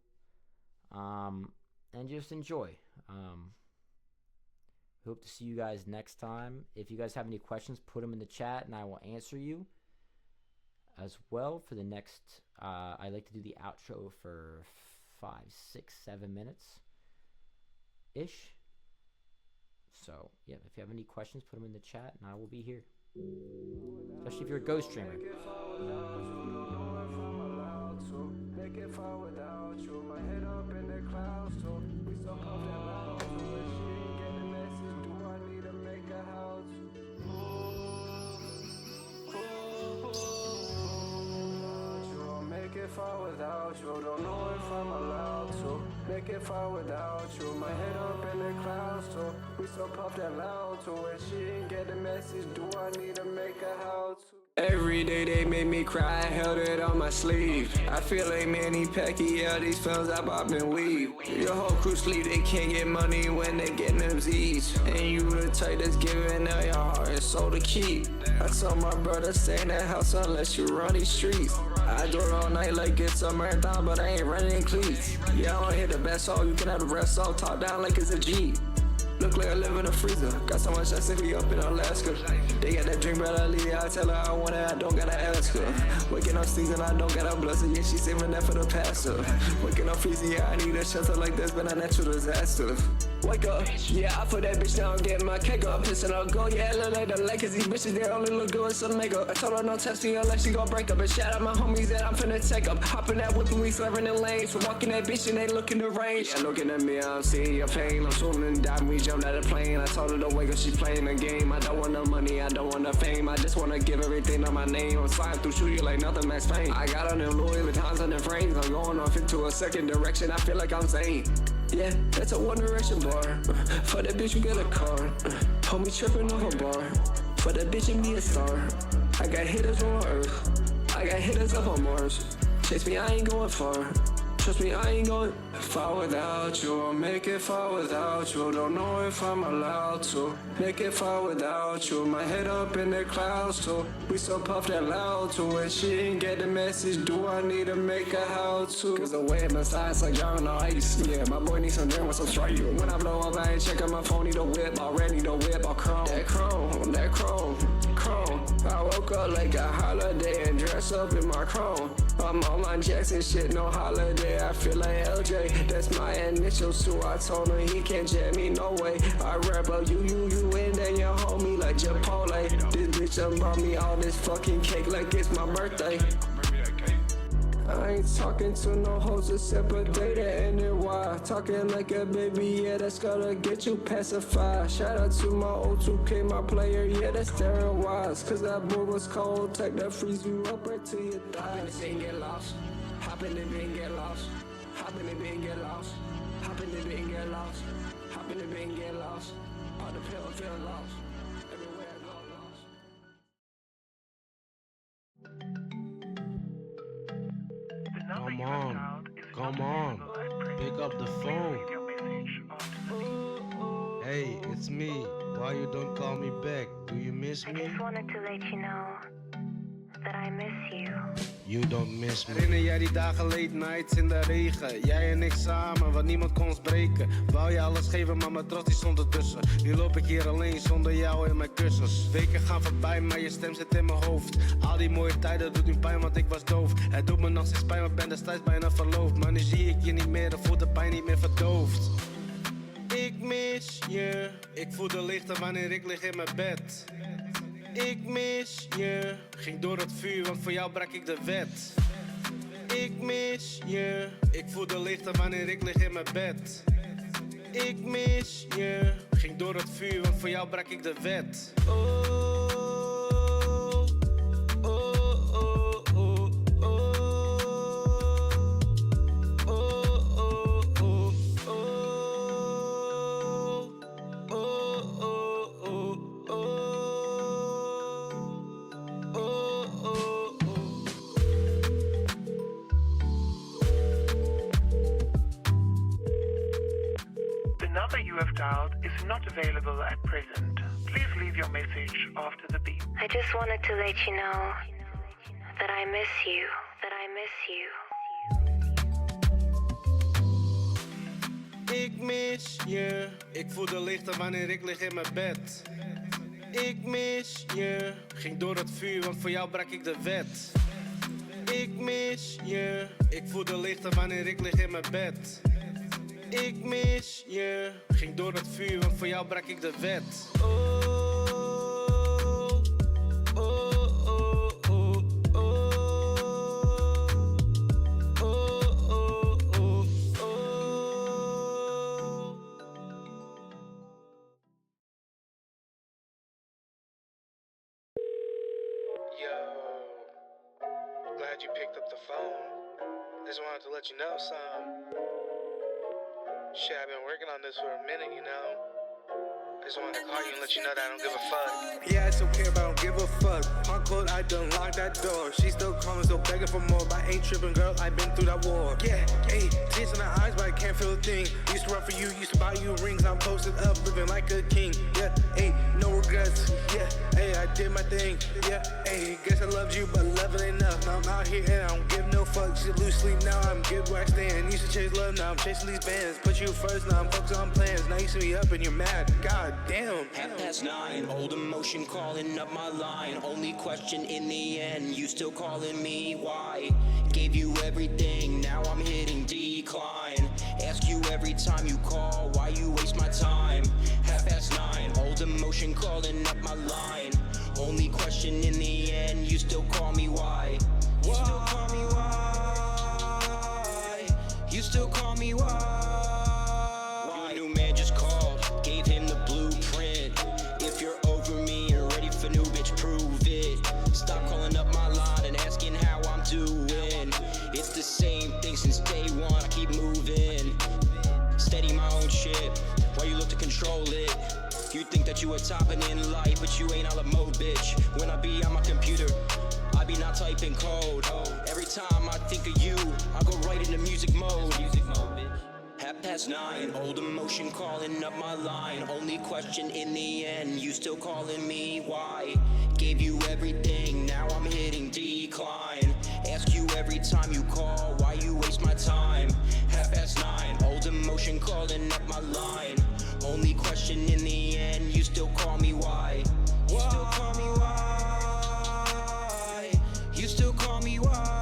And just enjoy. Hope to see you guys next time. If you guys have any questions, put them in the chat and I will answer you as well. For the next, I like to do the outro for 5, 6, 7 minutes ish. So yeah, if you have any questions, put them in the chat and I will be here. Especially if you're a ghost streamer. Make it far without you. My head up in the clouds too. We so puffed and loud too. If she ain't get the message, do I need to make a house? Make it far without you. Don't know if I'm allowed to. Make it far without you. My head up in the clouds too. We so puffed and loud too. If she ain't get the message, do I need to make a house? Every day they made me cry, I held it on my sleeve. I feel like Manny Pacquiao, these films I pop and weave. Your whole crew sleep, they can't get money when they get them Z's. And you the type that's giving out your heart and soul to keep. I told my brother, stay in that house unless you run these streets. I do it all night like it's a marathon, but I ain't running cleats. Yeah, I don't hit the best song, you can have the rest all top down like it's a Jeep. Look like I live in a freezer. Got so much ice we up in Alaska. They got that drink, but I leave. I tell her I want it, I don't gotta ask her. Waking up season, I don't gotta bless her. Yeah, she saving that for the pastor. Waking up freezing, yeah, I need a shelter like this, been a natural disaster. Wake up, yeah, I put that bitch down, get my cake up. Pissing up, go, yeah, look like the Lakers. These bitches, they only look good with some makeup. I told her no test me unless she gon' break up. And shout out my homies that I'm finna take up. Hopping that whip and we swerving the lanes. We're walking that bitch and they looking the range. Yeah, looking at me, I'm seeing your pain. I'm swimming and diving, we jumped out of plane. I told her don't wake up, she playing the game. I don't want no money, I don't want no fame. I just wanna give everything on my name. I'm sliding through shooting like nothing Max Payne. I got on them Louis Vuittons on them frames. I'm going off into a second direction, I feel like I'm Zane. Yeah, that's a One Direction bar. For that bitch, you get a car. Homie tripping off a bar. For that bitch, and be a star. I got hitters on Earth. I got hitters up on Mars. Chase me, I ain't going far. Trust me, I ain't going far without you. I'll make it far without you. Don't know if I'm allowed to. Make it far without you. My head up in the clouds too. We so puffed and loud too. And she ain't get the message. Do I need to make a how to? Cause the way my side's like y'all on the ice. Yeah, my boy needs some drink with some Sprite. When I blow up, I ain't checking my phone. Need a whip, already need a whip, I'll chrome. That chrome. I woke up like a holiday and dress up in my chrome. I'm on my Jackson shit, no holiday. I feel like LJ, that's my initials too. I told him he can't jet me, no way. I rap up you, and then your homie like Chipotle. This bitch done brought me all this fucking cake like it's my birthday. I ain't talking to no hoes except a data and then why. Talking like a baby, yeah, that's gotta get you pacified. Shout out to my O2K, my player, yeah, that's Darren Wise. Cause that boy was cold, tech that freeze you up right to your thighs. Hop in the bit and get lost. Hop in the bit and get lost. Hop in the bit and get lost. Hop in the bit and get lost. Hop in the bit and get lost. All the pill, feel lost. Everywhere I go, lost. on, come on, pick up the phone. Hey, it's me. Why you don't call me back? Do you miss me? I just wanted to let you know that I miss you. You don't miss me. Herinner jij die dagen late nights in de regen? Jij en ik samen, want niemand kon ons breken. Wou je alles geven, maar mijn trots die stond ertussen. Nu loop ik hier alleen zonder jou in mijn kussens. Weken gaan voorbij, maar je stem zit in mijn hoofd. Al die mooie tijden doet nu pijn, want ik was doof. Het doet me nog steeds pijn, maar ben destijds bijna verloofd. Maar nu zie ik je niet meer, dan voelt de pijn niet meer verdoofd. Ik mis je, ik voel de lichten wanneer ik lig in mijn bed. Ik mis je, ging door het vuur, want voor jou brak ik de wet. Ik mis je, ik voel de lichten wanneer ik lig in mijn bed. Ik mis je, ging door het vuur, want voor jou brak ik de wet. The number you have dialed is not available at present. Please leave your message after the beep. I just wanted to let you know that I miss you, that I miss you. Ik mis je, ik voel de lichten wanneer ik lig in mijn bed. Ik mis je, ging door het vuur, want voor jou brak ik de wet. Ik mis je, ik voel de lichten wanneer ik lig in mijn bed. Ik mis je, ging door het vuur, want voor jou brak ik de wet. Glad you picked up the phone. Just wanted to let you know some. Shit, I've been working on this for a minute, you know. I just wanted to call you and let you know that I don't give a fuck. Yeah, it's okay, but I don't give a fuck. Hard cold, I done locked that door. She still calling, still begging for more. But I ain't tripping, girl, I been through that war. Yeah, hey, tears in her eyes, but I can't feel a thing. Used to run for you, used to buy you rings. I'm posted up, living like a king. Yeah, hey, no regrets. Yeah, hey, I did my thing. Yeah, hey, guess I loved you, but love it ain't enough. Now I'm out here and I don't give no fucks. You lose sleep now, I'm good where I stand. Used to chase love, now I'm chasing these bands. Put you first, now I'm focused on plans. Now you see me up and you're mad. God damn. 9:30, old emotion calling up my line. Only question in the end, you still calling me, why? Gave you everything, now I'm hitting decline. Ask you every time you call, why you waste my time? 9:30, old emotion calling up my line. Only question in the end, you still call me, why? You still call me, why? You still call me, why? Your new man just called, gave him the blueprint. If you're over me and ready for new, bitch, prove it. Stop calling up my line and asking how I'm doing. It's the same thing since day one, I keep moving. Steady my own shit, while you look to control it. You think that you are topping in life, but you ain't all a mode, bitch. When I be on my computer, I be not typing code. Every time I think of you, I go right into music mode. 9:30, old emotion calling up my line. Only question in the end, you still calling me, why? Gave you everything, now I'm hitting decline. Ask you every time you call, why you waste my time? 9:30, old emotion calling up my line. Only question in the end, you still call me, why? You still call me, why? You still call me, why?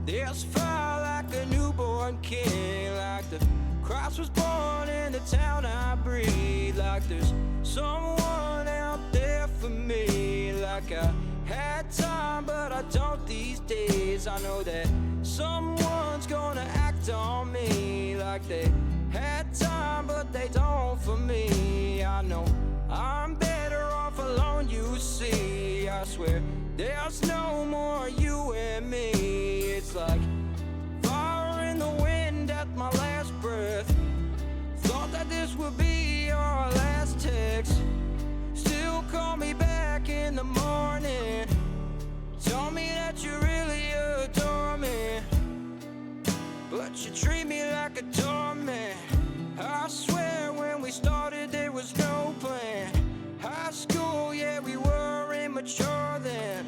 This fire like a newborn king, like the Christ was born in the town I breathe, like there's someone out there for me, like I had time but I don't these days. I know that someone's gonna act on me, like they had time but they don't for me. I know I'm better off alone, you see. I swear there's no more you and me. It's like fire in the wind at my last breath. Thought that this would be our last text. Still call me back in the morning. Tell me that you really adore me, but you treat me like a doormat. I swear when we started there was no plan. High school, yeah, we were immature then.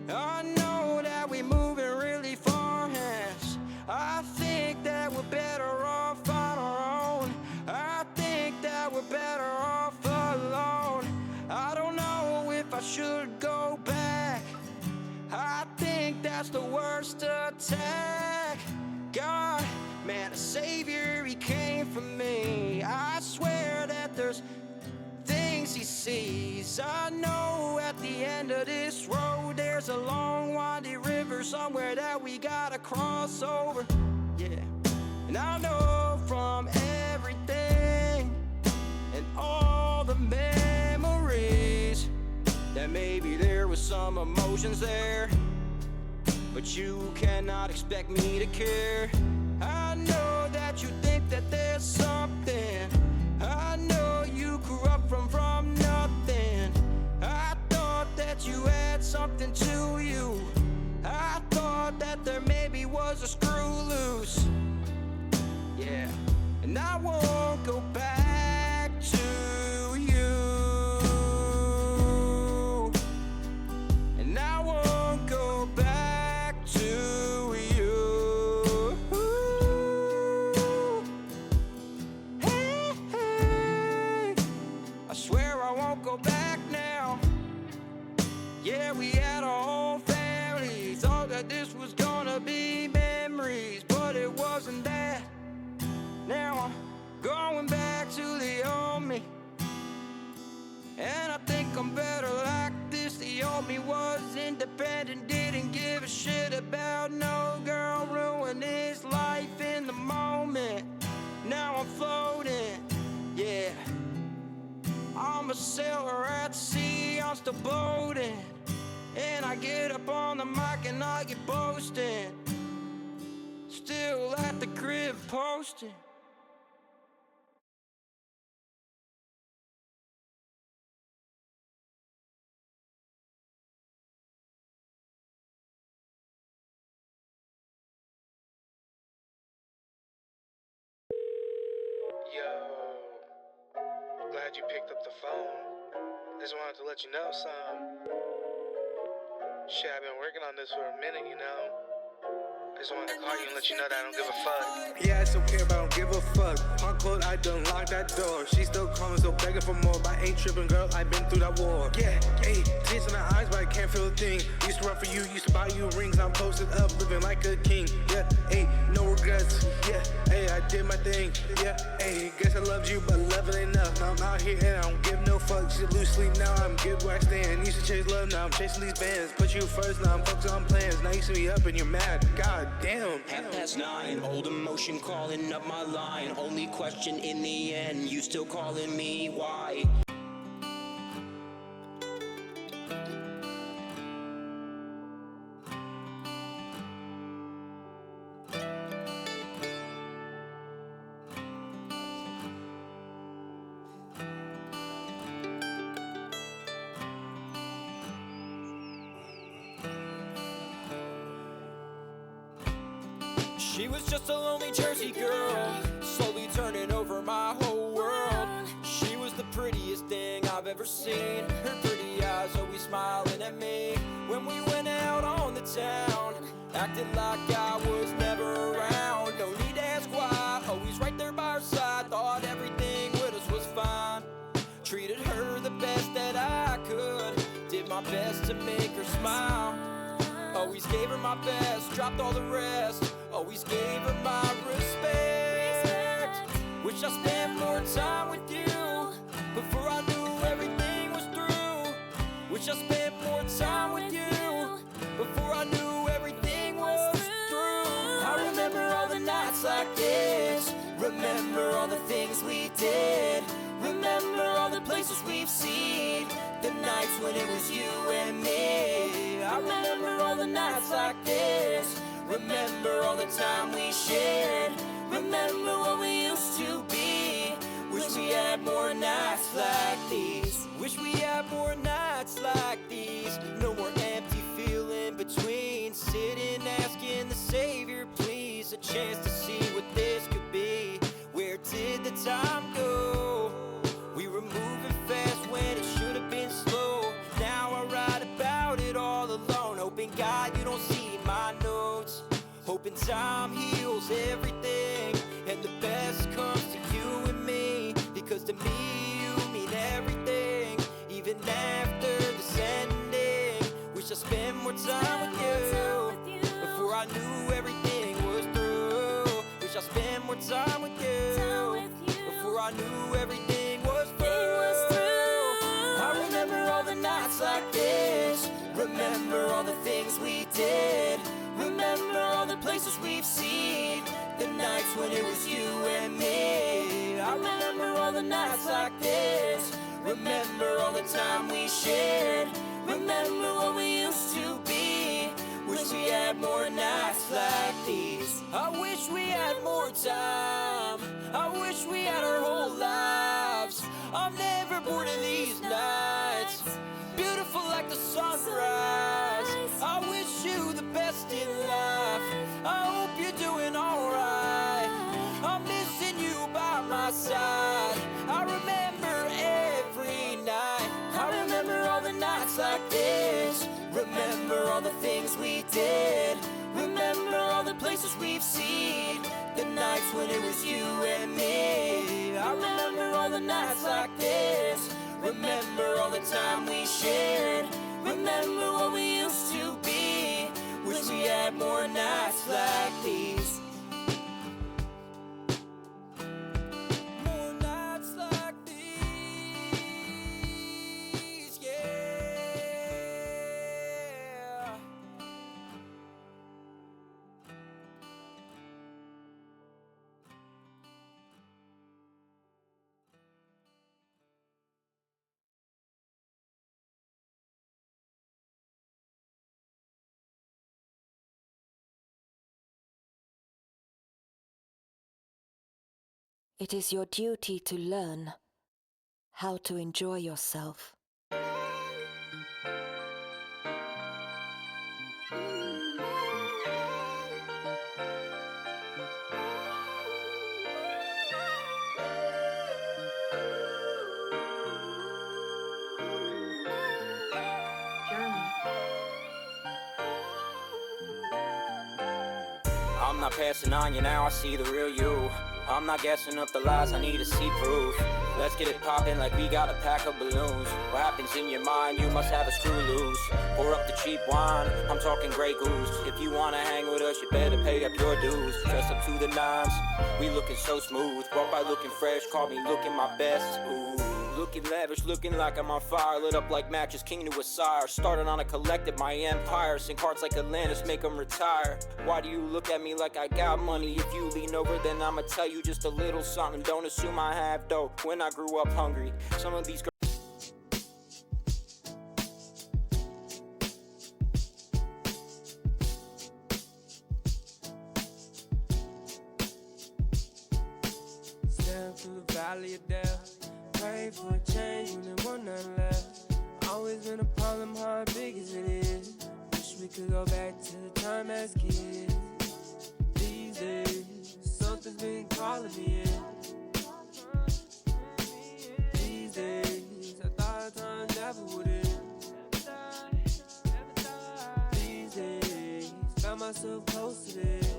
I know that we moving really far fast. I think that we're better off on our own. I think that we're better off alone. I don't know if I should go back. I think that's the worst attack. God, man, a savior, he came for me. I swear that there's things he sees. I know at the end of this road there's a long winding river somewhere that we gotta cross over. Yeah, and I know from everything and all the memories that maybe there was some emotions there, but you cannot expect me to care. I know that you think that there's something. I know you grew up from nothing. I thought that you had something to you. I thought that there maybe was a screw loose. Yeah, and I won't go back to you. And I won't go back to you. Hey, hey, I swear I won't go back now. Yeah, we had our whole family. Thought that this was gonna be memories, but it wasn't that. Now I'm going back to the old me, and I think I'm better like this. The old me was independent, didn't give a shit about no girl, ruined his life in the moment. Now I'm floating, yeah. I'm a sailor at sea, I'm still boating, and I get up on the mic and I get boasting. Still at the crib posting. Yo, glad you picked up the phone. Just wanted to let you know something. Shit, I've been working on this for a minute, you know. I just wanted to call you and let you know that I don't give a fuck. Yeah, I still care, but I don't give a fuck. Hard cold, I done locked that door. She still calling, still begging for more. But I ain't tripping, girl, I've been through that war. Yeah, hey, tears in the eyes, but I can't feel a thing. Used to run for you, used to buy you rings. I'm posted up, living like a king. Yeah, hey, no regrets. Yeah, hey, I did my thing. Yeah, hey, guess I loved you, but love it ain't enough. Now I'm out here and I don't give no fucks. You lose sleep, now I'm good where I stand. Used to chase love, now I'm chasing these bands. Put you first, now I'm focused on plans. Now you see me up and you're mad. God damn. 9:30, old emotion calling up my line. Only question in the end, you still calling me, why? She was just a lonely Jersey girl, slowly turning over my whole world. She was the prettiest thing I've ever seen. Her pretty eyes always smiling at me. When we went out on the town, acting like I was never around. No need to ask why, always right there by her side. Thought everything with us was fine. Treated her the best that I could, did my best to make her smile. Oh, Always gave her my best, dropped all the rest. Always gave her my respect. Wish I spent more time with you before I knew everything was through. Wish I spent more time with you before I knew everything was through. I remember all the nights like this. Remember all the things we did. Remember all the places we've seen. The nights when it was you and me. I remember all the nights like this. Remember all the time we shared. Remember what we used to be. Wish we had more nights like these. Wish we had more nights like these. No more empty feeling between. Sitting asking the Savior please. A chance to see what this could be. Where did the time go? We were moving fast when it should have been slow. Now I write about it all alone. Hoping God you don't see my notes. Hoping time heals everything and the best comes to you and me. Because to me you mean everything. Even after this ending. Wish I spent more time with you before I knew everything was through. Wish I spent more time with you before I knew everything was through. I remember all the nights like this. Remember all the things we did. Remember all the places we've seen. The nights when it was you and me. I remember all the nights like this. Remember all the time we shared. Remember what we used to be. Wish we had more nights like these. I wish we had more time. I wish we had our whole lives. I'm never bored of these nights. Beautiful like the sunrise. I wish you the best in life. I hope you're doing alright. I'm missing you by my side. I remember every night. I remember all the nights like this. Remember all the things we did. Remember all the places we've seen. The nights when it was you and me. I remember all the nights like this. Remember all the time we shared. Remember what we used to be. Wish we had more nights like these. More nights like these, yeah. It is your duty to learn how to enjoy yourself. I'm not passing on you now, I see the real you. I'm not guessing up the lies, I need to see proof. Let's get it poppin' like we got a pack of balloons. What happens in your mind, you must have a screw loose. Pour up the cheap wine, I'm talking Grey Goose. If you wanna hang with us, you better pay up your dues. Dress up to the nines, we looking so smooth. Walk by looking fresh, call me looking my best. Ooh. Looking lavish, looking like I'm on fire. Lit up like matches, king to a sire. Started on a collective, my empire. Sing cards like Atlantis, make them retire. Why do you look at me like I got money? If you lean over, then I'ma tell you just a little something. Don't assume I have dough. When I grew up hungry, some of these girls. Step through the valley of death. Pray for a change when there was none left. Always been a problem, how big as it is. Wish we could go back to the time as kids. These days, something's been calling me in. These days, I thought time never would end. These days, found myself close to this.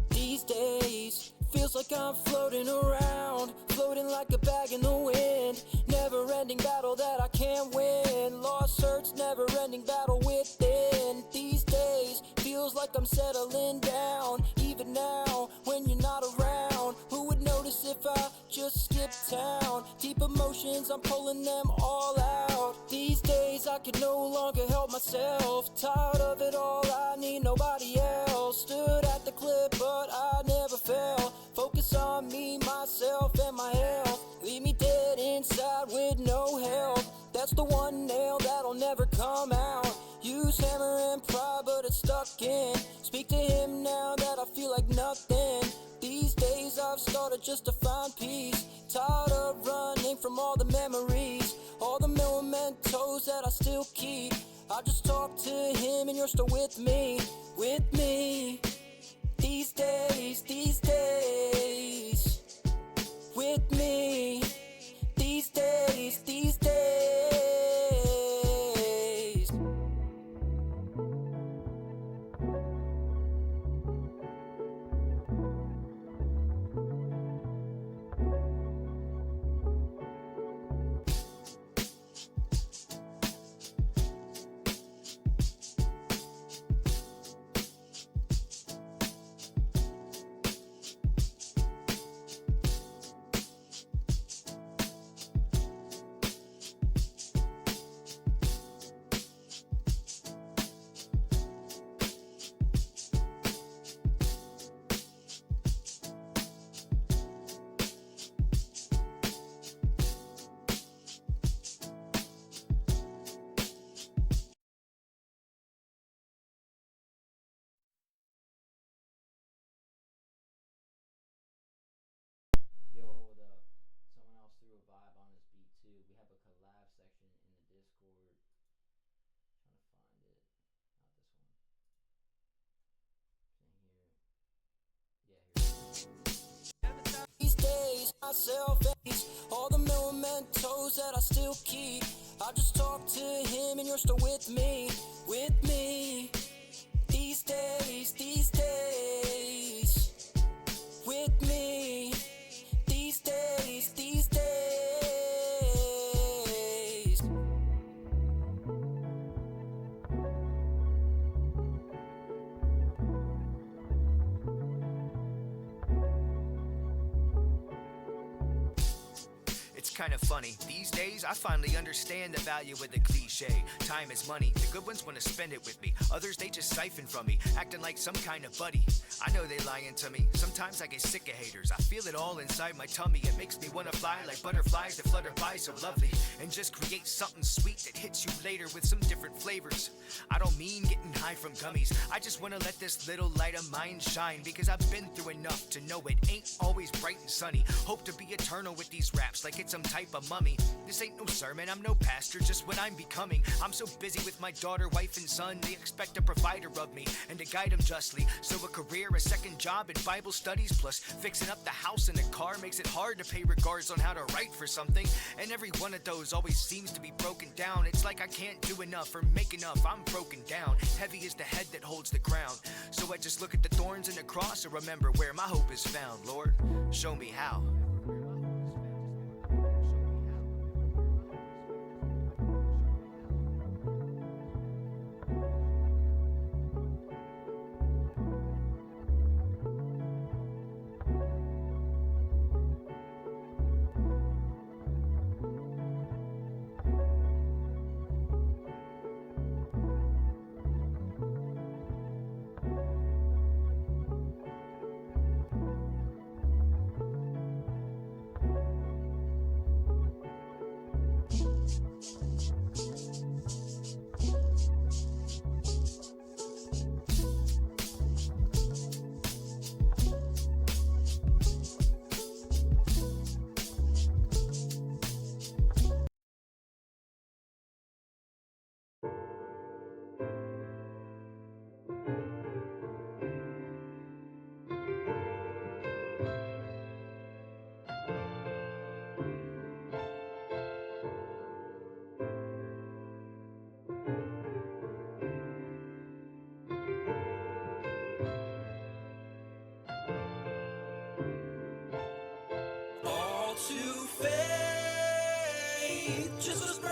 These days, feels like I'm floating around floating like a bag in the wind. Never ending battle that I can't win. Lost search, never ending battle within. These days, feels like I'm settling down. Even now, when you're not around, who would notice if I just skipped town? Deep emotions, I'm pulling them all out. These days, I can no longer help myself. Tired of it all, I need nobody else. Stood at the clip, but I never fell. Focus on me, myself, and my health. Leave me dead inside with no help. That's the one nail that'll never come out. Use hammer and pry, but it's stuck in. Speak to him now that I feel like nothing. These days I've started just to find peace. Tired of running from all the memories, all the mementos that I still keep. I just talk to him and you're still with me, with me. These days, with me. These days, these days. Yo, hold up. Someone else threw a vibe on this beat too. We have a collab section in the Discord. Trying to find it. Not this one. It's in here. Yeah, here. These days, myself and all the mementos that I still keep. I just talk to him and you're still with me, with me. These days, with me. These days, these days. It's kind of funny. These days, I finally understand the value of the cliche. Time is money. The good ones want to spend it with me. Others, they just siphon from me, acting like some kind of buddy. I know they lying to me. Sometimes I get sick of haters. I feel it all inside my tummy. It makes me want to fly like butterflies that flutter by so lovely. And just create something sweet that hits you later with some different flavors. I don't mean getting high from gummies. I just want to let this little light of mine shine, because I've been through enough to know it ain't always bright and sunny. Hope to be eternal with these raps like it's some type of mummy. This ain't no sermon, I'm no pastor, just what I'm becoming. I'm so busy with my daughter, wife, and son. They expect a provider of me and to guide them justly. So a career, a second job, and Bible studies, plus fixing up the house and the car makes it hard to pay regards on how to write for something. And every one of those always seems to be broken down. It's like I can't do enough or make enough. I'm broken down. Heavy is the head that holds the crown. So I just look at the thorns and the cross and remember where my hope is found. Lord, show me how.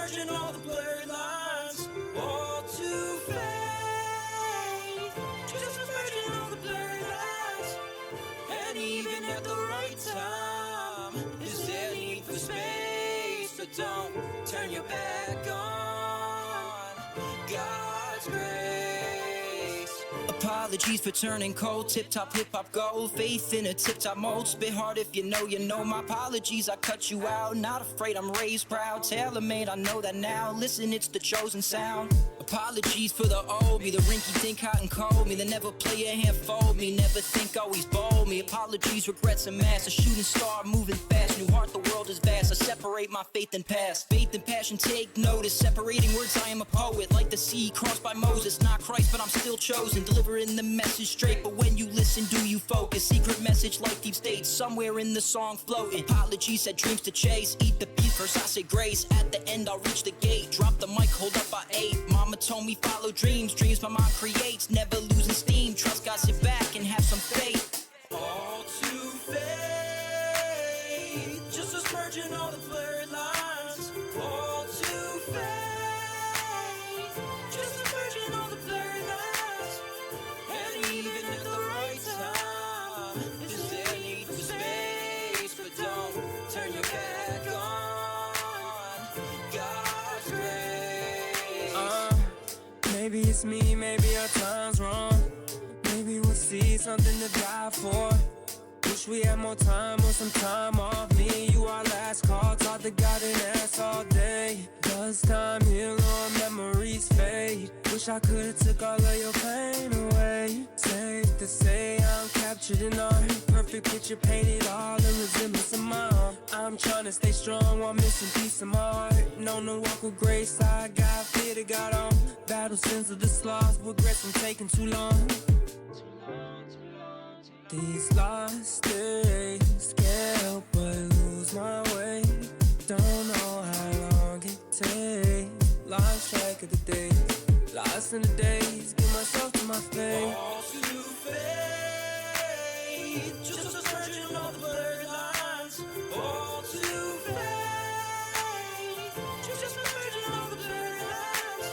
merging all the blurred lines, all too fade. Just merging all the blurred lines, and even at the right time, is there need for space? So don't turn your back on God's grace. Apologies for turning cold, tip-top hip-hop gold. Faith in a tip-top mold, spit hard if you know. My apologies, I cut you out. Not afraid, I'm raised proud. Tailor-made, I know that now. Listen, it's the chosen sound. Apologies for the old me, the rinky-dink hot and cold me, the never play a hand fold me, never think always bold me. Apologies, regrets and mass, a shooting star moving fast. New heart, the world is vast. I separate my faith and past. Faith and passion, take notice. Separating words, I am a poet. Like the sea crossed by Moses, not Christ, but I'm still chosen. Delivering the message straight, but when you listen, do you focus? Secret message like deep state, somewhere in the song floating. Apologies, said dreams to chase. Eat the beef, first I say grace. At the end, I'll reach the gate. Drop the mic, hold up, I ate. Mama told me follow dreams, dreams my mind creates, never losing steam. Trust God, sit back and have some faith. All too fade, just us merging all the blurred lines. All too fade, just us merging all the blurred lines. And even at the right time, is there need for space? But don't turn your back on God's grace. Maybe it's me, maybe our time's wrong. Maybe we'll see something to die for. Wish we had more time or some time off. Me and you, our last call. Talk to God and ask all day. Does time heal or memories fade? Wish I could've took all of your pain away. Safe to say I'm captured in art. Perfect picture painted all in resemblance of my own. I'm trying to stay strong while missing piece of my heart. Known to walk with grace, I got fear to God on. Battle sins of the sloth, regrets from taking too long. These lost days can't help but lose my way. Don't know how long it takes. Lost track of the days, lost in the days. Give myself to my faith. All too fade, just us merging all the blurred lines. All too fade, just us merging all the blurred lines.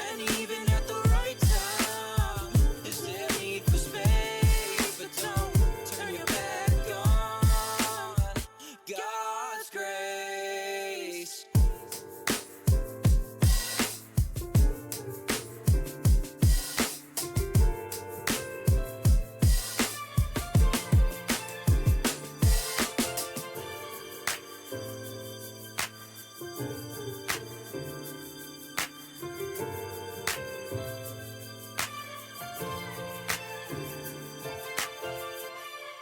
And even at the right time, is there need for space? But don't turn your back on God's grace.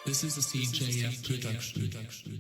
This is a CJF production.